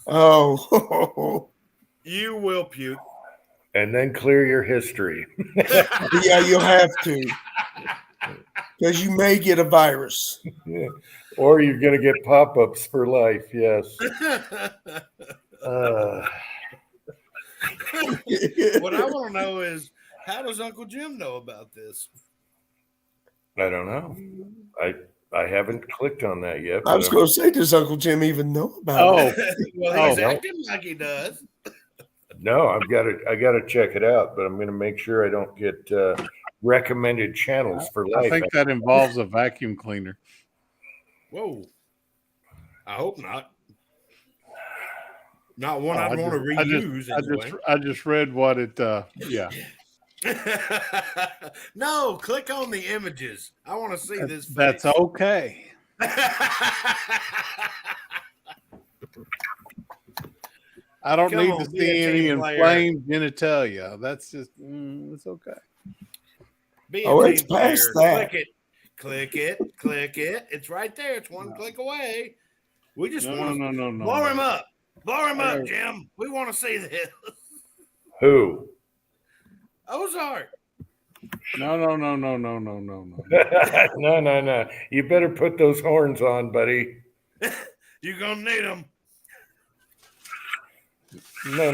Oh, You will puke. And then clear your history. yeah, you'll have to. Because you may get a virus. Yeah. Or you're going to get pop-ups for life. Yes. What I want to know is, how does Uncle Jim know about this? I don't know. I haven't clicked on that yet. I was but going to say, does Uncle Jim even know about it? Well, he's no. acting like he does. No, I got to check it out, but I'm going to make sure I don't get recommended channels for life. I think that involves a vacuum cleaner. Whoa. I hope not. Not one I I'd want to just- reuse. I just read what it. Yeah, No, click on the images. I want to see this. that's face. okay. I don't Come need on, to be see a any team player. inflamed genitalia. That's just it's okay. Be a Oh, team it's past player. that. Click it. Click it. Click it. It's right there. It's one click away. We just No, want to no, no. blow him up. Blow him up, Okay. Jim. We want to see this. Who? Ozark. No. No. You better put those horns on, buddy. You're going to need them. No.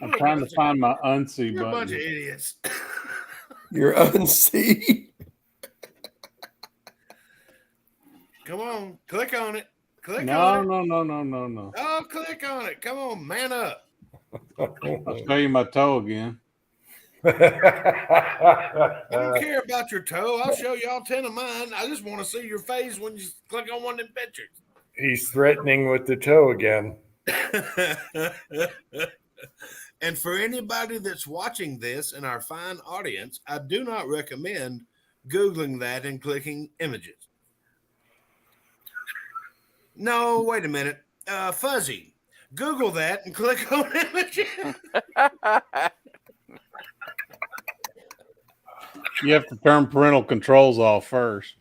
I'm trying to find my unsee You're a bunch of button. idiots. You're unseen. Come on. Click on it. Click No. on it. Oh, click on it. Come on. Man up. I'll show you my toe again. I don't care about your toe. I'll show you all 10 of mine. I just want to see your face when you click on one of them pictures. He's threatening with the toe again. And for anybody that's watching this in our fine audience, I do not recommend Googling that and clicking images. No, wait a minute. Fuzzy, Google that and click on images. You have to turn parental controls off first.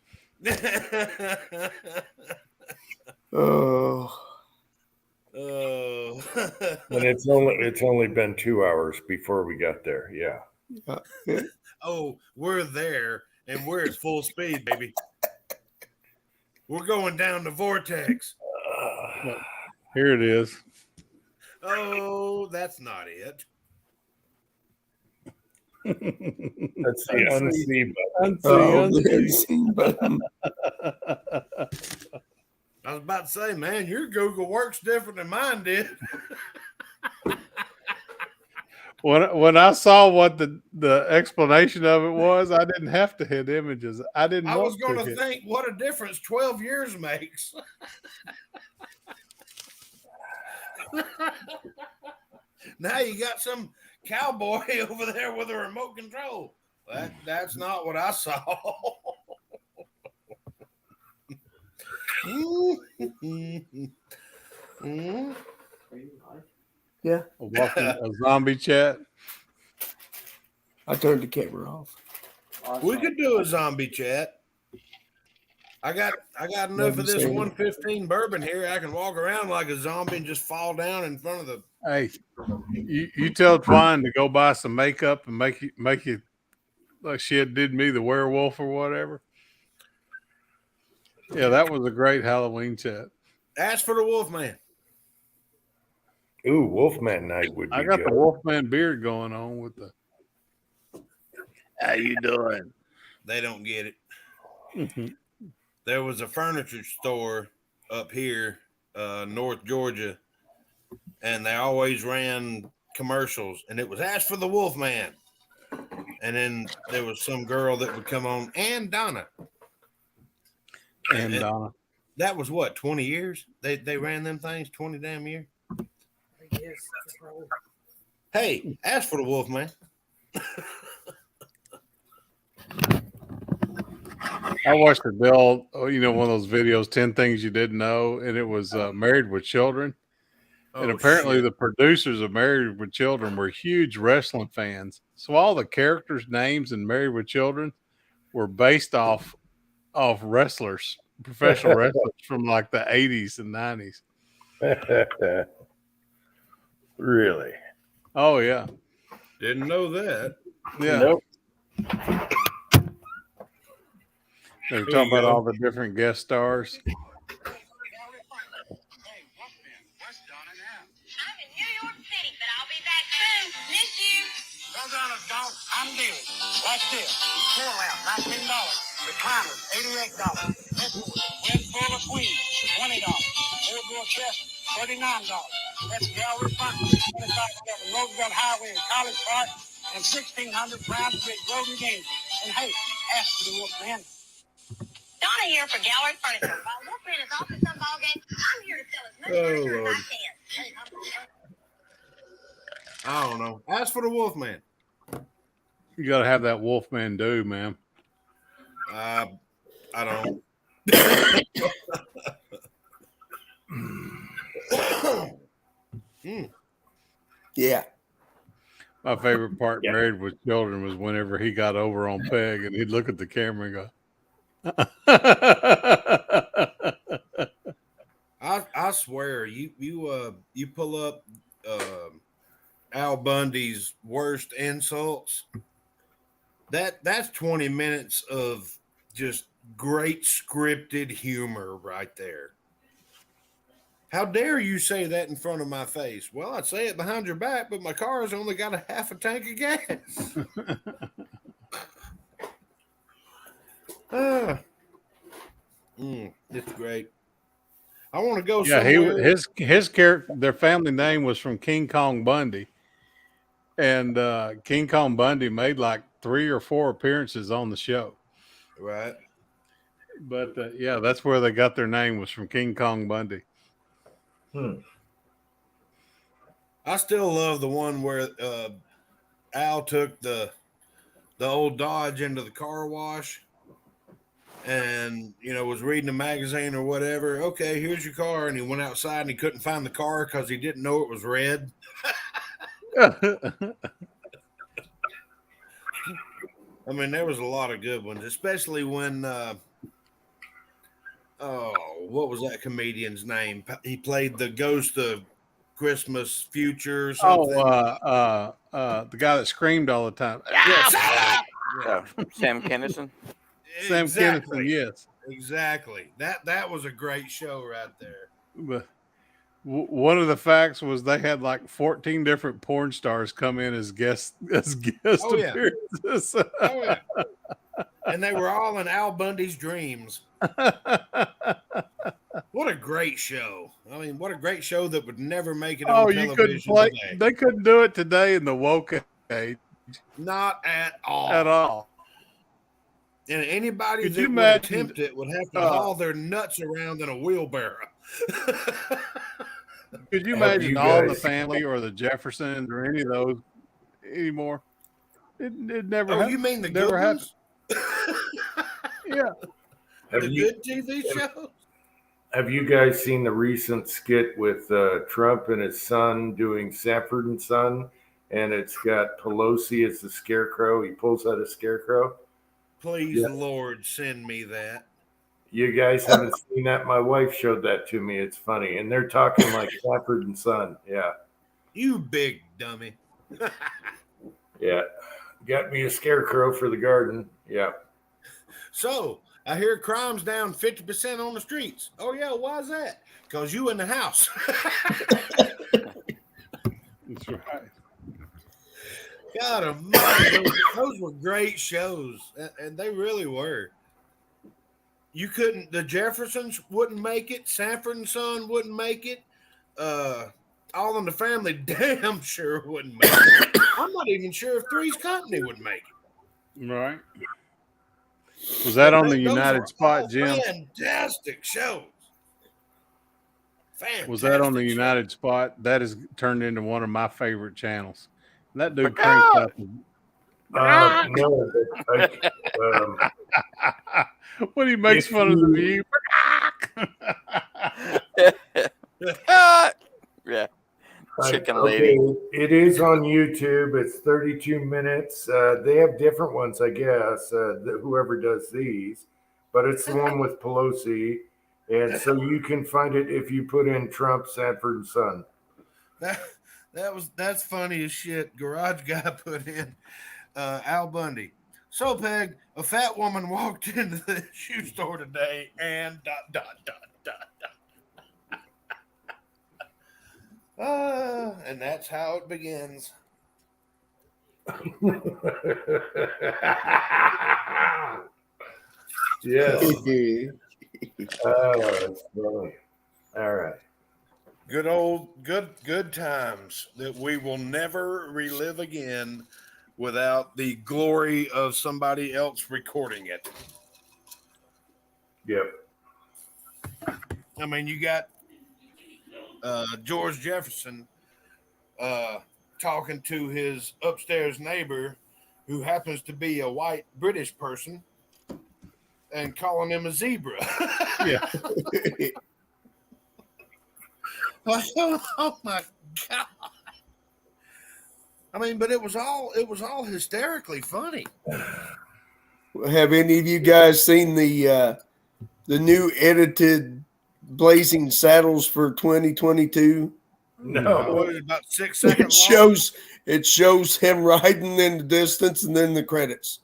Oh, Oh. And it's only been 2 hours before we got there. Yeah. Oh, we're there and we're at full speed, baby. We're going down the vortex. Here it is. Oh, that's not it. That's the unsee button. oh, the unseen button. I was about to say, man, your Google works different than mine did. When I saw what the explanation of it was, I didn't have to hit images. I didn't. I was want going to hit. think what a difference 12 years makes. Now you got some cowboy over there with a remote control. That's not what I saw. Yeah, A zombie chat. I turned the camera off. We could do a zombie chat. I got enough of this 115 bourbon here. I can walk around like a zombie and just fall down in front of the. Hey, you tell Twine to go buy some makeup and make you like she did me, the werewolf or whatever. Yeah, that was a great Halloween chat. Ask for the Wolfman. Ooh, Wolfman night would be I got good. the Wolfman beard going on with the. How you doing? They don't get it. Mm-hmm. There was a furniture store up here, North Georgia, and they always ran commercials, and it was Ask for the Wolfman. And then there was some girl that would come on, and Donna. And Donna. That was what, 20 years? They ran them things 20 damn years. Hey, ask for the Wolfman. I watched the Bill, one of those videos, 10 Things You Didn't Know, and it was Married with Children. And apparently the producers of Married with Children were huge wrestling fans. So all the characters' names in Married with Children were based off wrestlers, professional wrestlers from like the 80s and 90s. Really? Oh, yeah. Didn't know that. Yeah. Nope. They were talking about all the different guest stars. I'm in New York City, but I'll be back soon. Miss you. Well done, dog. I'm dealing. Watch this. Full out, $19. Recliners, $88. Red Full of Queen, $20. Four-door chest, $39. That's gallery front, $25. Roosevelt Highway in College Park, and $1,600 Brown Bridge Road in Gainesville. And hey, ask for the Wolfman. Donna here for Gallery Furniture. While Wolfman is off at some ball game, I'm here to sell as much furniture as I can. I don't know. Ask for the Wolfman. You got to have that Wolfman do, man. I don't. Yeah. My favorite part, Married with Children, was whenever he got over on Peg and he'd look at the camera and go, I swear, you pull up Al Bundy's worst insults. That's 20 minutes of just great scripted humor right there. How dare you say that in front of my face? Well, I'd say it behind your back, but my car's only got a half a tank of gas. It's great. I want to go somewhere. His character, their family name was from King Kong Bundy. And King Kong Bundy made like 3 or 4 appearances on the show. Right. But yeah, that's where they got their name, was from King Kong Bundy. I still love the one where Al took the old Dodge into the car wash and, was reading a magazine or whatever. Okay, here's your car. And he went outside and he couldn't find the car because he didn't know it was red. I mean, there was a lot of good ones, especially when, what was that comedian's name? He played the ghost of Christmas Future or something. The guy that screamed all the time. Sam Kinison. Sam Kinison, yes. Exactly. That was a great show right there. But one of the facts was they had like 14 different porn stars come in as guest appearances. Oh yeah. And they were all in Al Bundy's dreams. What a great show. I mean, what a great show that would never make it on television. You couldn't play. Today. They couldn't do it today in the woke age. Not at all. At all. And anybody Could that you would imagine, attempt it would have to haul their nuts around in a wheelbarrow. Could you imagine all the family or the Jeffersons or any of those anymore? It never happened. You mean the never good ones? Yeah. Good TV shows? Have you guys seen the recent skit with Trump and his son doing Sanford and Son? And it's got Pelosi as the scarecrow. He pulls out a scarecrow. Please, Lord, send me that. You guys haven't seen that? My wife showed that to me. It's funny. And they're talking like Sanford and Son. Yeah. You big dummy. Yeah. Got me a scarecrow for the garden. Yeah. So, I hear crime's down 50% on the streets. Oh yeah, why is that? Because you in the house. That's right. God almighty, those were great shows, and they really were. You couldn't. The Jeffersons wouldn't make it. Sanford and Son wouldn't make it. All in the Family damn sure wouldn't make it. I'm not even sure if Three's Company would make it. Right. Was that on the Those United are Spot, all Jim? Fantastic shows. Fantastic. Was that on the shows. United Spot? That has turned into one of my favorite channels. That dude cranked up. No, When he makes fun of the view. Yeah. Chicken okay, lady. it is on YouTube. It's 32 minutes. They have different ones, I guess, whoever does these, but it's the one with Pelosi. And so you can find it if you put in Trump, Sanford and Son. That's funny as shit. Garage Guy put in Al Bundy. So, Peg, a fat woman walked into the shoe store today and ... and that's how it begins. Yes. Oh, that's funny. All right. Good times that we will never relive again without the glory of somebody else recording it. Yep. I mean, you got George Jefferson talking to his upstairs neighbor, who happens to be a white British person, and calling him a zebra. Yeah. Oh my God. I mean, but it was all hysterically funny. Have any of you guys seen the new edited Blazing Saddles for 2022? No. What is it, about 6 seconds It shows him riding in the distance and then the credits.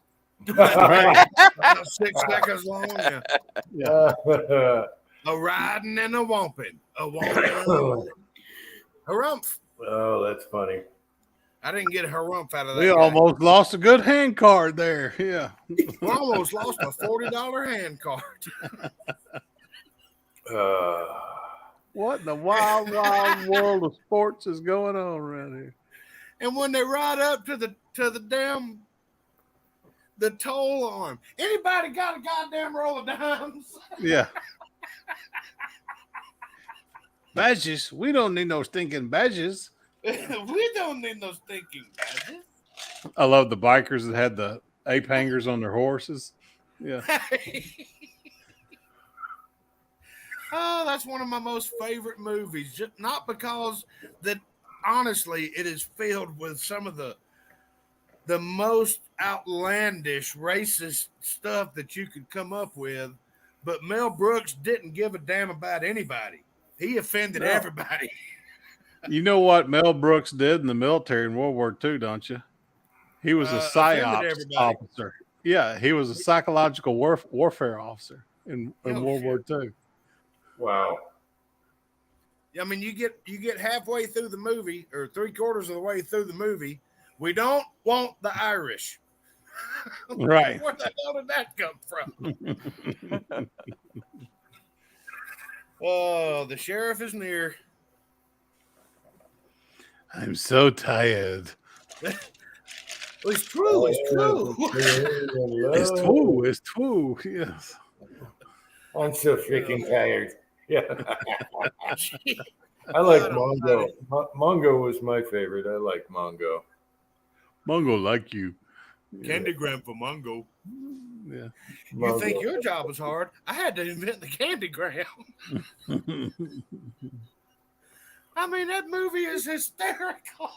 long? About 6 seconds long. Yeah. Yeah. A riding and a womping. A womping. Harumph. Oh, that's funny. I didn't get a harumph out of that. We guy. almost lost a good hand card there. Yeah. We almost lost a $40 hand card. What in the wild, wild world of sports is going on around here? And when they ride up to the damn the toll arm, anybody got a goddamn roll of dimes? Yeah. Badges. We don't need no stinking badges. We don't need no stinking badges. I love the bikers that had the ape hangers on their horses. Yeah. Oh, that's one of my most favorite movies. Just not because that, honestly, it is filled with some of the most outlandish racist stuff that you could come up with, but Mel Brooks didn't give a damn about anybody. He offended everybody. You know what Mel Brooks did in the military in World War II, don't you? He was a PSYOPs officer. Yeah, he was a psychological warfare officer in World War II. Wow. I mean, you get halfway through the movie, or 3/4 of the way through the movie. We don't want the Irish. Right. Where the hell did that come from? Oh, the sheriff is near. I'm so tired. It's true. It's true. It's true. It's true. Yes. I'm so freaking tired. Yeah. I like Mongo. Mongo was my favorite. I like Mongo. Mongo like you. Candygram for Mongo. Yeah. You Mongo. think your job was hard? I had to invent the Candygram. I mean, that movie is hysterical.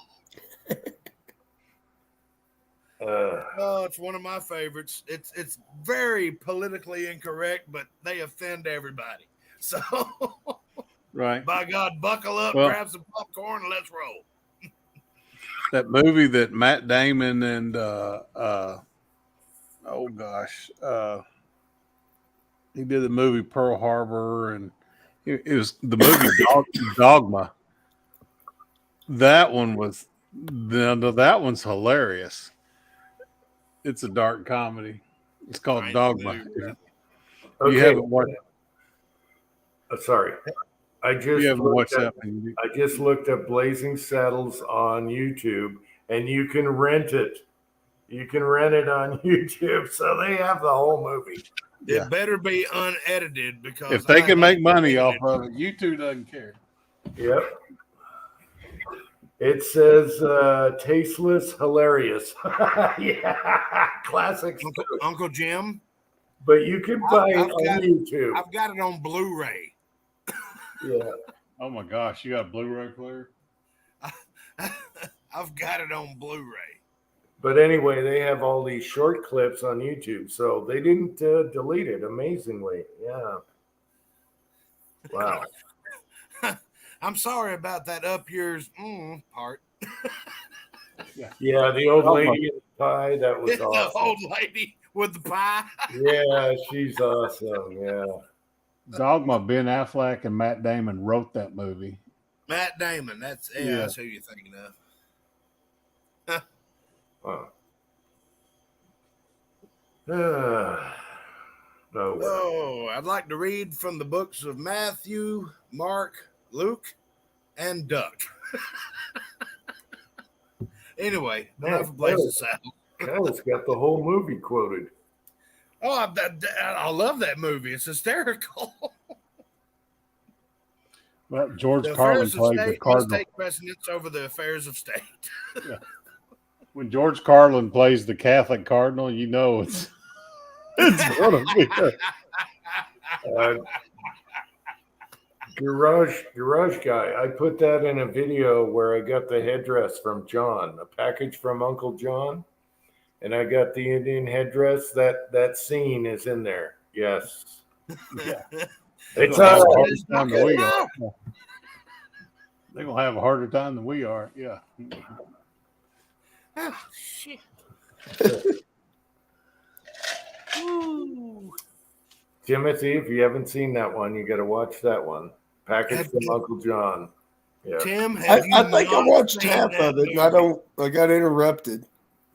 Oh, it's one of my favorites. It's very politically incorrect, but they offend everybody. So, Right. by God, buckle up, Well, grab some popcorn, and let's roll. that movie that Matt Damon and oh gosh, He did the movie Pearl Harbor, and it was the movie Dogma. That one was that one's hilarious. It's a dark comedy. It's called Dogma. Okay. You haven't watched. Sorry, I just You haven't watched that up, one. I just looked up Blazing Saddles on YouTube, and you can rent it. You can rent it on YouTube, so they have the whole movie. Yeah. It better be unedited because If they can make money off of it, YouTube doesn't care. Yep. It says tasteless, hilarious. Yeah, classic. Uncle Jim. But you can buy it on YouTube. I've got it on Blu-ray. Yeah. Oh my gosh, you got a Blu-ray player? I've got it on Blu-ray. But anyway, they have all these short clips on YouTube, so they didn't delete it. Amazingly, yeah. Wow. I'm sorry about that up yours part. Yeah, the old lady in the pie, that was The awesome. old lady with the pie. Yeah, she's awesome. Yeah. Dogma, Ben Affleck and Matt Damon wrote that movie. Matt Damon. That's that's who you're thinking of. Huh. I'd like to read from the books of Matthew, Mark, Luke, and Duck. Anyway, enough of Blazing Saddles. Kyle's got the whole movie quoted. Oh, I love that movie. It's hysterical. Well, George The Carlin affairs of played the state must Cardinal. take precedence over the affairs of state. Yeah. When George Carlin plays the Catholic Cardinal, you know it's going to be. Garage guy. I put that in a video where I got the headdress from John, a package from Uncle John, and I got the Indian headdress. That scene is in there. Yes. Yeah. It's They're all gonna have a harder time than we are. Yeah. They're gonna have a harder time than we are. Yeah. Oh, shit. Timothy, if you haven't seen that one, you got to watch that one. Package from Uncle John. Yeah. Tim, I have you think I not watched seen half that of it, and I got interrupted.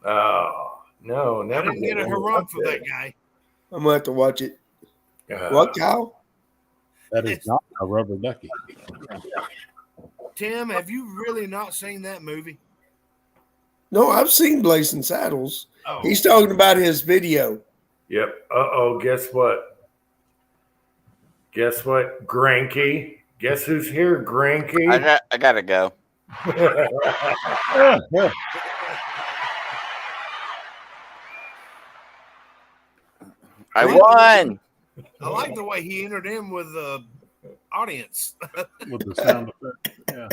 Oh no, I never didn't get a harumph for that guy. I'm gonna have to watch it. What, Kyle? That is not a rubber ducky. Tim, have you really not seen that movie? No, I've seen Blazing Saddles. Oh. He's talking about his video. Yep. Uh-oh, guess what? Guess what, Granky? Guess who's here, Granky? I gotta go. I won. I like the way he entered in with the audience. With the sound effect. Yeah.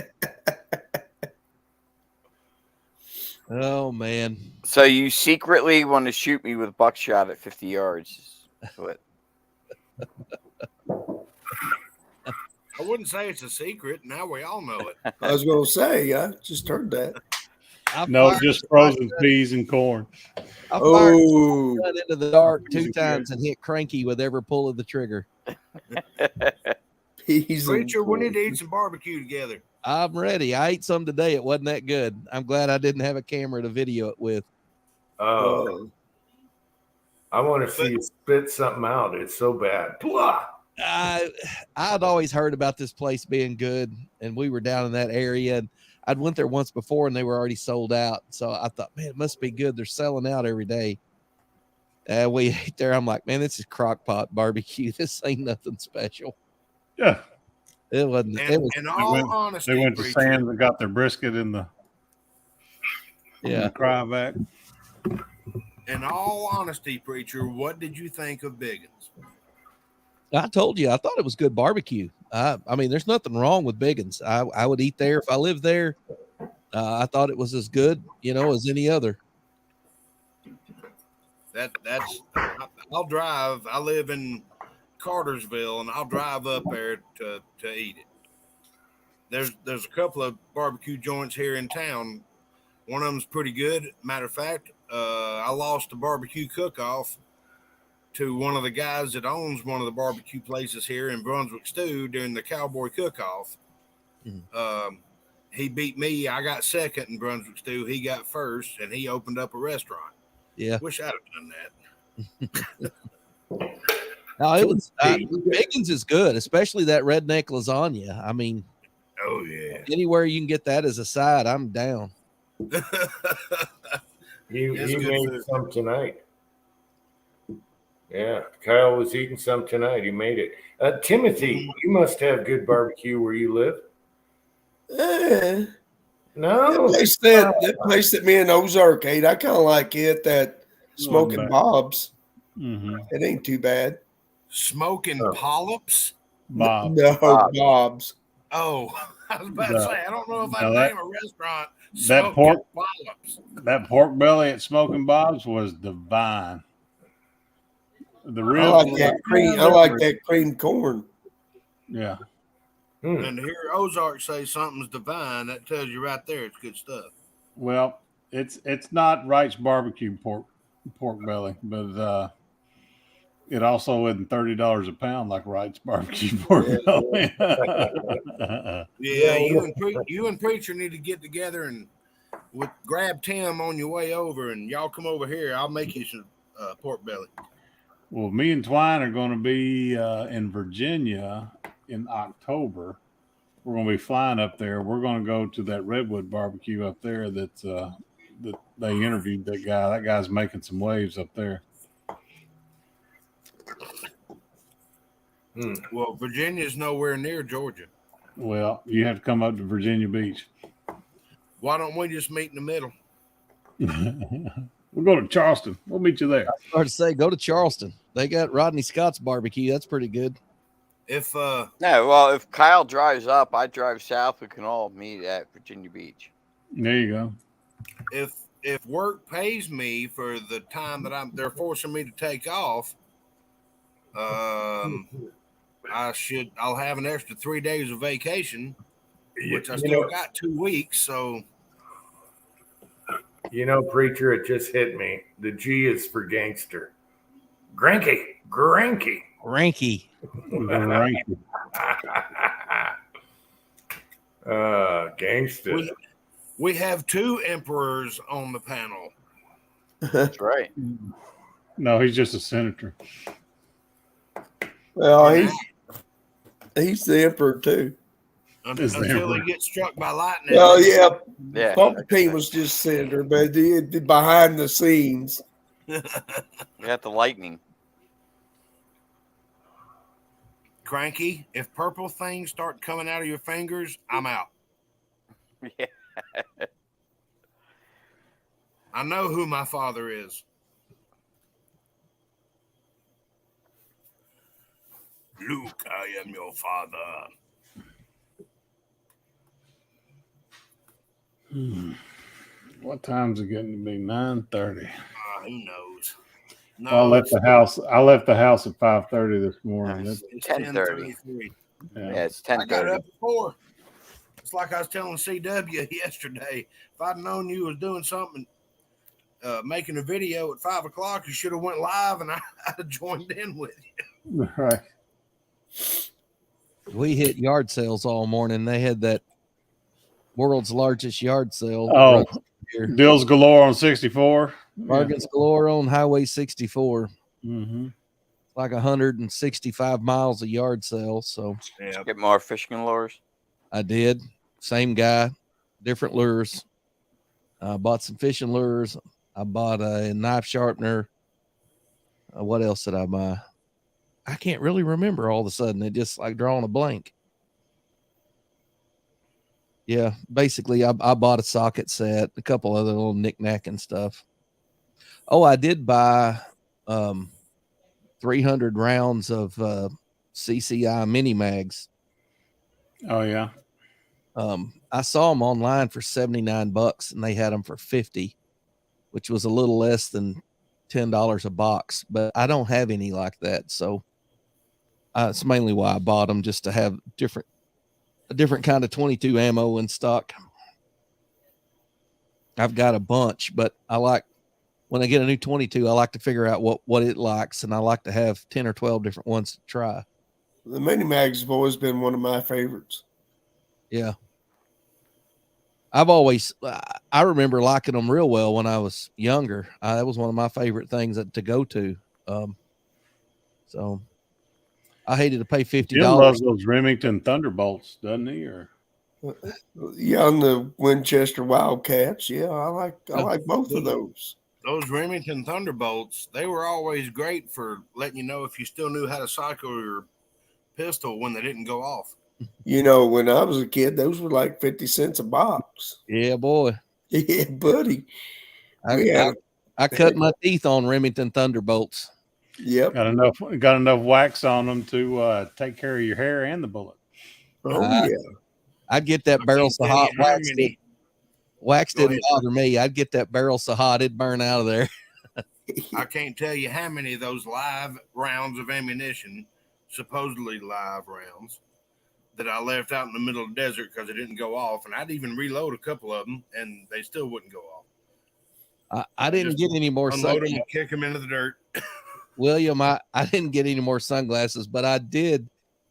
Oh man. So you secretly want to shoot me with buckshot at 50 yards? That's what. I wouldn't say it's a secret. Now we all know it. I was gonna say, I just heard that. No, just frozen peas and corn. I fired Oh, the gun into the dark 2 times and hit cranky with every pull of the trigger. peas and Preacher, we need to corn. eat some barbecue together. I'm ready. I ate some today. It wasn't that good. I'm glad I didn't have a camera to video it with. Oh, I want to see you spit something out. It's so bad. Blah. I'd always heard about this place being good, and we were down in that area, and I'd went there once before, and they were already sold out. So I thought, man, it must be good. They're selling out every day. We ate there. I'm like, man, this is crock pot barbecue. This ain't nothing special. Yeah. It wasn't. And, It was. in all honesty, They went to preacher, Sam's and got their brisket in the cryovac. in all honesty, preacher, what did you think of Biggins? I told you, I thought it was good barbecue. I mean, there's nothing wrong with Biggins. I would eat there if I lived there. I thought it was as good, as any other. That's I'll drive. I live in Cartersville, and I'll drive up there to eat it. There's a couple of barbecue joints here in town. One of them's pretty good. Matter of fact, I lost the barbecue cook-off to one of the guys that owns one of the barbecue places here in Brunswick Stew during the Cowboy Cook-Off. He beat me. I got second in Brunswick Stew. He got first, and he opened up a restaurant. Yeah. Wish I'd have done that. No, it was Biggins is good, especially that redneck lasagna. I mean, oh yeah, anywhere you can get that as a side, I'm down. He made some tonight. Yeah, Kyle was eating some tonight. He made it. Timothy, you must have good barbecue where you live. No, that place that me and Ozark ate, I kind of like it. That Smoking Bob's. Mm-hmm. It ain't too bad. Smoking Polyps? Bob. No, Bob's. Oh, I was about to say, I don't know if I name a restaurant. That pork belly at Smoking Bob's was divine. The ribs, I like that cream. I like that cream corn. Yeah. And to hear Ozark say something's divine, that tells you right there it's good stuff. Well, it's not Wright's barbecue pork belly, but it also isn't $30 a pound like Wright's barbecue pork belly. Yeah, you and Preacher need to get together and grab Tim on your way over, and y'all come over here. I'll make you some pork belly. Well, me and Twine are going to be in Virginia in October. We're going to be flying up there. We're going to go to that Redwood barbecue up there that they interviewed that guy. That guy's making some waves up there. Well, Virginia's nowhere near Georgia. Well, you have to come up to Virginia Beach. Why don't we just meet in the middle? We'll go to Charleston. We'll meet you there. I was about to say, go to Charleston. They got Rodney Scott's barbecue. That's pretty good. If if Kyle drives up, I drive south. We can all meet at Virginia Beach. There you go. If work pays me for the time that they're forcing me to take off, I'll have an extra 3 days of vacation, which I still got 2 weeks. So, Preacher, it just hit me. The G is for gangster. Granky. Gangster. We have 2 emperors on the panel. That's right. No, he's just a senator. Well, he's the emperor too. Until he gets struck by lightning. Well, yeah. Palpatine was just senator, but behind the scenes. We got the lightning. Cranky, if purple things start coming out of your fingers, I'm out. Yeah. I know who my father is. Luke, I am your father. What time's it getting to be? 9:30. Who knows? No, I left the house. I left the house at 5:30 this morning. It's 10:30. Yeah, it's 10:30. I got up at 4. It's like I was telling CW yesterday. If I'd known you was doing something, making a video at 5 o'clock, you should have went live, and I'd have joined in with you. Right. We hit yard sales all morning. They had that world's largest yard sale. Oh, deals galore on 64. Bargains galore on Highway 64. Mm-hmm. Like 165 miles of yard sale. So get more fishing lures. I did. Same guy, different lures. I bought some fishing lures. I bought a knife sharpener. What else did I buy? I can't really remember all of a sudden. It just like drawing a blank. Yeah, basically I bought a socket set, a couple other little knick-knack and stuff. Oh, I did buy 300 rounds of CCI mini mags. Oh yeah. I saw them online for $79 and they had them for $50, which was a little less than $10 a box, but I don't have any like that. So it's mainly why I bought them, just to have a different kind of 22 ammo in stock. I've got a bunch, but I like when I get a new 22, I like to figure out what it likes, and I like to have 10 or 12 different ones to try. The mini mags have always been one of my favorites. Yeah. I remember liking them real well when I was younger. That was one of my favorite things to go to. So I hated to pay $50. Jim loves those Remington Thunderbolts, doesn't he? Or Yeah, on the Winchester Wildcats. Yeah, I like both of those. Those Remington Thunderbolts, they were always great for letting you know if you still knew how to cycle your pistol when they didn't go off. You know, when I was a kid, those were like 50 cents a box. Yeah, boy. Yeah, buddy. I cut my teeth on Remington Thunderbolts. Yep. got enough wax on them to take care of your hair and the bullet. Oh, yeah. I'd get that barrel so hot. Wax didn't bother me. I'd get that barrel so hot it'd burn out of there. I can't tell you how many of those live rounds of ammunition, supposedly live rounds, that I left out in the middle of the desert because it didn't go off. And I'd even reload a couple of them, and they still wouldn't go off. I didn't get any more unload them and kick them into the dirt. William, I didn't get any more sunglasses, but I did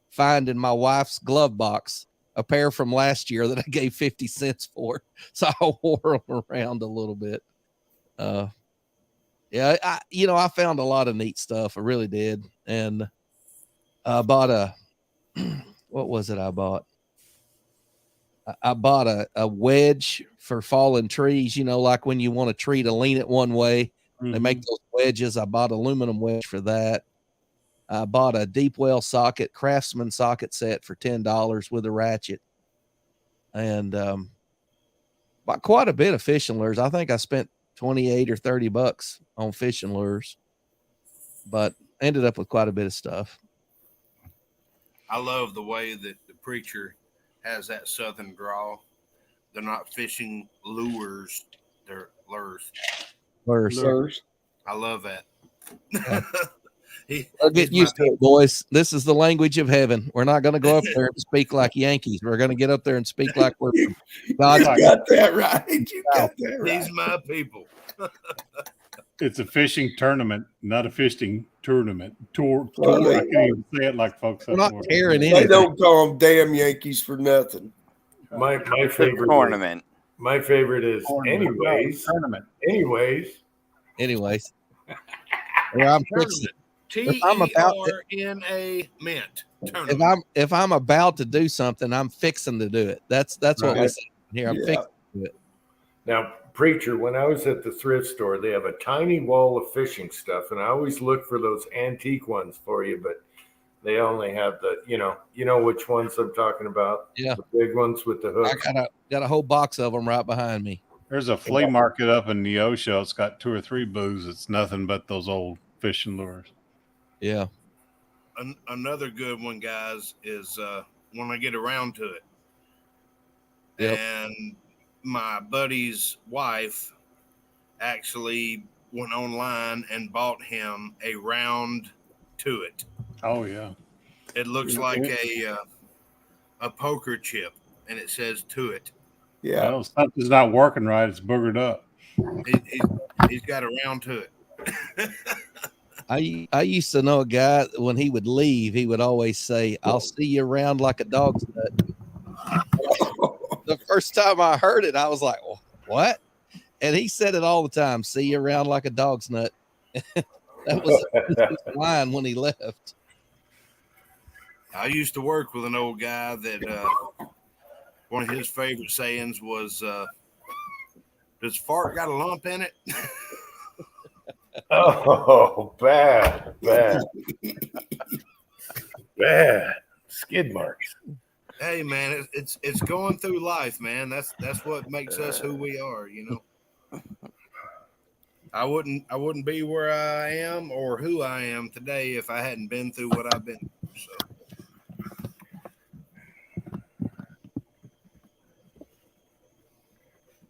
find in my wife's glove box a pair from last year that I gave 50 cents for. So I wore them around a little bit. Yeah, I found a lot of neat stuff. I really did. And I bought what was it I bought? I bought a wedge for fallen trees, like when you want a tree to lean it one way, they make those wedges. I bought aluminum wedge for that. I bought a deep well socket, Craftsman socket set for $10 with a ratchet. And bought quite a bit of fishing lures. I think I spent 28 or 30 bucks on fishing lures, but ended up with quite a bit of stuff. I love the way that the preacher has that southern drawl. They're not fishing lures, they're lures. Lures. I love that. I'll get used to it, boys. This is the language of heaven. We're not going to go up there and speak like Yankees. We're going to get up there and speak like we're God. You got that right. You got that right. These my people. It's a fishing tournament, not a fishing tournament. Tour. I can't even say it like folks. We're not caring anything. They don't call them damn Yankees for nothing. My favorite tournament. My favorite is tournament. Anyways. Yeah, I'm fixing it. TERNA mint. If I'm about to do something, I'm fixing to do it. That's what we say here. I'm fixing to do it. Now, preacher, when I was at the thrift store, they have a tiny wall of fishing stuff, and I always look for those antique ones for you, but they only have the, you know which ones I'm talking about. Yeah, the big ones with the hooks. I got a whole box of them right behind me. There's a flea market up in Neosho. It's got 2 or 3 booths. It's nothing but those old fishing lures. Yeah. Another good one, guys, is when I get around to it. Yep. And my buddy's wife actually went online and bought him a round to it. Oh, yeah. It looks like a poker chip, and it says to it. Yeah. Well, something's not working right. It's boogered up. He's got a round to it. I used to know a guy, when he would leave, he would always say, "I'll see you around like a dog's nut." The first time I heard it, I was like, "What?" And he said it all the time, "See you around like a dog's nut." That was his line when he left. I used to work with an old guy that one of his favorite sayings was, "Does fart got a lump in it?" Oh, bad. Skid marks. Hey, man, it's going through life, man. That's what makes us who we are, I wouldn't be where I am or who I am today if I hadn't been through what I've been through. So.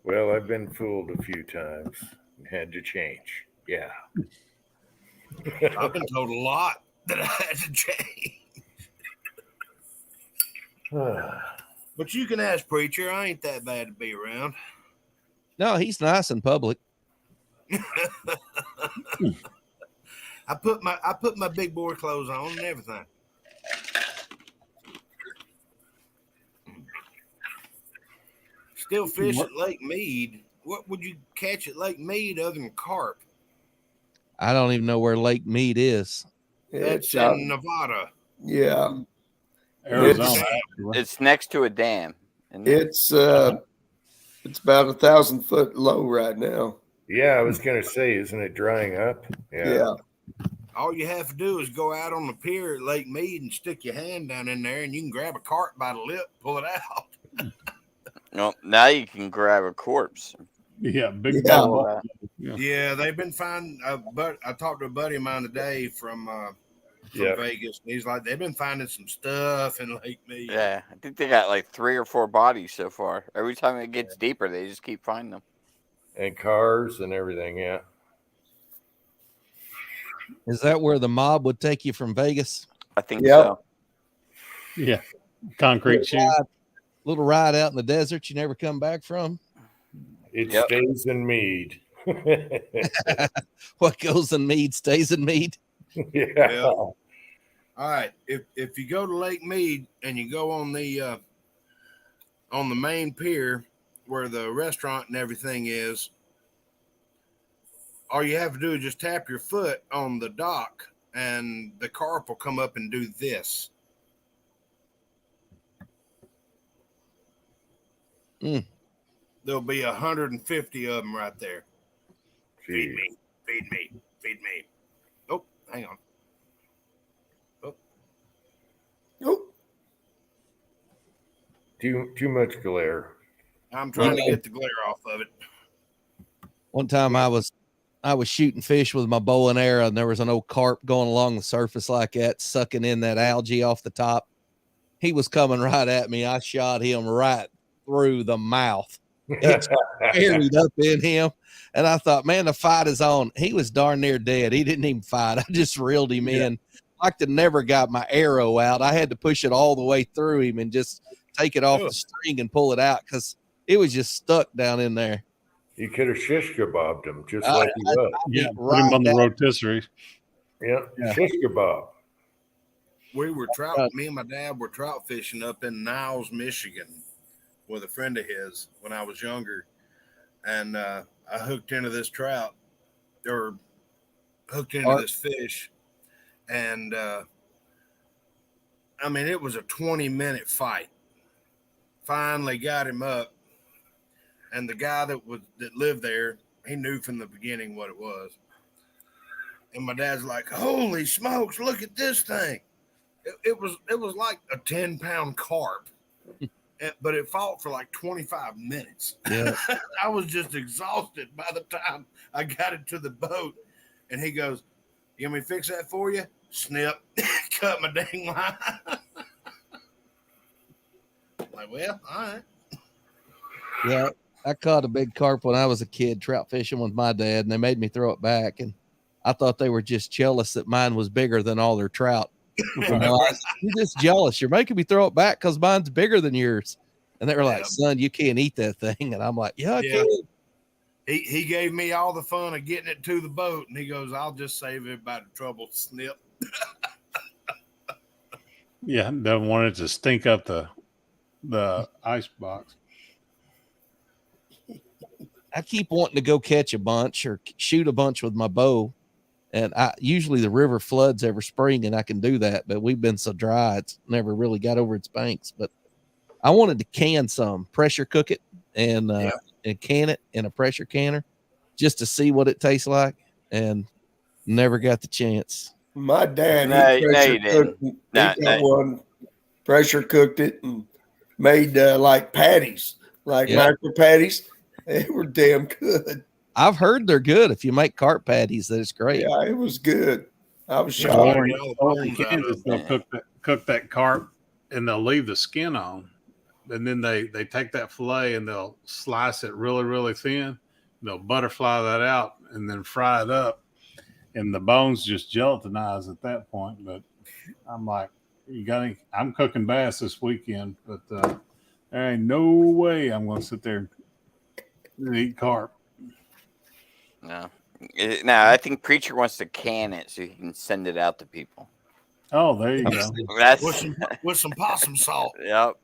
Well, I've been fooled a few times and had to change. Yeah. I've been told a lot that I had to change. But you can ask preacher. I ain't that bad to be around. No, he's nice in public. I put my big boy clothes on and everything. Still fish at Lake Mead. What would you catch at Lake Mead other than carp? I don't even know where Lake Mead is. It's in Nevada. Yeah. Arizona. It's next to a dam. It's about 1,000 foot low right now. Yeah, I was gonna say, isn't it drying up? Yeah. All you have to do is go out on the pier at Lake Mead and stick your hand down in there, and you can grab a carp by the lip, pull it out. No, now you can grab a corpse. Yeah, big Yeah. ball. Yeah, they've been finding. But I talked to a buddy of mine today from Vegas, and he's like, they've been finding some stuff in Lake Mead. Yeah, I think they got like 3 or 4 bodies so far. Every time it gets deeper, they just keep finding them. And cars and everything. Yeah. Is that where the mob would take you from Vegas? I think Yep. so. Yeah. Concrete shoe. Little ride out in the desert you never come back from. It Yep. stays in Mead. What goes in Mead stays in Mead. Yeah. All right. If you go to Lake Mead and you go on the main pier where the restaurant and everything is, all you have to do is just tap your foot on the dock and the carp will come up and do this. There'll be 150 of them right there. Feed me, feed me, feed me. Oh, hang on. Oh, Too much glare. I'm trying to get the glare off of it. One time I was shooting fish with my bow and arrow, and there was an old carp going along the surface like that, sucking in that algae off the top. He was coming right at me. I shot him right through the mouth. It's buried up in him. And I thought, man, the fight is on. He was darn near dead. He didn't even fight. I just reeled him in. Like to never got my arrow out. I had to push it all the way through him and just take it off the string and pull it out because it was just stuck down in there. You could have shish kebabbed him just like he was. Yeah, put him on the rotisserie. Yeah, shish kebab. We were me and my dad were trout fishing up in Niles, Michigan with a friend of his when I was younger. And I hooked into this trout or hooked into this fish. And I mean, it was a 20-minute fight. Finally got him up. And the guy that lived there, he knew from the beginning what it was. And my dad's like, holy smokes, look at this thing. It was like a 10-pound carp, but it fought for like 25 minutes. Yeah. I was just exhausted by the time I got it to the boat. And he goes, you want me to fix that for you? Snip. Cut my dang line. Like, well, all right. Yeah. I caught a big carp when I was a kid trout fishing with my dad, and they made me throw it back. And I thought they were just jealous that mine was bigger than all their trout. You're just jealous. You're making me throw it back because mine's bigger than yours. And they were like, son, you can't eat that thing. And I'm like, yeah, I can. He gave me all the fun of getting it to the boat. And he goes, I'll just save everybody trouble. Snip. Yeah, don't want it to stink up the ice box. I keep wanting to go catch a bunch or shoot a bunch with my bow. And usually the river floods every spring and I can do that, but we've been so dry. It's never really got over its banks, but I wanted to can some, pressure cook it and can it in a pressure canner just to see what it tastes like, and never got the chance. My dad, pressure cooked it and made like patties, like micro patties. They were damn good. I've heard they're good. If you make carp patties, that it's great. Yeah, it was good. I was shocked. In Kansas, they'll cook that carp and they'll leave the skin on. And then they take that fillet and they'll slice it really, really thin. They'll butterfly that out and then fry it up. And the bones just gelatinize at that point. But I'm like, I'm cooking bass this weekend, but there ain't no way I'm going to sit there and eat carp. No. No, I think Preacher wants to can it so he can send it out to people. Oh, there you go. That's with some possum salt. Yep.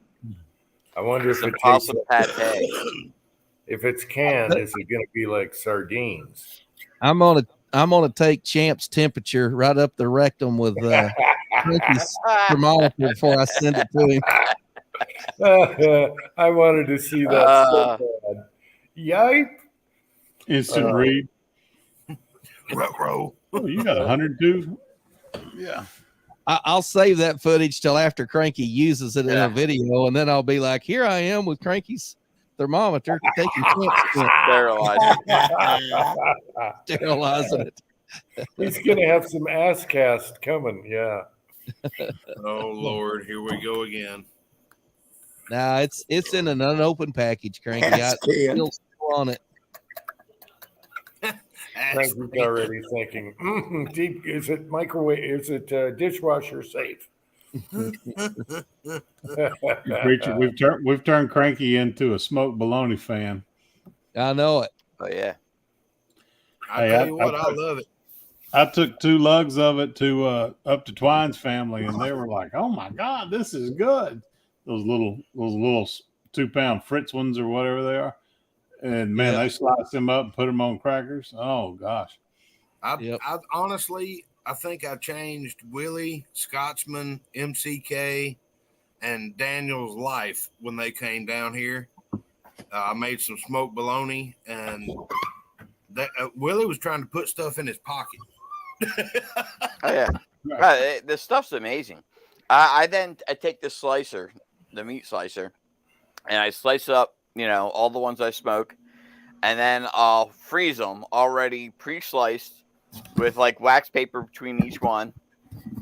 I wonder if Some it tastes possum like, pate. if it's canned, is it going to be like sardines? I'm gonna take Champ's temperature right up the rectum with Frankie's thermometer before I send it to him. I wanted to see that so bad. Yipe. Instant read. Ruh-roh. Oh, you got 102. Yeah. I'll save that footage till after Cranky uses it in a video, and then I'll be like, "Here I am with Cranky's thermometer taking Champ's sterilizing it." He's going to have some ass cast coming. Yeah. Oh Lord, here we go again. Nah, it's in an unopened package, Cranky. Yes, can. Still on it. Frankie's already thinking, deep, is it microwave? Is it dishwasher safe? Preacher, we've turned Cranky into a smoked bologna fan. I know it. Oh yeah. I tell you what, I love it. I took 2 lugs of it to up to Twine's family, and they were like, "Oh my God, this is good!" Those little 2-pound Fritz ones or whatever they are, and man, they sliced them up and put them on crackers. Oh gosh! I honestly, I think I changed Willie, Scotsman, MCK, and Daniel's life when they came down here. I made some smoked bologna, and Willie was trying to put stuff in his pocket. Oh yeah. Right, the stuff's amazing. I take the slicer, the meat slicer, and I slice up, all the ones I smoke, and then I'll freeze them already pre-sliced with like wax paper between each one.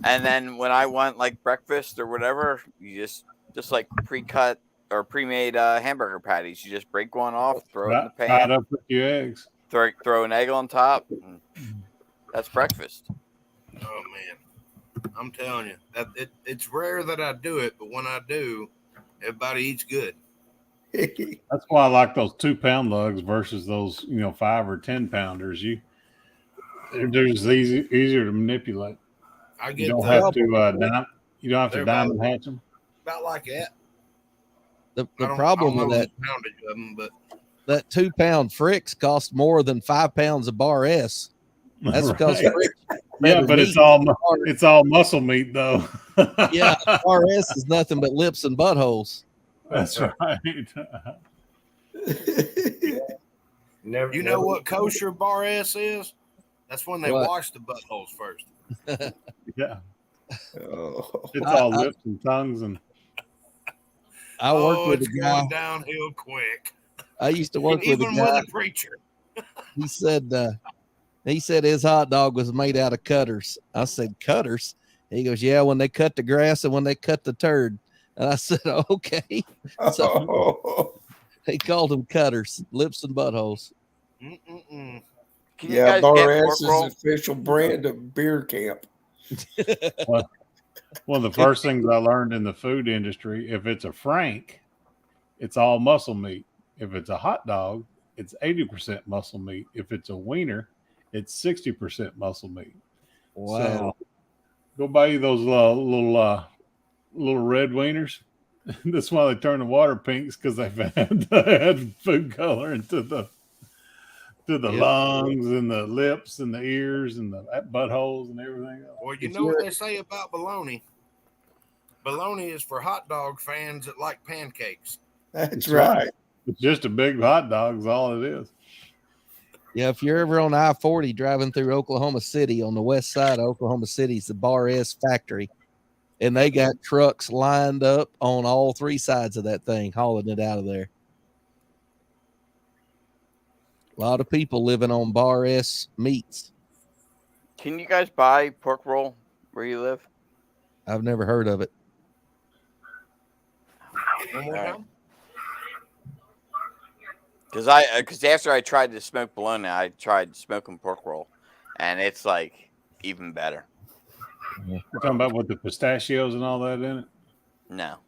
And then when I want like breakfast or whatever, you just like pre-cut or pre-made hamburger patties. You just break one off, throw it in the pan, Tied up with your eggs. throw an egg on top. And that's breakfast. Oh man, I'm telling you that it's rare that I do it, but when I do, everybody eats good. That's why I like those 2-pound lugs versus those 5 or 10 pounders. They're just easier to manipulate. You don't have to diamond hatch them. About like that. The problem with that poundage of them, but that 2-pound Fricks cost more than 5 pounds of Bar S. That's because Fricks. Yeah, but it's all muscle meat though. Yeah, Bar S is nothing but lips and buttholes. That's right. You know what kosher Bar S is? That's when they wash the buttholes first. Yeah. It's all lips and tongues and. I worked with a guy going downhill quick. I used to work with a guy. Even with a preacher. He said his hot dog was made out of cutters. I said, cutters? He goes, yeah, when they cut the grass and when they cut the turd. And I said, okay. So they called them cutters, lips and buttholes. Yeah, Bar S is the official brand of beer camp. One of the first things I learned in the food industry, if it's a Frank, it's all muscle meat. If it's a hot dog, it's 80% muscle meat. If it's a wiener, it's 60% muscle meat. Wow. So go buy you those little red wieners. That's why they turn the water pinks, because they've had food color into the lungs and the lips and the ears and the buttholes and everything else. Well, you know what they say about bologna? Bologna is for hot dog fans that like pancakes. That's right. It's just a big hot dog is all it is. Yeah, if you're ever on I-40 driving through Oklahoma City, on the west side of Oklahoma City is the Bar S factory. And they got trucks lined up on all 3 sides of that thing, hauling it out of there. A lot of people living on Bar S meats. Can you guys buy pork roll where you live? I've never heard of it. Because after I tried to smoke bologna, I tried smoking pork roll, and it's like even better. You're talking about with the pistachios and all that in it? No.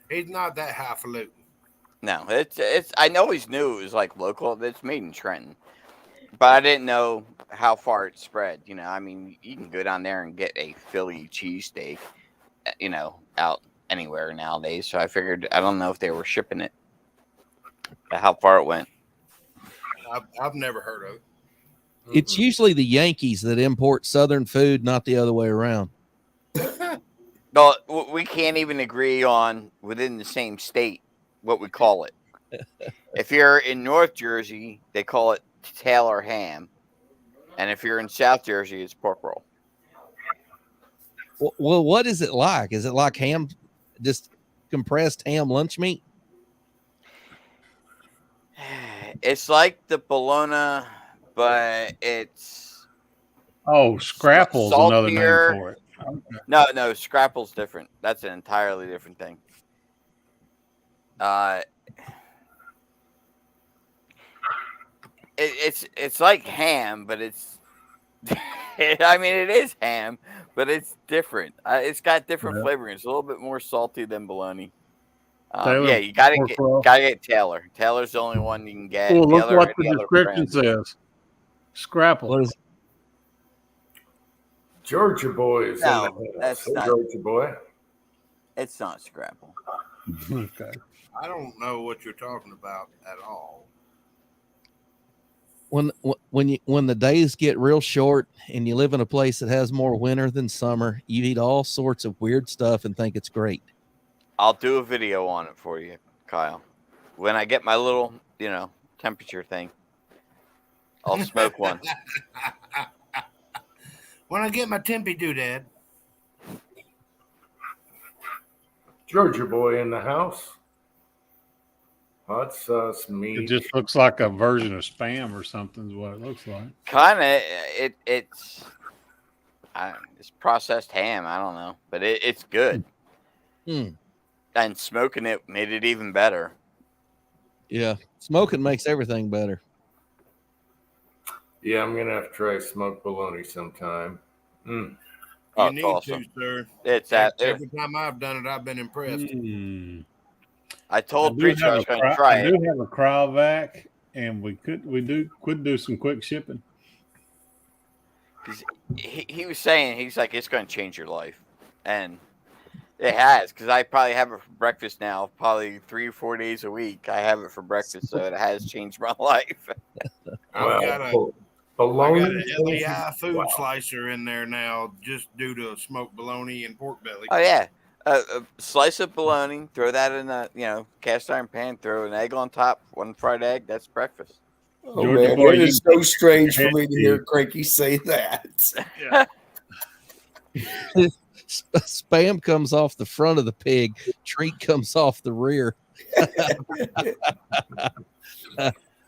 He's not that highfalutin. No, it's. I always knew it was like local. It's made in Trenton, but I didn't know how far it spread. You know, I mean, you can go down there and get a Philly cheesesteak, you know, out anywhere nowadays. So I figured, I don't know if they were shipping it, how far it went. I've never heard of it. It's usually the Yankees that import Southern food, not the other way around. No, we can't even agree on within the same state what we call it. If you're in North Jersey, they call it Taylor ham, and if you're in South Jersey, it's pork roll. Well, what is it like? Is it like ham, just compressed ham lunch meat? It's like the bologna, but it's Scrapple's another name for it. No, Scrapple's different. That's an entirely different thing. It's like ham, but it's. I mean, it is ham, but it's different. It's got different flavoring. It's a little bit more salty than bologna. Yeah, you gotta get Taylor. Taylor's the only one you can get. Oh, look Taylor, what the description says. Scrapple. What is it? Georgia boy is No, in the house. that's Hey, not. Georgia boy. It's not Scrapple. Okay. I don't know what you're talking about at all. When the days get real short and you live in a place that has more winter than summer, you eat all sorts of weird stuff and think it's great. I'll do a video on it for you, Kyle. When I get my little, temperature thing, I'll smoke one. When I get my tempy doodad. Georgia boy in the house. Hot sauce meat. It just looks like a version of Spam or something is what it looks like. Kind of. It's processed ham. I don't know, but it's good. And smoking it made it even better. Yeah, smoking makes everything better. Yeah, I'm gonna have to try smoked bologna sometime. You Oh, need it's awesome. to, sir. It's that. Every time I've done it, I've been impressed. I told Preacher I was going to try I it. do have a cryovac, and we could do some quick shipping. He was saying, he's like, it's going to change your life, and it has, because I probably have it for breakfast now, probably 3 or 4 days a week. I have it for breakfast, so it has changed my life. I've got a bologna. LEI food slicer in there now, just due to smoked bologna and pork belly. Oh yeah, a slice of bologna, throw that in a cast iron pan, throw an egg on top, one fried egg. That's breakfast. Oh, man, it is so strange for me to hear Cranky say that. Spam comes off the front of the pig. Treat comes off the rear.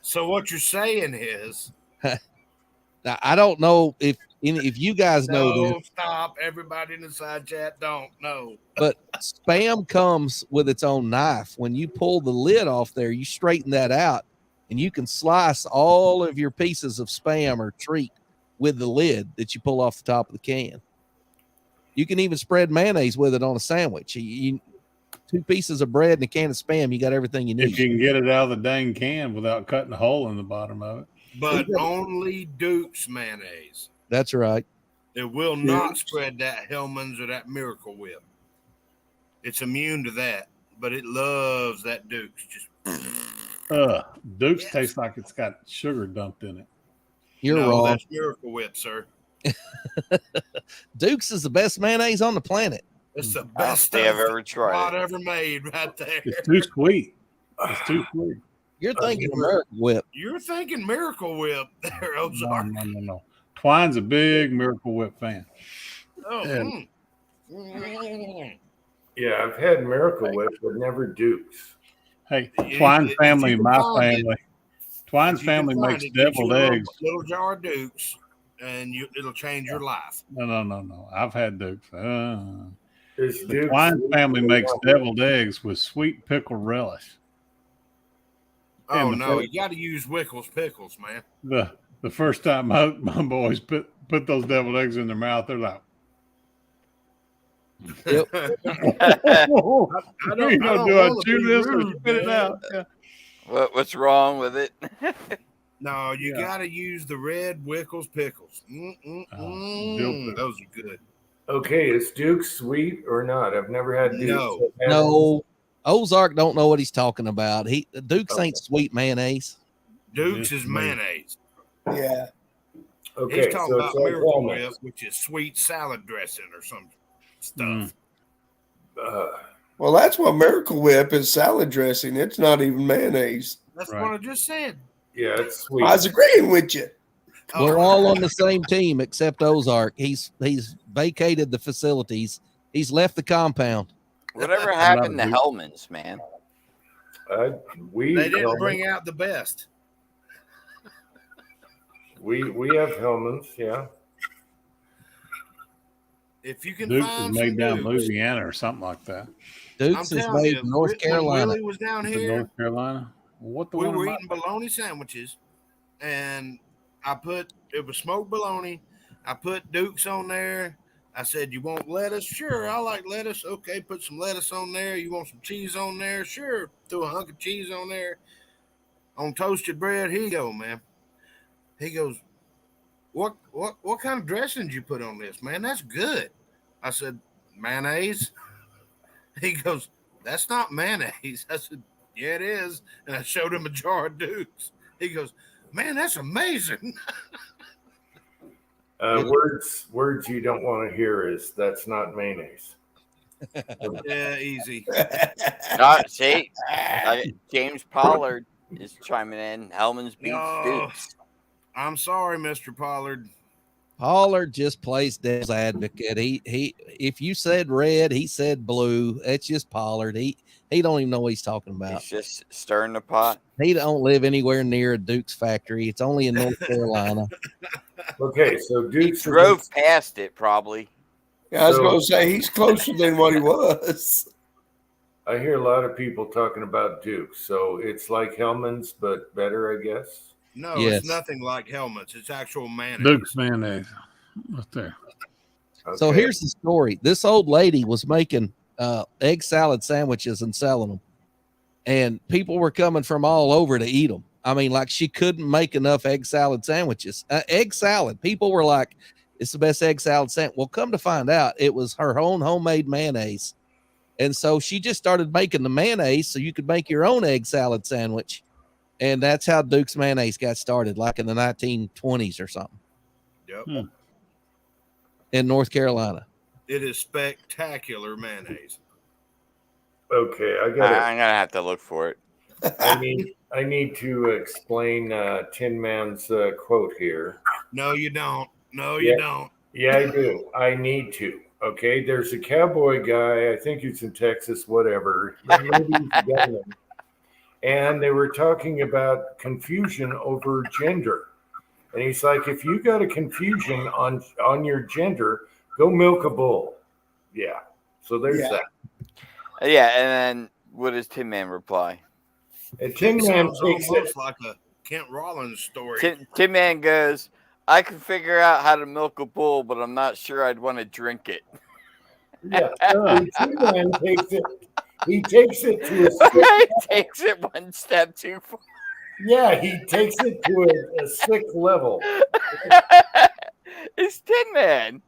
So what you're saying is, now, I don't know if you guys know no, this, stop. Everybody in the side chat don't know. but Spam comes with its own knife. When you pull the lid off there, you straighten that out, and you can slice all of your pieces of Spam or Treat with the lid that you pull off the top of the can. You can even spread mayonnaise with it on a sandwich. You 2 pieces of bread and a can of Spam, you got everything you need. If you can get it out of the dang can without cutting a hole in the bottom of it. But only Duke's mayonnaise. That's right. It will not spread that Hellman's or that Miracle Whip. It's immune to that, but it loves that Duke's. Just Duke's tastes like it's got sugar dumped in it. You're wrong. That's Miracle Whip, sir. Duke's is the best mayonnaise on the planet. It's the best thing stuff I've ever tried. God ever made, right there. It's too sweet. It's too sweet. You're thinking Miracle Whip. You're thinking Miracle Whip there, Ozark. No. Twine's a big Miracle Whip fan. Oh, Yeah, I've had Miracle Whip, but never Duke's. Hey, Twine's family, my family. Twine's If you can family find makes it, get you deviled a eggs. little jar of Duke's, and it'll change your life. No. I've had Duke's. The Duke's Twine family sweet? makes deviled eggs with sweet pickle relish. Oh And no, you got to use Wickles pickles, man. The first time my boys put those deviled eggs in their mouth, they're like, Yep. I don't, You gonna do I chew this or spit it out? Yeah. What's wrong with it? No, you got to use the red Wickles pickles. Those are good. Okay, is Duke sweet or not? I've never had Duke. No. No, Ozark don't know what he's talking about. Dukes Okay. ain't sweet mayonnaise. Dukes is mayonnaise. Yeah. Okay, He's talking so about it's like Miracle walnuts. Whip, which is sweet salad dressing or some stuff. Mm. Well, that's what Miracle Whip is, salad dressing. It's not even mayonnaise. That's Right. what I just said. Yeah, it's sweet. I was agreeing with you. We're all on the same team except Ozark. He's vacated the facilities. He's left the compound. Whatever love happened to Duke. Hellman's, man? We They didn't Hellman. bring out the best. We have Hellman's, yeah. If you can Dukes find is made some down in Dukes, Louisiana or something like that. Dukes I'm is telling made you, in North when Carolina. Willie was down In here, North Carolina. What the we one were about- eating bologna sandwiches, and it was smoked bologna. I put Dukes on there. I said, "You want lettuce? Sure, I like lettuce. Okay, put some lettuce on there. You want some cheese on there? Sure, throw a hunk of cheese on there. On toasted bread. Here you go, man." He goes, "What kind of dressing did you put on this, man? That's good." I said, "Mayonnaise." He goes, "That's not mayonnaise." I said, "Yeah, it is." And I showed him a jar of Dukes. He goes, "Man, that's amazing." Words you don't want to hear is that's not mayonnaise. Yeah, easy. See, James Pollard is chiming in. Hellman's beats Oh, Dukes. I'm sorry, Mr. Pollard. Pollard just plays devil's advocate. He if you said red, he said blue. It's just Pollard. He don't even know what he's talking about. He's just stirring the pot. He don't live anywhere near a Duke's factory. It's only in North Carolina. Okay, so He Duke's drove past it, probably. Yeah, I was going to say he's closer than what he was. I hear a lot of people talking about Duke's, so it's like Hellman's but better, I guess. No, Yes. it's nothing like Hellman's. It's actual mayonnaise. Duke's mayonnaise. Right there. So Okay. here's the story. This old lady was making egg salad sandwiches and selling them. And people were coming from all over to eat them. I mean, like she couldn't make enough egg salad sandwiches. Egg salad. People were like, it's the best egg salad sandwich. Well, come to find out, it was her own homemade mayonnaise. And so she just started making the mayonnaise so you could make your own egg salad sandwich. And that's how Duke's mayonnaise got started, like in the 1920s or something Yep. in North Carolina. It is spectacular mayonnaise. Okay, I'm gonna have to look for it. I need to explain Tin Man's quote here. No, you don't. No, you Yeah. don't. Yeah, I do. I need to. Okay, there's a cowboy guy. I think he's in Texas, whatever. Maybe he's a governor. And they were talking about confusion over gender. And he's like, if you got a confusion on your gender, go milk a bull. Yeah. So there's Yeah. that. Yeah, and then what does Tin Man reply? And Tin Man Sounds takes almost it. like a Kent Rollins story. Tin Man goes, I can figure out how to milk a bull, but I'm not sure I'd want to drink it. Yeah. And Tin Man takes it. He takes it to a He takes it one step too far. yeah. He takes it to a sick level. It's Tin Man.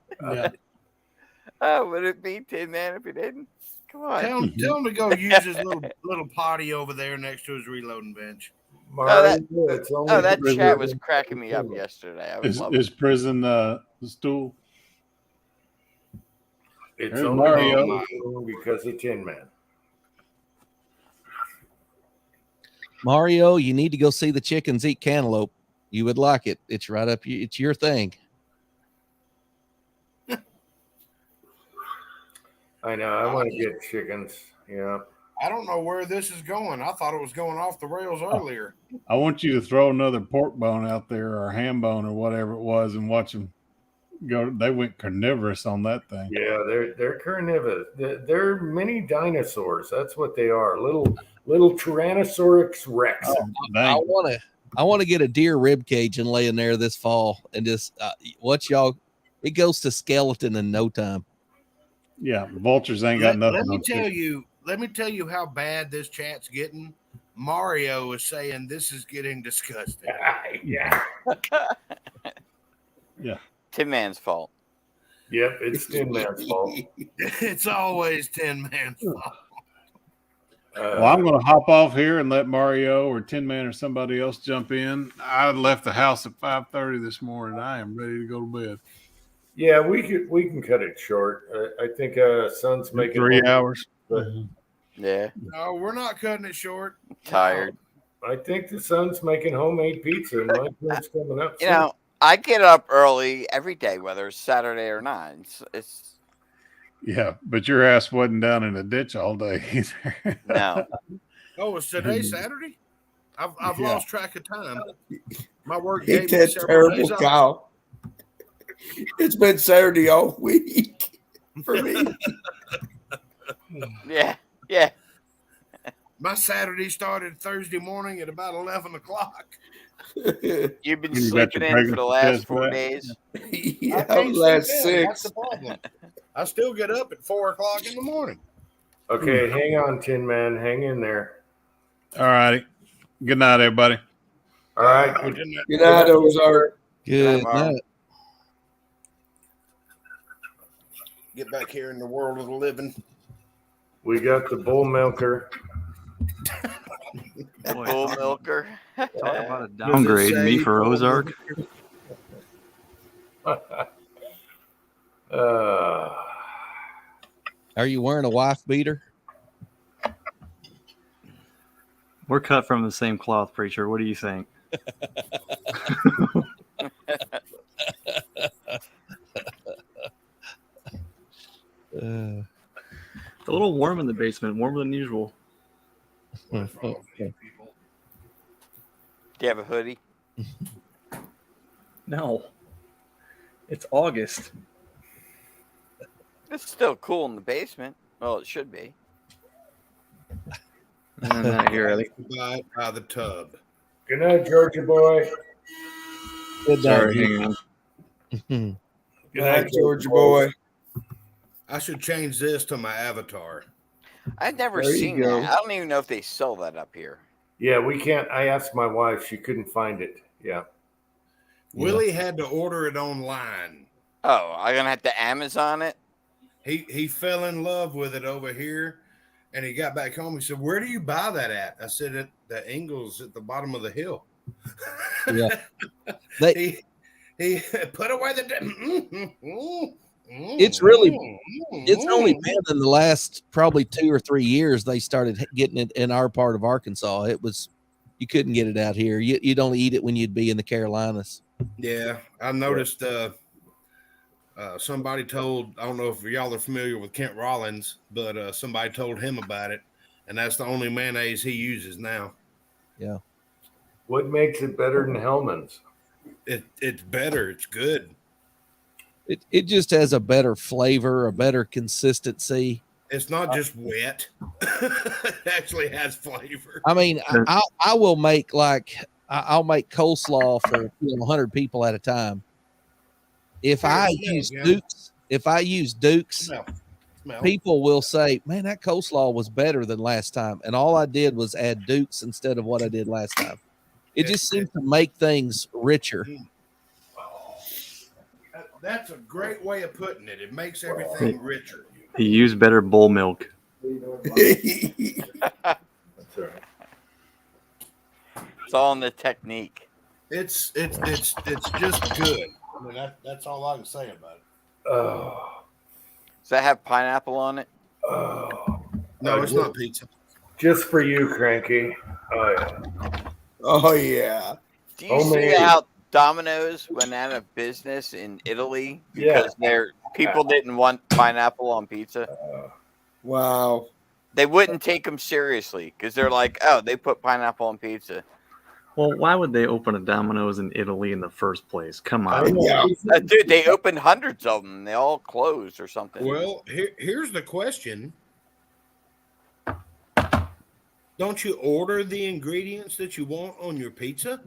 Yeah. Would it be Tin Man if he didn't? Come on. Tell him to go use his little potty over there next to his reloading bench. Marty, it's only Oh, that prison. chat was cracking me up yesterday. I was loving Is prison the stool? It's There's only Mario. because of Tin Man. Mario, you need to go see the chickens eat cantaloupe. You would like it. It's right up. It's your thing. I know. I want to get chickens. Yeah. I don't know where this is going. I thought it was going off the rails earlier. I want you to throw another pork bone out there or a ham bone or whatever it was and watch them go. They went carnivorous on that thing. Yeah, they're carnivorous. They're mini dinosaurs. That's what they are. Little Tyrannosaurus Rex. I want to get a deer rib cage and lay in there this fall and just watch y'all. It goes to skeleton in no time. Yeah, vultures ain't got nothing. Let me on tell chicken. you. Let me tell you how bad this chat's getting. Mario is saying this is getting disgusting. Yeah. Yeah. Tin Man's fault. Yep, it's Tin Man's fault. It's always Tin Man's fault. Well, I'm going to hop off here and let Mario or Tin Man or somebody else jump in. I left the house at 5:30 this morning. I am ready to go to bed. Yeah, we can cut it short. I think son's making 3 home- hours. But Yeah. No, we're not cutting it short. Tired. I think the son's making homemade pizza, and my turn's coming up. You know, I get up early every day, whether it's Saturday or not. It's Yeah, but your ass wasn't down in the ditch all day either. no. Oh, it's today Saturday? I've Yeah. lost track of time. My work Hit gave me that several terrible days off. cow. It's been Saturday all week for me. Yeah. Yeah. My Saturday started Thursday morning at about 11 o'clock. You've been You got sleeping your in for the last pregnancy 4 test days. Yeah, I can't last sleep in. That's 6. the problem. I still get up at 4 o'clock in the morning. Okay, hang on, Tin Man. Hang in there. All righty. Good night, everybody. All right. Good night, Ozark. Good Mark. night. Get back here in the world of the living. We got the bull milker. The bull milker. Talk about a Does it downgrade say me for bull Ozark. Are you wearing a wife beater? We're cut from the same cloth, preacher. What do you think? Uh, It's a little warm in the basement, warmer than usual. Do you have a hoodie? No. It's August. It's still cool in the basement. Well, it should be. Not here, I think. By the tub. Good night, Georgia boy. Good Sorry, night. hang on. Good Night, night, Georgia boy. I should change this to my avatar. I've never There you seen go. that. I don't even know if they sell that up here. Yeah, we can't. I asked my wife; she couldn't find it. Yeah. Willie had to order it online. Oh, I'm gonna have to Amazon it. He fell in love with it over here, and he got back home. He said, "Where do you buy that at?" I said, "At the Ingles at the bottom of the hill." Yeah. He put away the. It's really, it's only been in the last probably 2 or 3 years they started getting it in our part of Arkansas. It was, you couldn't get it out here. You'd only eat it when you'd be in the Carolinas. Yeah, I noticed. Somebody told, I don't know if y'all are familiar with Kent Rollins, but somebody told him about it, and that's the only mayonnaise he uses now. Yeah. What makes it better than Hellman's? It's better. It's good. It just has a better flavor, a better consistency. It's not just wet. It actually has flavor. I mean, I will make I'll make coleslaw for 100 people at a time. If I use Duke's, Smell. people will say, "Man, that coleslaw was better than last time." And all I did was add Duke's instead of what I did last time. It just seems to make things richer. That's a great way of putting it. It makes everything richer. He used better bull milk. That's all right. It's all in the technique. It's just good. I mean, that's all I can say about it. Oh, Does that have pineapple on it? oh. No, it's not pizza. Just for you, Cranky. Oh yeah. Oh yeah. Do you see how Domino's went out of business in Italy because their people didn't want pineapple on pizza? Wow. They wouldn't take them seriously because they're like, oh, they put pineapple on pizza. Well, why would they open a Domino's in Italy in the first place? Come on. Dude, they opened hundreds of them. They all closed or something. Well, here's the question. Don't you order the ingredients that you want on your pizza?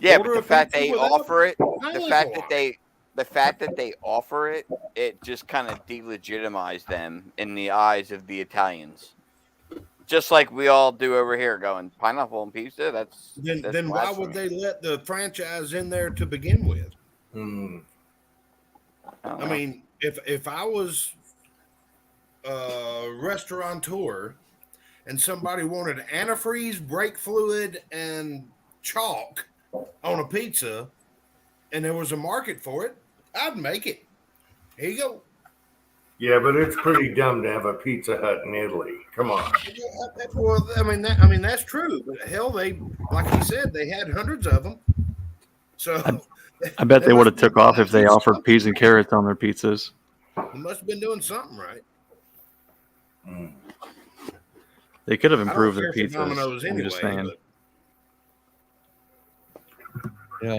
Yeah, Order but a the fact pizza they without offer it, the pineapple fact on that it. they the fact that they offer it, it just kind of delegitimized them in the eyes of the Italians. Just like we all do over here, going pineapple and pizza. That's then why would they let the franchise in there to begin with? I mean, if I was a restaurateur and somebody wanted antifreeze, brake fluid, and chalk on a pizza, and there was a market for it, I'd make it. Here you go. Yeah, but it's pretty dumb to have a Pizza Hut in Italy. Come on. Well, I mean that's true. But hell, they, like he said, they had hundreds of them. So I bet they would have took off if they offered peas and carrots on their pizzas. they must have been doing something right. They could have I don't improved their care for pizzas. Domino's I'm just anyway, saying. Yeah.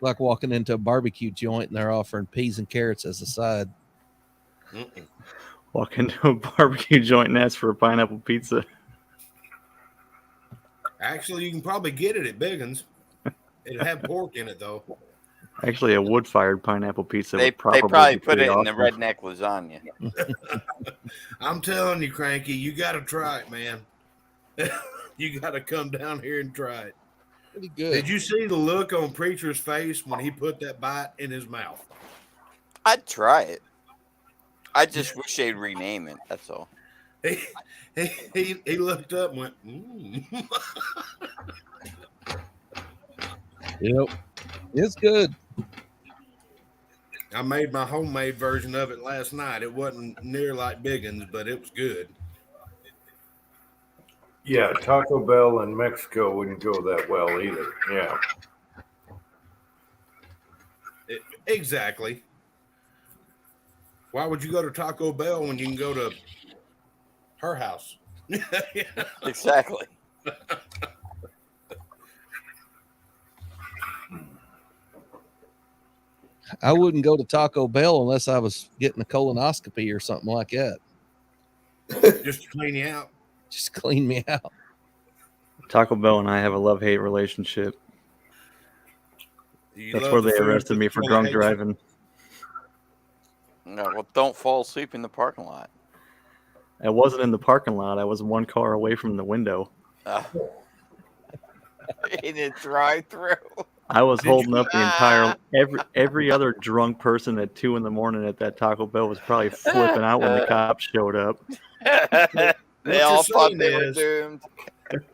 Like walking into a barbecue joint and they're offering peas and carrots as a side. Walk into a barbecue joint and ask for a pineapple pizza. Actually, you can probably get it at Biggins. It'd have pork in it, though. Actually, a wood-fired pineapple pizza. They would probably probably be put pretty it in the awesome. redneck lasagna. I'm telling you, Cranky, you got to try it, man. You got to come down here and try it. Pretty good. Did you see the look on Preacher's face when he put that bite in his mouth? I'd try it. I just wish they'd rename it. That's all. He looked up and went, Yep. It's good. I made my homemade version of it last night. It wasn't near like Biggins, but it was good. Yeah, Taco Bell in Mexico wouldn't go that well either. Yeah. Exactly. Why would you go to Taco Bell when you can go to her house? Exactly. I wouldn't go to Taco Bell unless I was getting a colonoscopy or something like that. Just to clean you out. Just clean me out. Taco Bell and I have a love-hate relationship. That's where they arrested me for drunk driving. No, well, don't fall asleep in the parking lot. I wasn't in the parking lot. I was one car away from the window. In a drive-through. I was holding up the entire every other drunk person at 2 a.m. at that Taco Bell was probably flipping out when the cops showed up. They all thought they were doomed.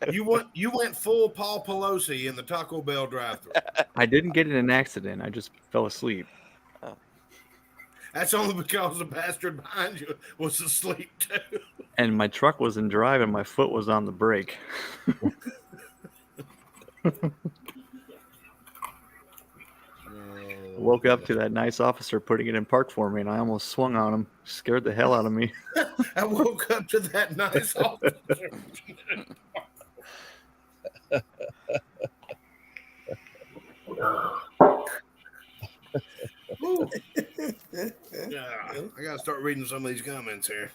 You went full Paul Pelosi in the Taco Bell drive-thru. I didn't get in an accident. I just fell asleep. That's only because the bastard behind you was asleep too. And my truck was in drive and my foot was on the brake. Woke up to that nice officer putting it in park for me, and I almost swung on him. Scared the hell out of me. I woke up to that nice officer. I gotta start reading some of these comments here.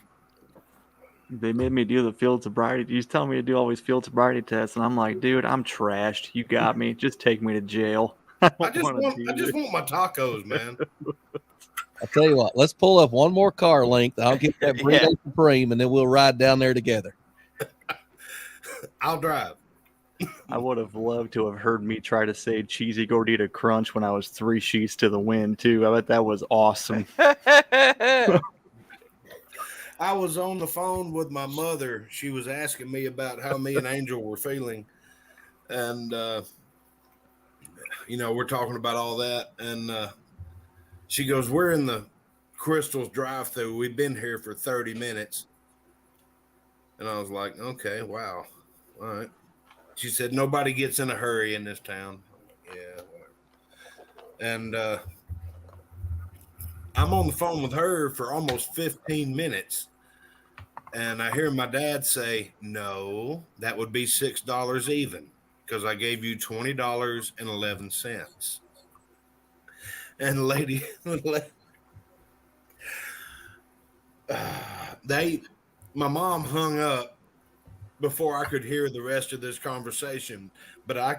They made me do the field sobriety. He's telling me to do all these field sobriety tests, and I'm like, dude, I'm trashed. You got me. Just take me to jail. I just want my tacos, man. I'll tell you what, let's pull up one more car length. I'll get that Burrito Supreme, and then we'll ride down there together. I'll drive. I would have loved to have heard me try to say cheesy gordita crunch when I was 3 sheets to the wind, too. I bet that was awesome. I was on the phone with my mother. She was asking me about how me and Angel were feeling. And, we're talking about all that. And she goes, we're in the Crystal's drive-thru. We've been here for 30 minutes. And I was like, okay, wow. All right. She said, nobody gets in a hurry in this town. Yeah. And I'm on the phone with her for almost 15 minutes. And I hear my dad say, no, that would be $6 even because I gave you $20.11. And the lady, my mom hung up before I could hear the rest of this conversation, but I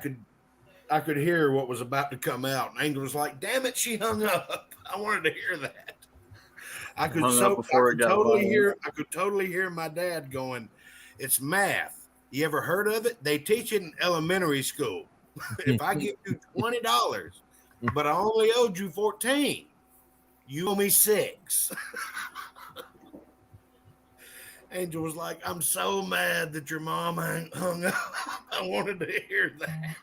I could hear what was about to come out. And Angel was like, "Damn it, she hung up." I wanted to hear that. I could totally hear my dad going, "It's math. You ever heard of it? They teach it in elementary school. If I give you $20, but I only owed you 14, you owe me 6." Angel was like, "I'm so mad that your mom hung up." I wanted to hear that.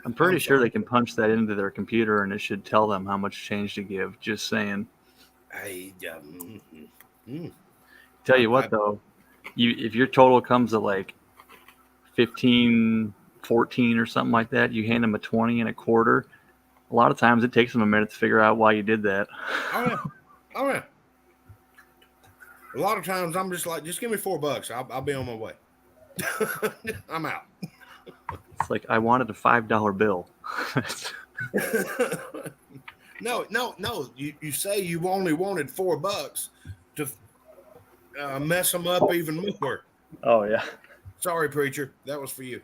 I'm pretty sure they can punch that into their computer and it should tell them how much change to give. Just saying. Tell you what, though, if your total comes to like 15, 14 or something like that, you hand them a 20 and a quarter. A lot of times it takes them a minute to figure out why you did that. Oh yeah. A lot of times I'm just like, just give me $4. I'll be on my way. I'm out. It's like, I wanted a $5 bill. No. You say you only wanted $4 to mess them up even more. Oh yeah. Sorry, preacher. That was for you.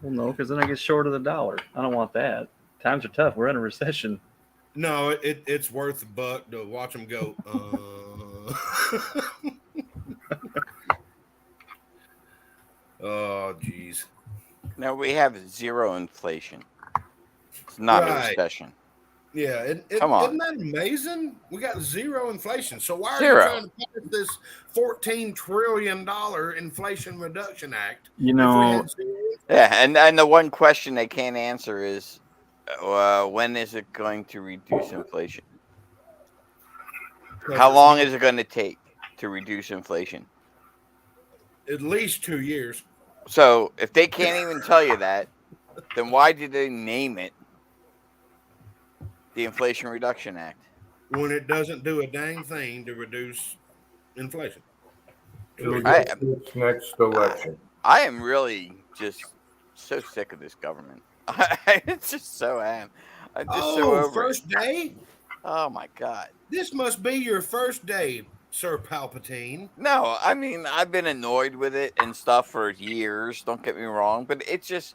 Well, no, because then I get short of the dollar. I don't want that. Times are tough. We're in a recession. No, it's worth $1 to watch them go. Oh, geez. No, we have 0 inflation. It's not a recession. Yeah, Come on. Isn't that amazing? We got 0 inflation. So why are 0. you trying to pass this $14 trillion Inflation Reduction Act? You know, Yeah, and the one question they can't answer is, when is it going to reduce inflation? How long is it going to take to reduce inflation? At least 2 years. So if they can't even tell you that, then why did they name it the Inflation Reduction Act? When it doesn't do a dang thing to reduce inflation. Next election. I am really just so sick of this government. It's just so am. I'm just so over first day? Oh my God. This must be your first day, Sir Palpatine. No, I mean, I've been annoyed with it and stuff for years. Don't get me wrong, but it's just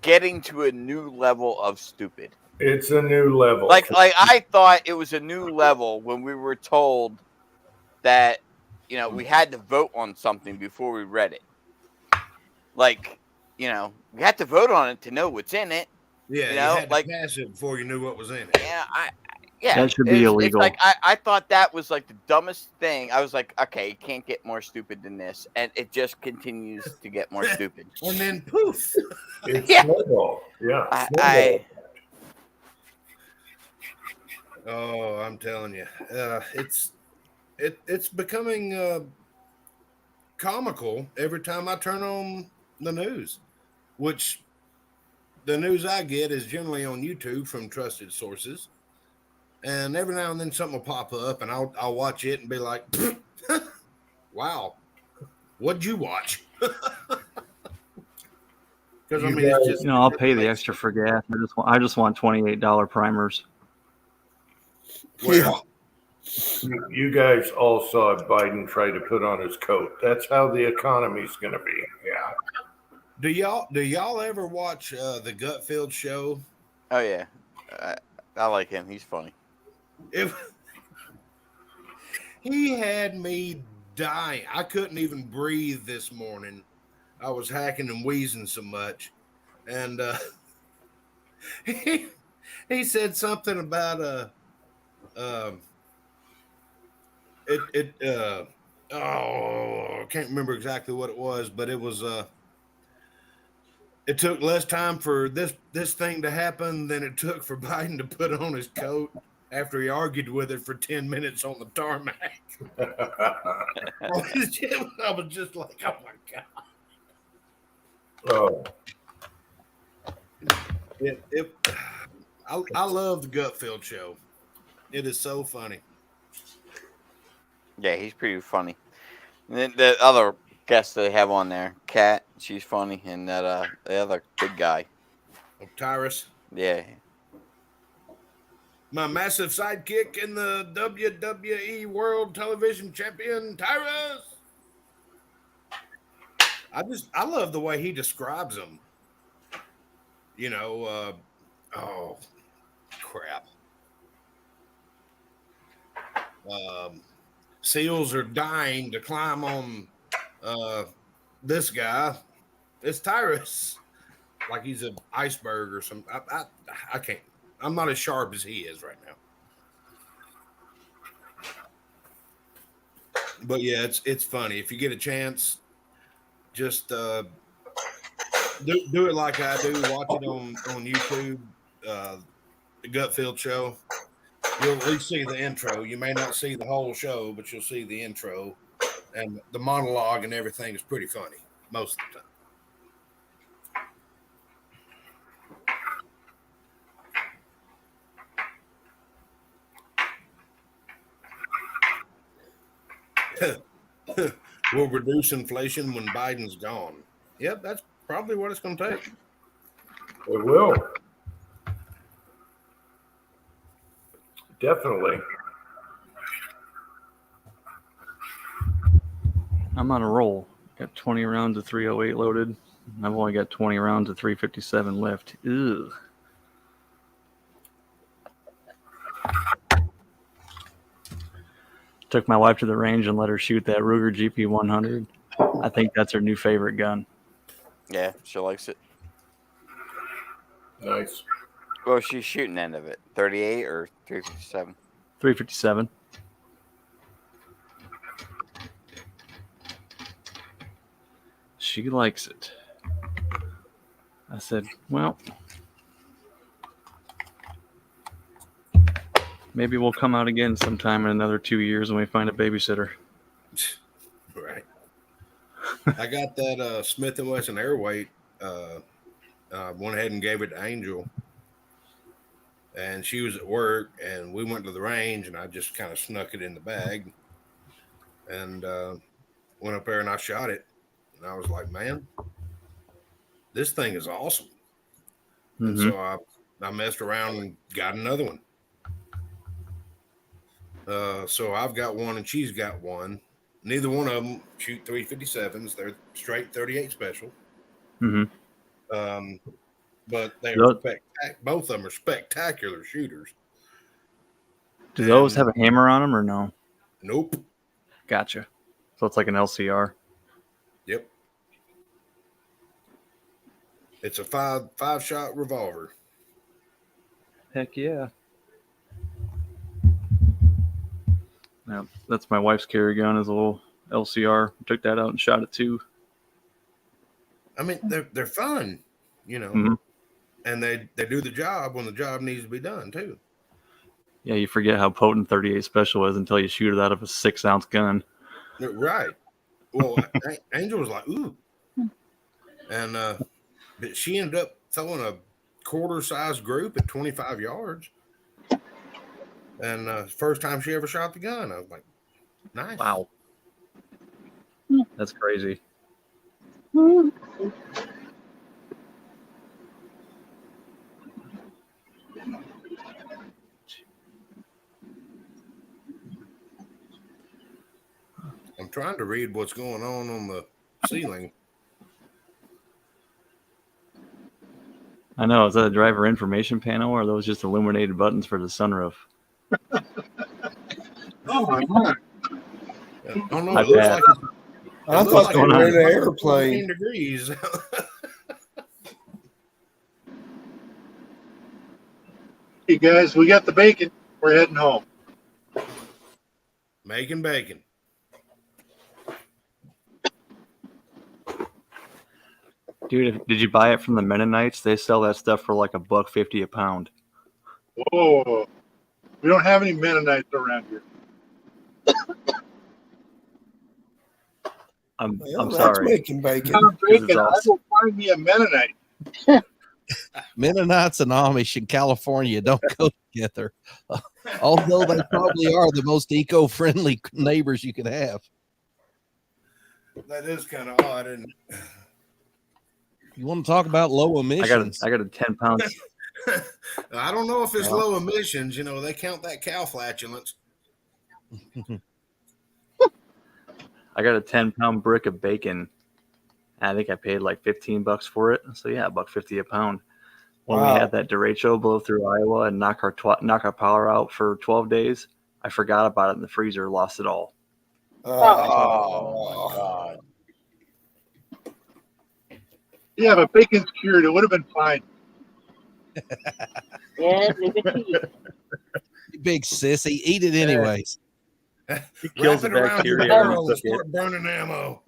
getting to a new level of stupid. It's a new level. Like I thought it was a new level when we were told that, we had to vote on something before we read it. Like, we had to vote on it to know what's in it. Yeah, you had to pass it before you knew what was in it. Yeah, that should be illegal. It's like I thought that was like the dumbest thing. I was like, okay, it can't get more stupid than this, and it just continues to get more stupid. And then poof, it's snowball. Yeah, Oh, I'm telling you, it's becoming comical every time I turn on the news, which the news I get is generally on YouTube from trusted sources. And every now and then something will pop up, and I'll watch it and be like, "Wow, what'd you watch?" Because it's just I'll pay the extra for gas. I just want $28 primers. Yeah. You guys all saw Biden try to put on his coat. That's how the economy's going to be. Yeah. Do y'all ever watch the Gutfield show? Oh yeah, I like him. He's funny. He had me dying. I couldn't even breathe this morning. I was hacking and wheezing so much. And he said something about I can't remember exactly what it was, but it was it took less time for this thing to happen than it took for Biden to put on his coat after he argued with it for 10 minutes on the tarmac. I was just like, oh my God. Oh. I love the Gutfield show. It is so funny. Yeah, he's pretty funny. And then the other guest they have on there, Kat, she's funny, and that the other big guy. Tyrus. Yeah. My massive sidekick in the WWE World Television Champion, Tyrus. I love the way he describes them. Oh crap. Seals are dying to climb on this guy. It's Tyrus, like he's an iceberg or something. I can't. I'm not as sharp as he is right now. But yeah, it's funny. If you get a chance, just do it like I do. Watch it on YouTube, the Gutfield Show. You'll at least see the intro. You may not see the whole show, but you'll see the intro, and the monologue and everything is pretty funny most of the time. Will reduce inflation when Biden's gone. Yep, that's probably what it's going to take. It will. Definitely. I'm on a roll. Got 20 rounds of 308 loaded. I've only got 20 rounds of 357 left. Ugh. Took my wife to the range and let her shoot that Ruger GP 100. I think that's her new favorite gun. Yeah, she likes it. Nice. Well, she's shooting end of it. 38 or 357? 357. She likes it. I said, well, maybe we'll come out again sometime in another 2 years when we find a babysitter. Right. I got that Smith & Wesson Airweight. Went ahead and gave it to Angel. And she was at work, and we went to the range, and I just kind of snuck it in the bag. And went up there, and I shot it. And I was like, man, this thing is awesome. Mm-hmm. And so I messed around and got another one. So I've got one, and she's got one. Neither one of them shoot 357s. They're straight 38 special. Mm-hmm. But they're both of them are spectacular shooters. Do those have a hammer on them or no? Nope. Gotcha. So it's like an LCR. Yep. It's a five shot revolver. Heck yeah. Yeah, that's my wife's carry gun, is a little LCR. Took that out and shot it too. I mean, they're fun, you know, mm-hmm. And they do the job when the job needs to be done too. Yeah, you forget how potent 38 special is until you shoot it out of a 6-ounce gun. Right. Well, Angel was like, ooh. And but she ended up throwing a quarter-size group at 25 yards. And first time she ever shot the gun, I was like, nice. Wow. That's crazy. I'm trying to read what's going on the ceiling. I know. Is that a driver information panel, or are those just illuminated buttons for the sunroof? Oh my God. Oh no, My it looks bad. like I thought they were in an 14 airplane. degrees. Hey guys, we got the bacon. We're heading home. Making bacon. Dude, did you buy it from the Mennonites? They sell that stuff for like $1.50 a pound. Whoa. We don't have any Mennonites around here. I'm That's sorry. making bacon. Bacon. I awesome. will find me a Mennonite. Mennonites and Amish in California don't go together, although they probably are the most eco-friendly neighbors you can have. That is kind of odd, and You want to talk about low emissions? I got a 10-pound. I don't know if it's low emissions. You know, they count that cow flatulence. I got a 10-pound brick of bacon, And I think I paid like $15 for it. So yeah, $1.50 a pound. When we Wow. had that derecho blow through Iowa and knock our power out for 12 days, I forgot about it in the freezer, lost it all. Oh my God. Yeah, but bacon's cured. It would have been fine. Yeah, leave it to you. You big sissy. Eat it anyways. It Wrap kills the it around your bacteria when you barrel and cook it. start burning ammo.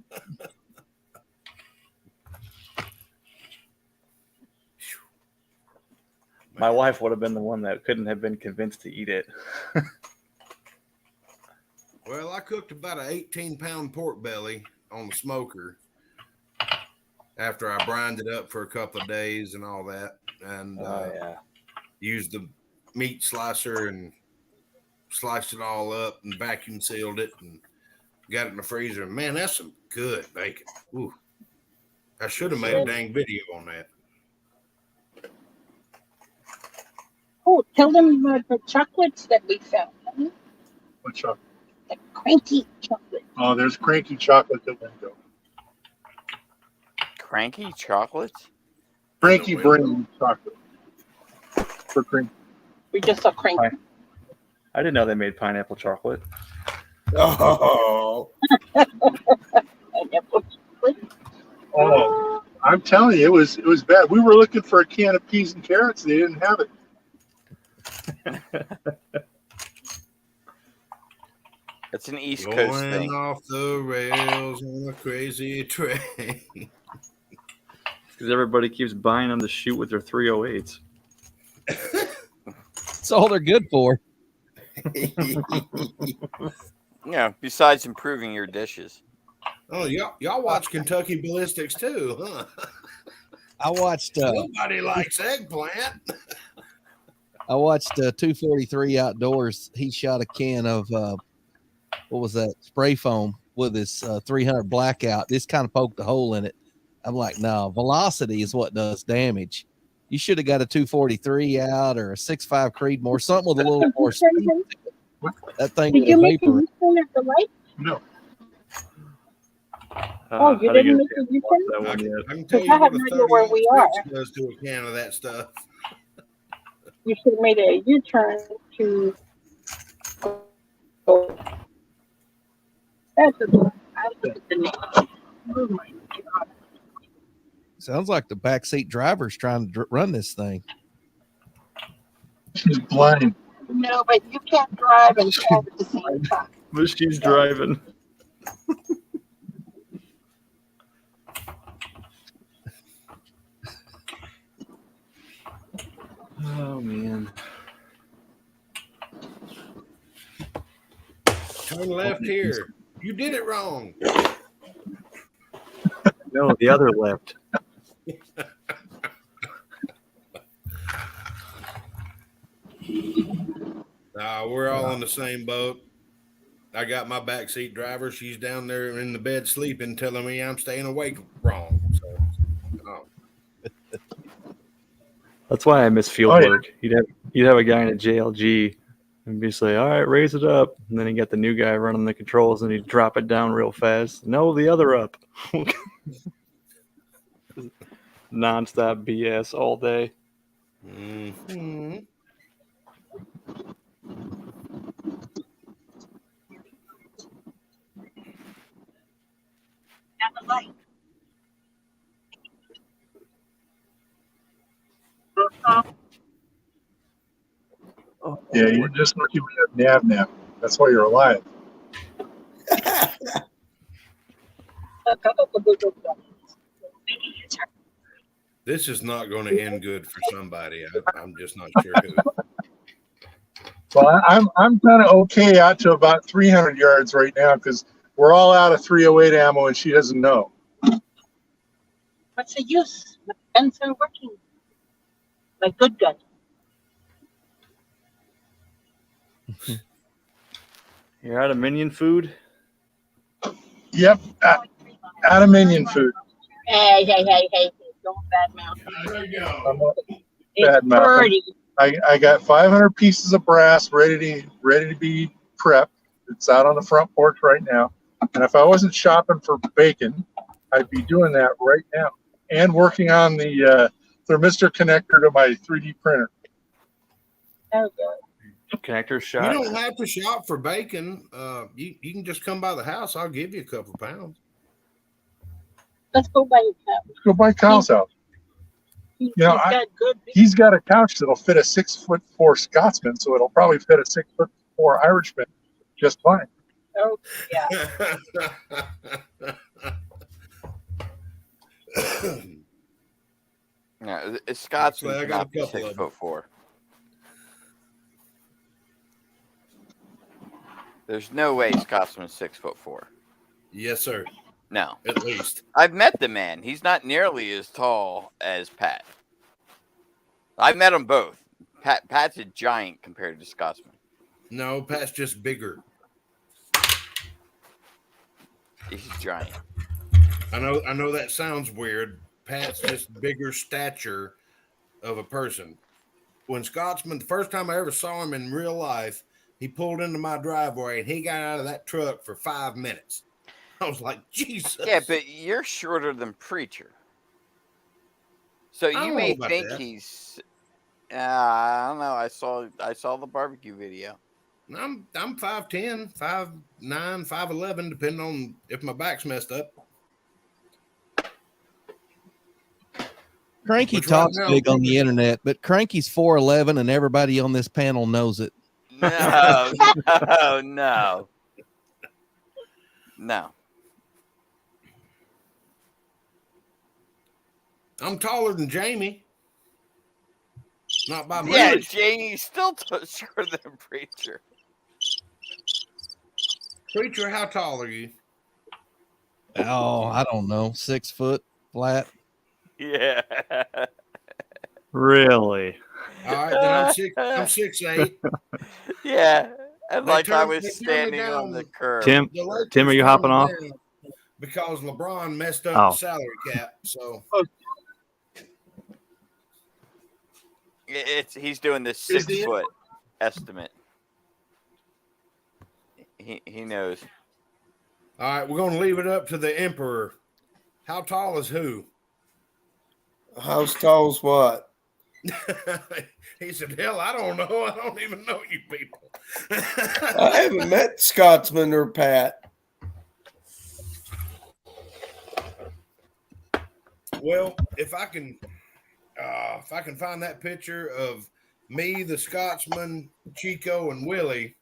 My wife would have been the one that couldn't have been convinced to eat it. Well, I cooked about an 18-pound pork belly on the smoker after I brined it up for a couple of days and all that, and Yeah. used the meat slicer and sliced it all up and vacuum sealed it and got it in the freezer. And man, that's some good bacon. Ooh. I should have made a dang video on that. Oh, tell them the chocolates that we found. What chocolate? The cranky chocolate. Oh, there's cranky chocolate that window. Cranky chocolates? Cranky brand chocolate. For cranky. We just saw cranky. I didn't know they made pineapple chocolate. Oh, Oh, I'm telling you, it was bad. We were looking for a can of peas and carrots. They didn't have it. It's an East Coast Going thing. off the rails on a crazy train. Because everybody keeps buying them to shoot with their 308s. That's all they're good for. Yeah, besides improving your dishes. Oh, y'all watch Kentucky Ballistics too, huh? I watched Nobody likes eggplant. I watched 243 Outdoors. He shot a can of what was that, spray foam with his 300 blackout. This kind of poked a hole in it. I'm like, no, velocity is what does damage. You should have got a 243 out or a 6.5 Creedmoor, something with a little more speed. That thing Did you would make a vapor. U-turn at the light? No. Oh, you I didn't didn't make get a to watch U-turn? that one yet. I can tell Because you I have what a no idea where 30 we are. does to a can of that stuff. You should have made a U-turn to go. That's a I look at the name. Oh my God. Sounds like the backseat driver's trying to run this thing. She's blind. No, but you can't drive and drive at the same time. But she's driving. Oh, man. Turn left here. You did it wrong. No, the other left. We're all in the same boat. I got my backseat driver. She's down there in the bed sleeping, telling me I'm staying awake wrong. So, That's why I miss field Oh, yeah. work. You'd have a guy in a JLG and be say, all right, raise it up. And then you got the new guy running the controls and he'd drop it down real fast. No, the other up. Nonstop BS all day. mm-hmm. At the light. Yeah, you're just lucky we have nav. That's why you're alive. This is not going to end good for somebody. I'm just not sure who. Well, I'm kind of okay out to about 300 yards right now because we're all out of 308 ammo and she doesn't know. What's the use? The guns are working. Like good gun. You're out of minion food? Yep, out of minion food. Hey. Don't badmouth. There you go. It's Badmouth. pretty. I got 500 pieces of brass ready to be prepped. It's out on the front porch right now. And if I wasn't shopping for bacon, I'd be doing that right now and working on the thermistor connector to my 3D printer. Oh, good. Connector You shot. don't have to shop for bacon. You can just come by the house. I'll give you a couple pounds. Let's go by your house. Let's go by Kyle's house. He's You know, got good. He's got a couch that'll fit a 6'4" Scotsman, so it'll probably fit a 6'4" Irishman just fine. Oh, yeah. No, a Scotsman Actually, I got cannot be a couple of 6'4". There's no way Scotsman's 6'4". Yes, sir. No. At least. I've met the man. He's not nearly as tall as Pat. I've met them both. Pat's a giant compared to Scotsman. No, Pat's just bigger. He's giant. I know that sounds weird. Pat's just bigger stature of a person. When Scotsman, the first time I ever saw him in real life, he pulled into my driveway and he got out of that truck for 5 minutes. I was like, Jesus. Yeah, but you're shorter than Preacher. So I you don't may know about think that. he's I don't know. I saw the barbecue video. I'm 5'10", 5'9", 5'11", depending on if my back's messed up. Cranky Which right talks now- big on the internet, but Cranky's 4'11", and everybody on this panel knows it. No, no. I'm taller than Jamie. Not by much. Yeah, Janie's still shorter than Preacher. Preacher, how tall are you? Oh, I don't know, 6 foot flat. Yeah. Really? All right, then I'm 6'8". Yeah. And They like I turned- was they turned me standing on down. the curb. Tim, The Lakers Tim, are you turned hopping me off? down because LeBron messed up Oh. the salary cap. So He's doing the Is 6 the- foot estimate. He knows. all right, we're gonna leave it up to the emperor. How tall is who? How tall's what? He said, "Hell, I don't know. I don't even know you people." I haven't met Scotsman or Pat. Well, if I can find that picture of me, the Scotsman, Chico, and Willie.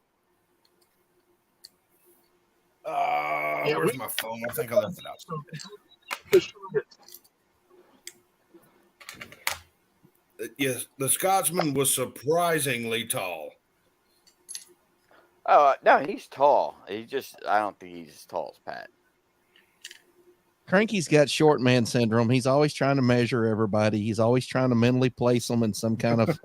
Where's my phone? I think I left it out. Yes, the Scotsman was surprisingly tall. Oh, no, he's tall. I don't think he's as tall as Pat. Cranky's got short man syndrome. He's always trying to measure everybody. He's always trying to mentally place them in some kind of,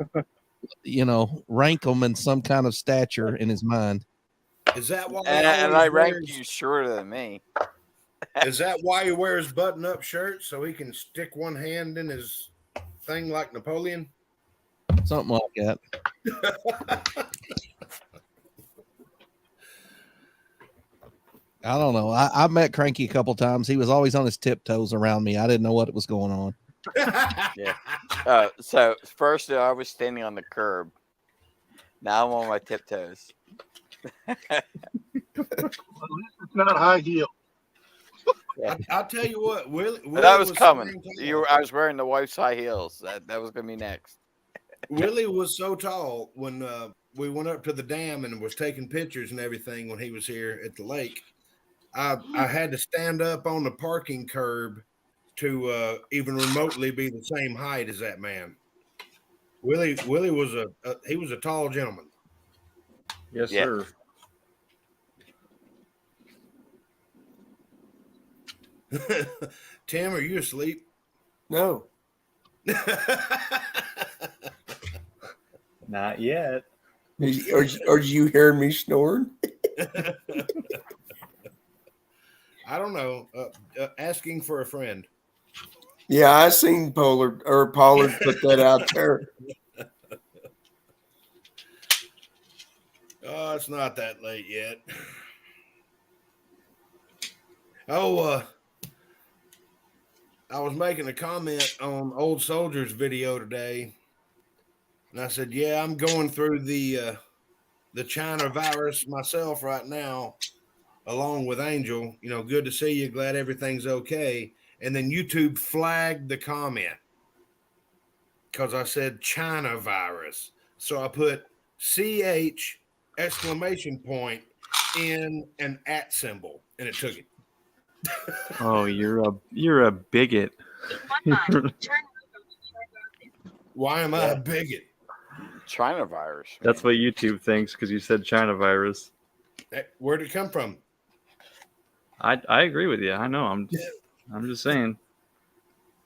rank them in some kind of stature in his mind. Is that why? And I rank you shorter than me. Is that why he wears button-up shirts so he can stick one hand in his thing like Napoleon? Something like that. I don't know. I met Cranky a couple times. He was always on his tiptoes around me. I didn't know what was going on. Yeah. So first I was standing on the curb. Now I'm on my tiptoes. It's not high heel. I'll tell you what, Willie That was so coming. tall. I was wearing the wife's high heels. That was gonna be next. Willie was so tall when we went up to the dam and was taking pictures and everything when he was here at the lake. I had to stand up on the parking curb to even remotely be the same height as that man. Willie was a tall gentleman. Yes, Yeah. sir. Tim, are you asleep? No. Not yet. Are you hearing me snoring? I don't know. Asking for a friend. Yeah, I seen Pollard put that out there. Oh, it's not that late yet. Oh, I was making a comment on Old Soldier's video today, and I said, "Yeah, I'm going through the China virus myself right now, along with Angel. You know, good to see you. Glad everything's okay." And then YouTube flagged the comment because I said China virus, so I put CH exclamation point in an @ symbol, and it took it. Oh, you're a bigot. Why am I a bigot? China virus. That's what YouTube thinks because you said China virus. Where'd it come from? I agree with you. I know. I'm just saying.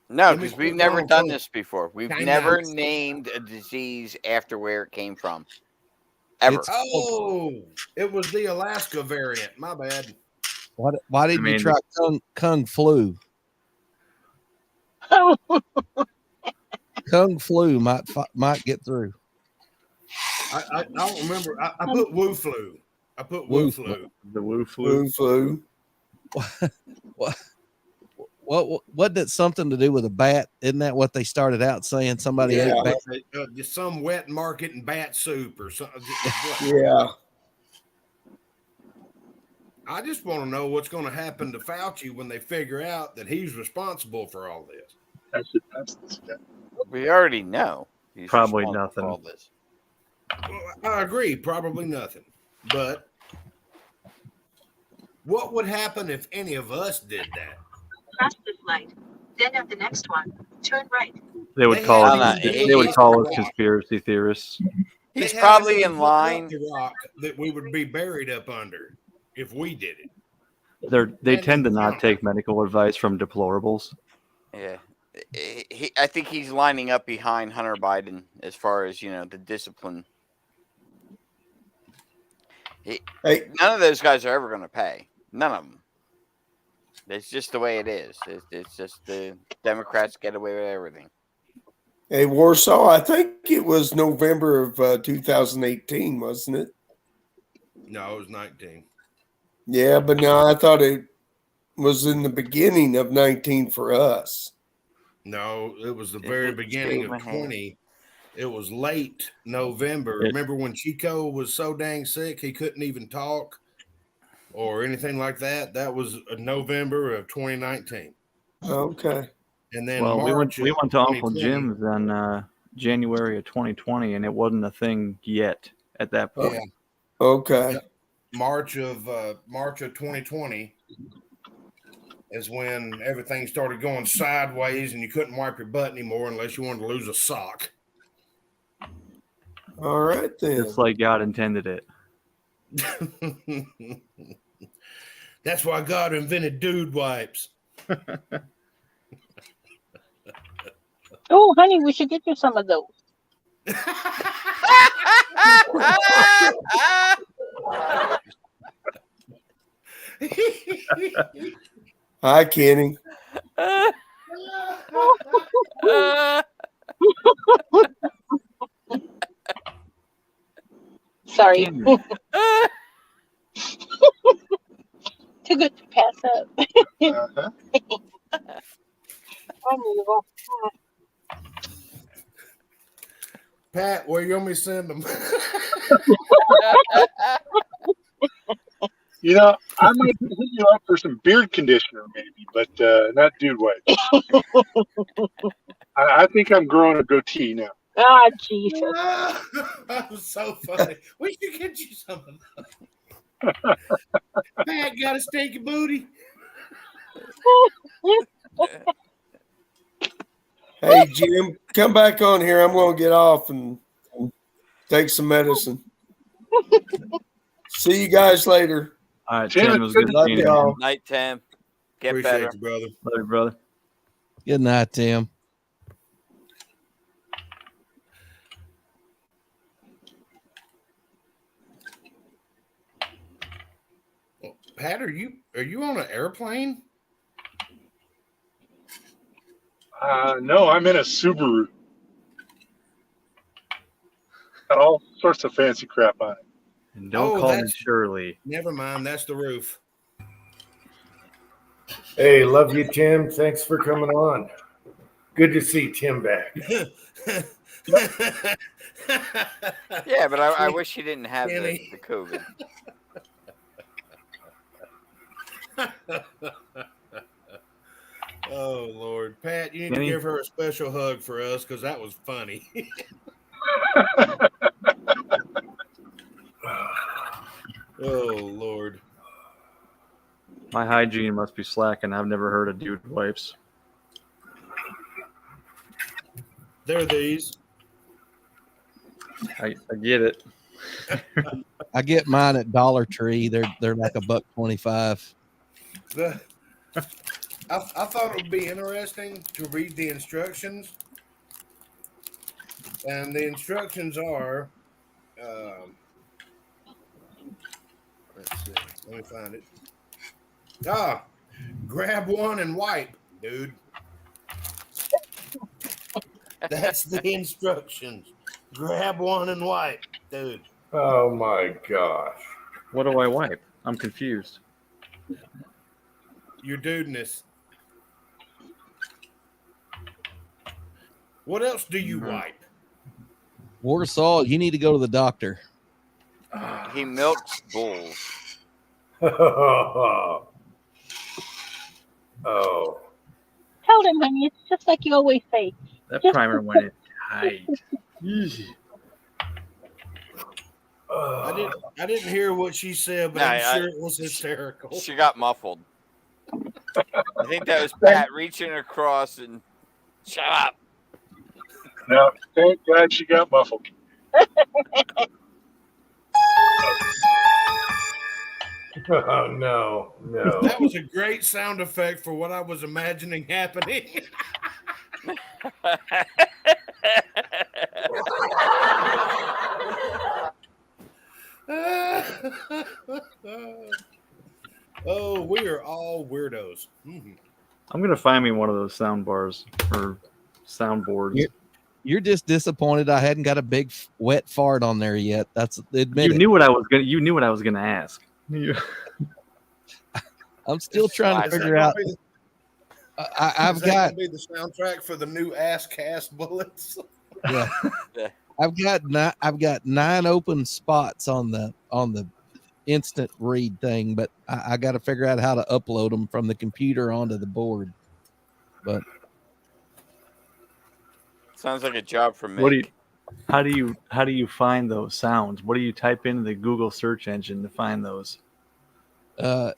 No, because we've never done this before. We've never named a disease after where it came from. Ever. It was the Alaska variant. My bad. Why didn't you try Kung Flu? Kung Flu might get through. I don't remember. I put Wu Flu. I put Wu Flu. The Wu Flu. Wu Flu. What wasn't it something to do with a bat? Isn't that what they started out saying? Somebody ate bat. Just some wet market and bat soup or something. Yeah. I just want to know what's going to happen to Fauci when they figure out that he's responsible for all this. We already know. He's Probably responsible for nothing. all this. Well, I agree. Probably nothing. But what would happen if any of us did that? Cross this light. Then at the next one, turn right. They would call us conspiracy theorists. He's probably in line. The rock that we would be buried up under if we did it. They tend to not take medical advice from deplorables. Yeah. I think he's lining up behind Hunter Biden as far as, the discipline. None of those guys are ever going to pay. None of them. It's just the way it is. It's just the Democrats get away with everything. Hey, Warsaw, I think it was November of 2018, wasn't it? No, it was 19. Yeah, but no, I thought it was in the beginning of 19 for us. No, it was the very beginning of 20. It was late November. Remember when Chico was so dang sick he couldn't even talk or anything like that? That was November of 2019. Okay. And then we went to Uncle 2020. Jim's in January of 2020, and it wasn't a thing yet at that point. Yeah. Okay. March of 2020 is when everything started going sideways and you couldn't wipe your butt anymore unless you wanted to lose a sock. All right, then. Just like God intended it. That's why God invented dude wipes. Oh, honey, we should get you some of those. Hi, Kenny. Sorry. Too good to pass up. Unbelievable. Pat, where you want me to send them? I might hit you up for some beard conditioner, maybe, but not dude wipe. I think I'm growing a goatee now. Ah, Jesus. That was so funny. We should get you some of those. Pat got a stinky booty. Hey, Jim, come back on here. I'm going to get off and take some medicine. See you guys later. All right, Tim, it was good Love seeing you. y'all. Night, Tim. Get Appreciate better. you, brother. Love you, brother. Good night, Tim. Pat, are you on an airplane? No, I'm in a Subaru. Got all sorts of fancy crap on it. And don't call me Shirley. Never mind, that's the roof. Hey, love you, Tim. Thanks for coming on. Good to see Tim back. Yeah, but I wish he didn't have the Kenny. COVID. Oh Lord, Pat, you need Kenny? to give her a special hug for us because that was funny. Oh Lord. My hygiene must be slacking. I've never heard of dude wipes. They're these. I get it. I get mine at Dollar Tree. They're like $1.25. I thought it would be interesting to read the instructions. And the instructions are, let's see, let me find it. Grab one and wipe, dude. That's the instructions. Grab one and wipe, dude. Oh my gosh. What do I wipe? I'm confused. Your dudeness. What else do you wipe? Warsaw, you need to go to the doctor. He milks bulls. Oh. Tell them, honey. It's just like you always say. That Just- primer went in tight. I didn't hear what she said, but No, I'm sure it was hysterical. She got muffled. I think that was Pat reaching across and shut up. No, thank God she got muffled. Oh, no. That was a great sound effect for what I was imagining happening. Oh, we are all weirdos. Mhm. I'm gonna find me one of those sound bars or soundboards. You're just disappointed I hadn't got a big wet fart on there yet. That's admit You it. knew what I was gonna. You knew what I was gonna ask. I'm still trying to Is that figure out. I've Is that got gonna be the soundtrack for the new Ass Cast Bullets. yeah. I've got 9 open spots on the instant read thing, but I got to figure out how to upload them from the computer onto the board. But Sounds like a job for me. What do you? How do you find those sounds? What do you type into the Google search engine to find those?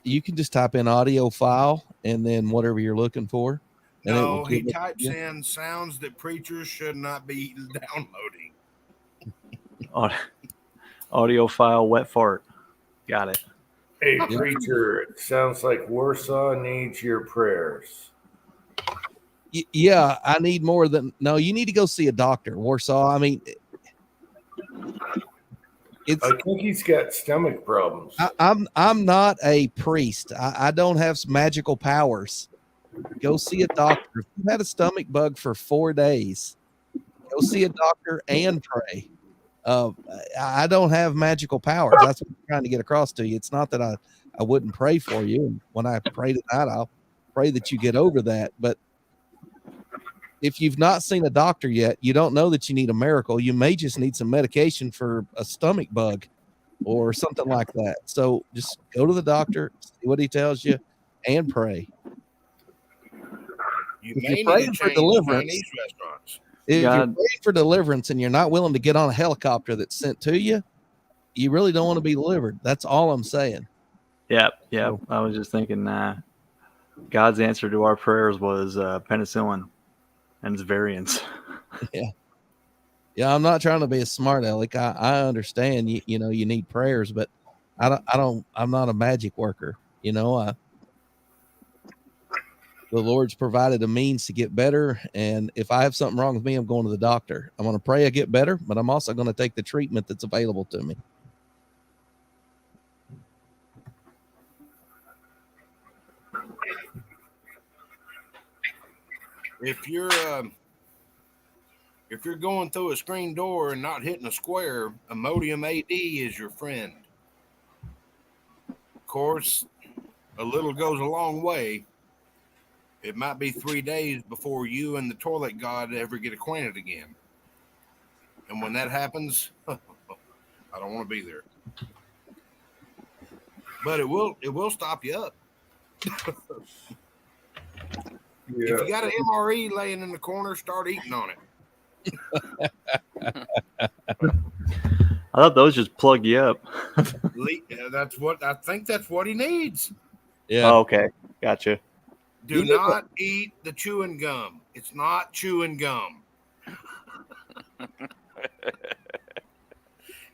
you can just type in audio file and then whatever you're looking for. And it No, will he give it- types yeah. in sounds that preachers should not be downloading. Audio file wet fart. Got it. Hey, preacher, it sounds like Warsaw needs your prayers. Yeah, I need more than no. You need to go see a doctor, Warsaw. I mean, it's. I think he's got stomach problems. I'm not a priest. I don't have magical powers. Go see a doctor. If you had a stomach bug for 4 days, go see a doctor and pray. I don't have magical powers. That's what I'm trying to get across to you. It's not that I wouldn't pray for you. And when I pray tonight, I'll pray that you get over that. But if you've not seen a doctor yet, you don't know that you need a miracle. You may just need some medication for a stomach bug or something like that. So just go to the doctor, see what he tells you, and pray. You If may you're need praying to for change deliverance, Chinese restaurants. if you're God. praying for deliverance and you're not willing to get on a helicopter that's sent to you, you really don't want to be delivered. That's all I'm saying. Yep. I was just thinking. God's answer to our prayers was penicillin and its variants. Yeah, I'm not trying to be a smart aleck. I understand you know you need prayers, but I'm not a magic worker. You know, the Lord's provided a means to get better, and if I have something wrong with me, I'm going to the doctor. I'm going to pray I get better, but I'm also going to take the treatment that's available to me. If you're going through a screen door and not hitting a square, Imodium AD is your friend. Of course, a little goes a long way. it might be 3 days before you and the toilet god ever get acquainted again. And when that happens, I don't want to be there. But it will stop you up. If you got an MRE laying in the corner, start eating on it. I thought those just plug you up. That's what he needs. Yeah. Oh, okay. Gotcha. Do not eat the chewing gum. It's not chewing gum.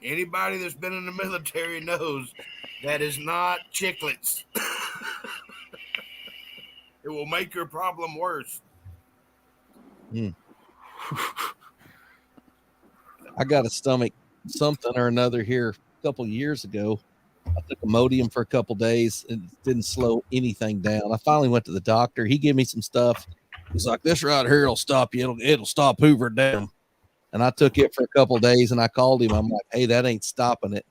Anybody that's been in the military knows that is not chiclets. It will make your problem worse. I got a stomach something or another here a couple years ago. I took Imodium for a couple days and it didn't slow anything down. I finally went to the doctor. He gave me some stuff. He's like, this right here will stop you. It'll stop Hoover down. And I took it for a couple of days and I called him. I'm like, hey, that ain't stopping it.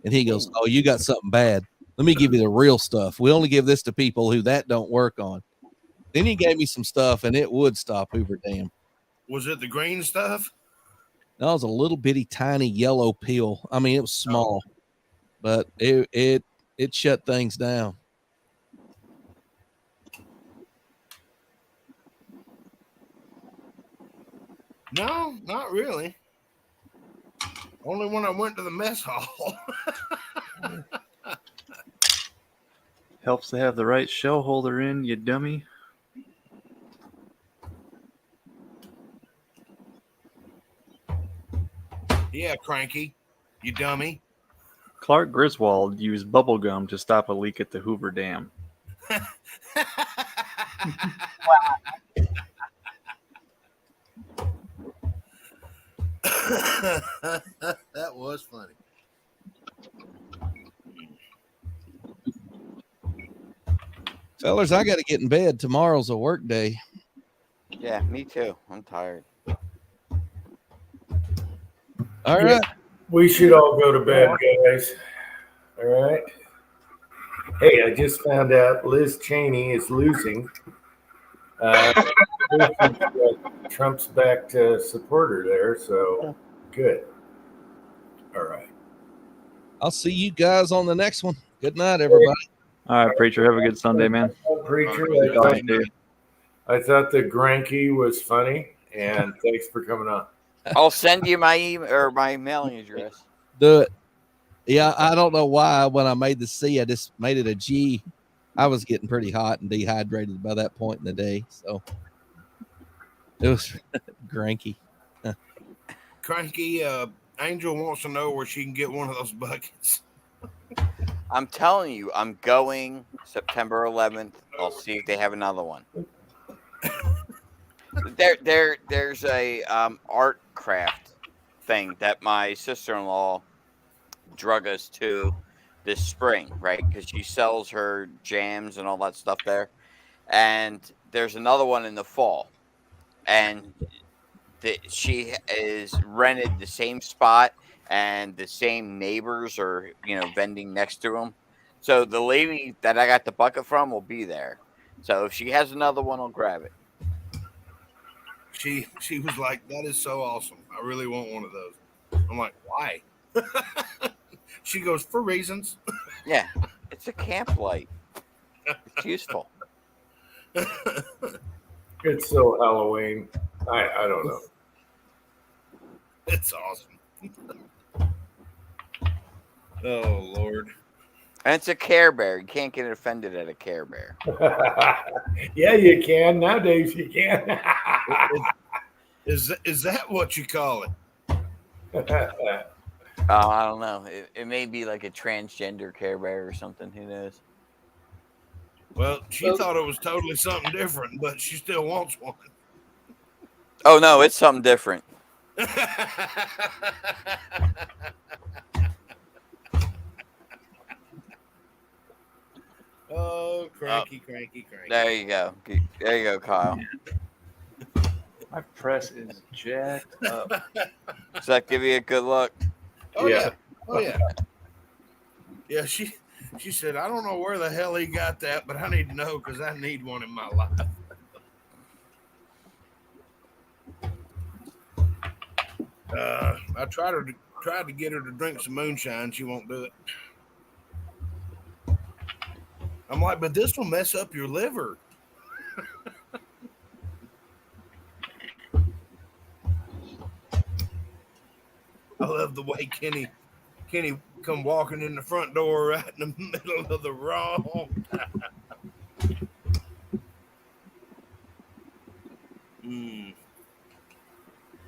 And he goes, oh, you got something bad. Let me give you the real stuff. We only give this to people who that don't work on. Then he gave me some stuff and it would stop Hoover Dam. Was it the green stuff? That was a little bitty tiny yellow pill. I mean, it was small, but it shut things down. No, not really. Only when I went to the mess hall. Helps to have the right shell holder in, you dummy. Yeah, Cranky, you dummy. Clark Griswold used bubble gum to stop a leak at the Hoover Dam. That was funny. Fellas, I got to get in bed. Tomorrow's a work day. Yeah, me too. I'm tired. All right. We should all go to bed, guys. All right. Hey, I just found out Liz Cheney is losing. Trump's backed supporter there, so good. All right. I'll see you guys on the next one. Good night, everybody. All right, Preacher. Have a good Sunday, man. Preacher, Dude. I thought the Granky was funny, and thanks for coming on. I'll send you my email or my mailing address. Do it. Yeah, I don't know why when I made the C, I just made it a G. I was getting pretty hot and dehydrated by that point in the day, so it was Granky. Cranky, Angel wants to know where she can get one of those buckets. I'm telling you, I'm going September 11th. I'll see if they have another one. There's a art craft thing that my sister-in-law drug us to this spring, right? Because she sells her jams and all that stuff there. And there's another one in the fall. And she is rented the same spot and the same neighbors are, vending next to them. So the lady that I got the bucket from will be there. So if she has another one, I'll grab it. She was like, that is so awesome. I really want one of those. I'm like, why? She goes, for reasons. Yeah, it's a camp light. It's useful. It's so Halloween. I don't know. It's awesome. Oh, Lord. And it's a Care Bear. You can't get offended at a Care Bear. Yeah, you can. Nowadays, you can. Is that what you call it? I don't know. It may be like a transgender Care Bear or something. Who knows? Well, she thought it was totally something different, but she still wants one. Oh, no, it's something different. Oh, cranky. There you go. There you go, Kyle. My press is jacked up. Does that give you a good look? Oh, yeah. Oh, yeah. Yeah, she said, I don't know where the hell he got that, but I need to know because I need one in my life. I tried to get her to drink some moonshine. She won't do it. I'm like, but this will mess up your liver. I love the way Kenny come walking in the front door right in the middle of the wrong time.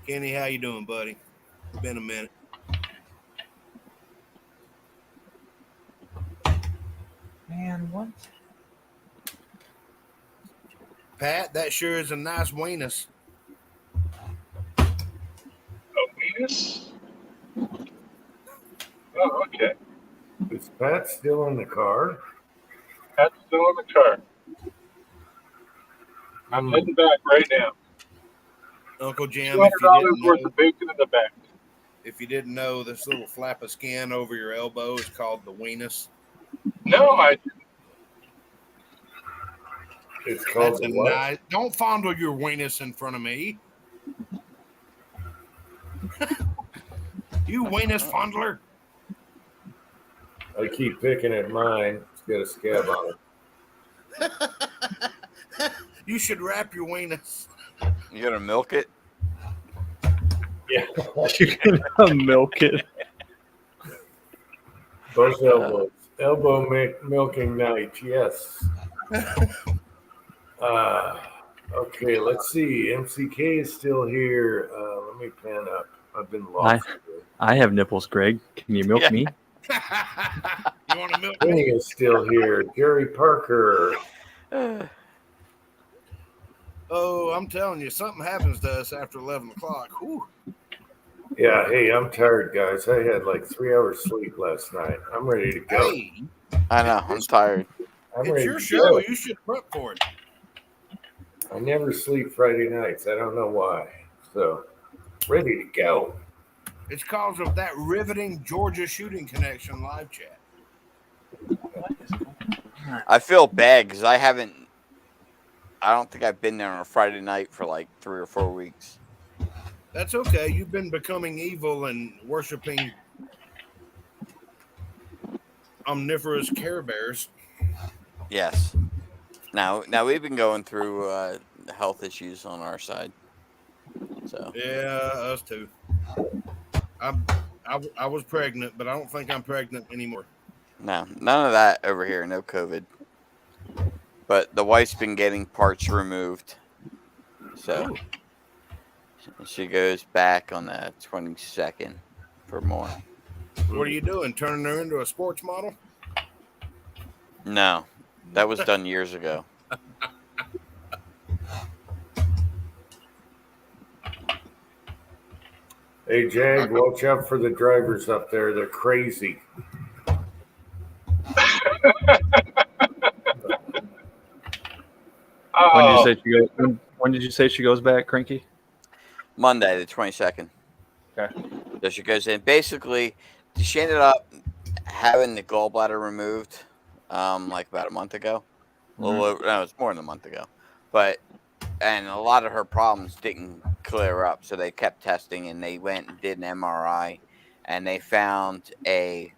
Kenny, how you doing, buddy? It's been a minute. Man, what? Pat, that sure is a nice weenus. A weenus? Oh, okay. Is Pat still in the car? Pat's still in the car. I'm heading back right now. Uncle Jim, $200 worth of bacon in the back. if you didn't know, this little flap of skin over your elbow is called the weenus. No, I didn't. It's called That's the a what? nice. Don't fondle your weenus in front of me. You weenus fondler. I keep picking at mine. It's got a scab on it. You should wrap your weenus. You gonna milk it? Yeah. You're gonna milk it. Both elbows. Elbow milking night. Yes. Okay, let's see. MCK is still here. Let me pan up. I've been lost. I have nipples, Greg. Can you milk me? You want to milk Kenny me? is still here. Jerry Parker. Oh, I'm telling you, something happens to us after 11 o'clock. Whew. Yeah, hey, I'm tired, guys. I had like 3 hours sleep last night. I'm ready to go. Hey, I know. I'm tired. I'm it's ready your to show. go. You should prep for it. I never sleep Friday nights. I don't know why. So, ready to go. It's because of that riveting Georgia shooting connection live chat. I feel bad because I don't think I've been there on a Friday night for like 3 or 4 weeks. That's okay. You've been becoming evil and worshiping omnivorous Care Bears. Yes. Now we've been going through health issues on our side. So Yeah, us too. I was pregnant, but I don't think I'm pregnant anymore. no, none of that over here. No COVID. But the wife's been getting parts removed. So she goes back on the 22nd for more. What are you doing? Turning her into a sports model? No, that was done years ago. Hey, Jag, watch out for the drivers up there. They're crazy. When did you say she goes back, Cranky? Monday, the 22nd. Okay. So she goes in. Basically, she ended up having the gallbladder removed like about a month ago. A little over, no, it's more than a month ago. And a lot of her problems didn't clear up. So they kept testing and they went and did an MRI and they found a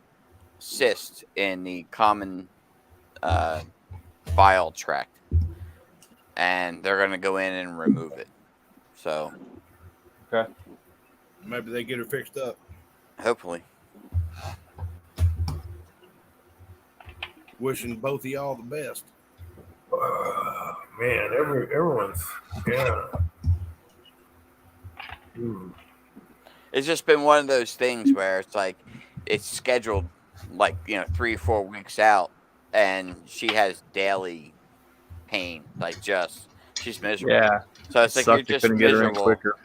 cyst in the common bile tract. And they're going to go in and remove it. So. Okay. Maybe they get her fixed up. Hopefully. Wishing both of y'all the best. Man, everyone's, yeah. It's just been one of those things where it's like it's scheduled like 3 or 4 weeks out and she has daily pain, like she's miserable. Yeah. So it's like Sucked you're they just couldn't get her in miserable. quicker.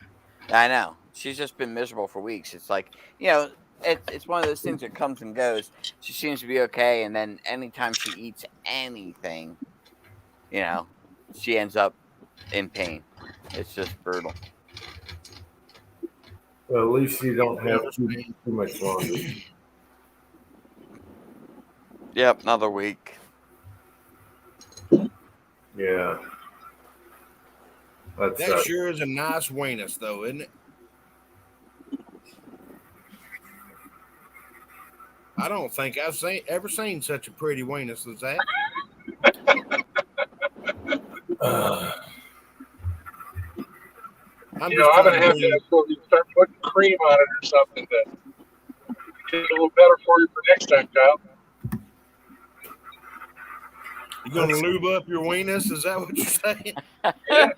I know. She's just been miserable for weeks. It's like, it's one of those things that comes and goes. She seems to be okay, and then anytime she eats anything, she ends up in pain. It's just brutal. Well, at least you don't have too much longer. Yep, another week. Yeah. That sure is a nice weenus, though, isn't it? I don't think I've ever seen such a pretty weenus as that. I'm gonna have to start putting cream on it or something to get it a little better for you for next time, Kyle. You gonna lube up your weenus? Is that what you're saying? Yeah.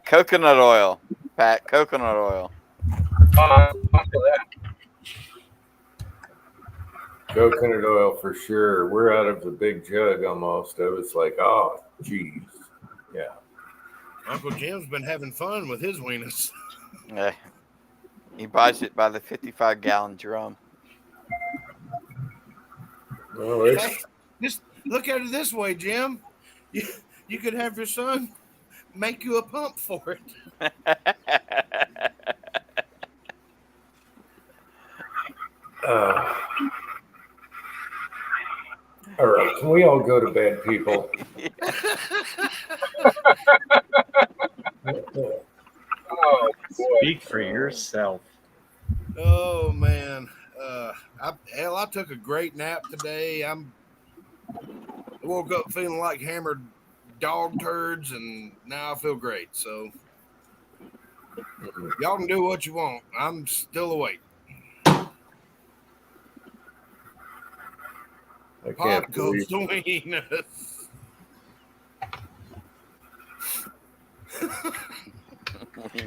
Coconut oil, Pat. Coconut oil. After that. Coconut oil for sure. We're out of the big jug almost. I was like, oh, geez. Yeah. Uncle Jim's been having fun with his weenus. Yeah. He buys it by the 55-gallon drum. Well, it's, Hey, just look at it this way, Jim. You could have your son make you a pump for it. all right. Can we all go to bed, people? Oh, boy. Speak for yourself. Oh man, I took a great nap today. I woke up feeling like hammered dog turds, and now I feel great. So y'all can do what you want. I'm still awake. I can't Pop goes believe to weenus.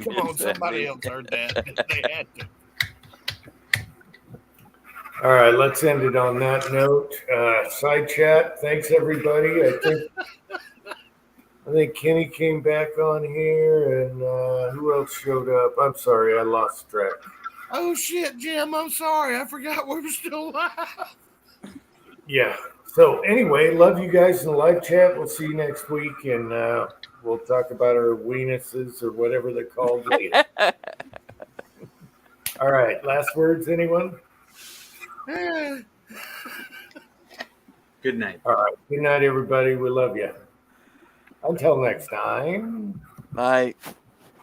Come on, somebody else heard that. They had to. All right, let's end it on that note. Side chat. Thanks, everybody. I think Kenny came back on here, and who else showed up? I'm sorry, I lost track. Oh shit, Jim! I'm sorry. I forgot we were still alive. Yeah. So anyway, love you guys in the live chat. We'll see you next week, and we'll talk about our weenuses or whatever they're called later. All right. Last words, anyone? Good night. All right. Good night, everybody. We love you. Until next time. Night.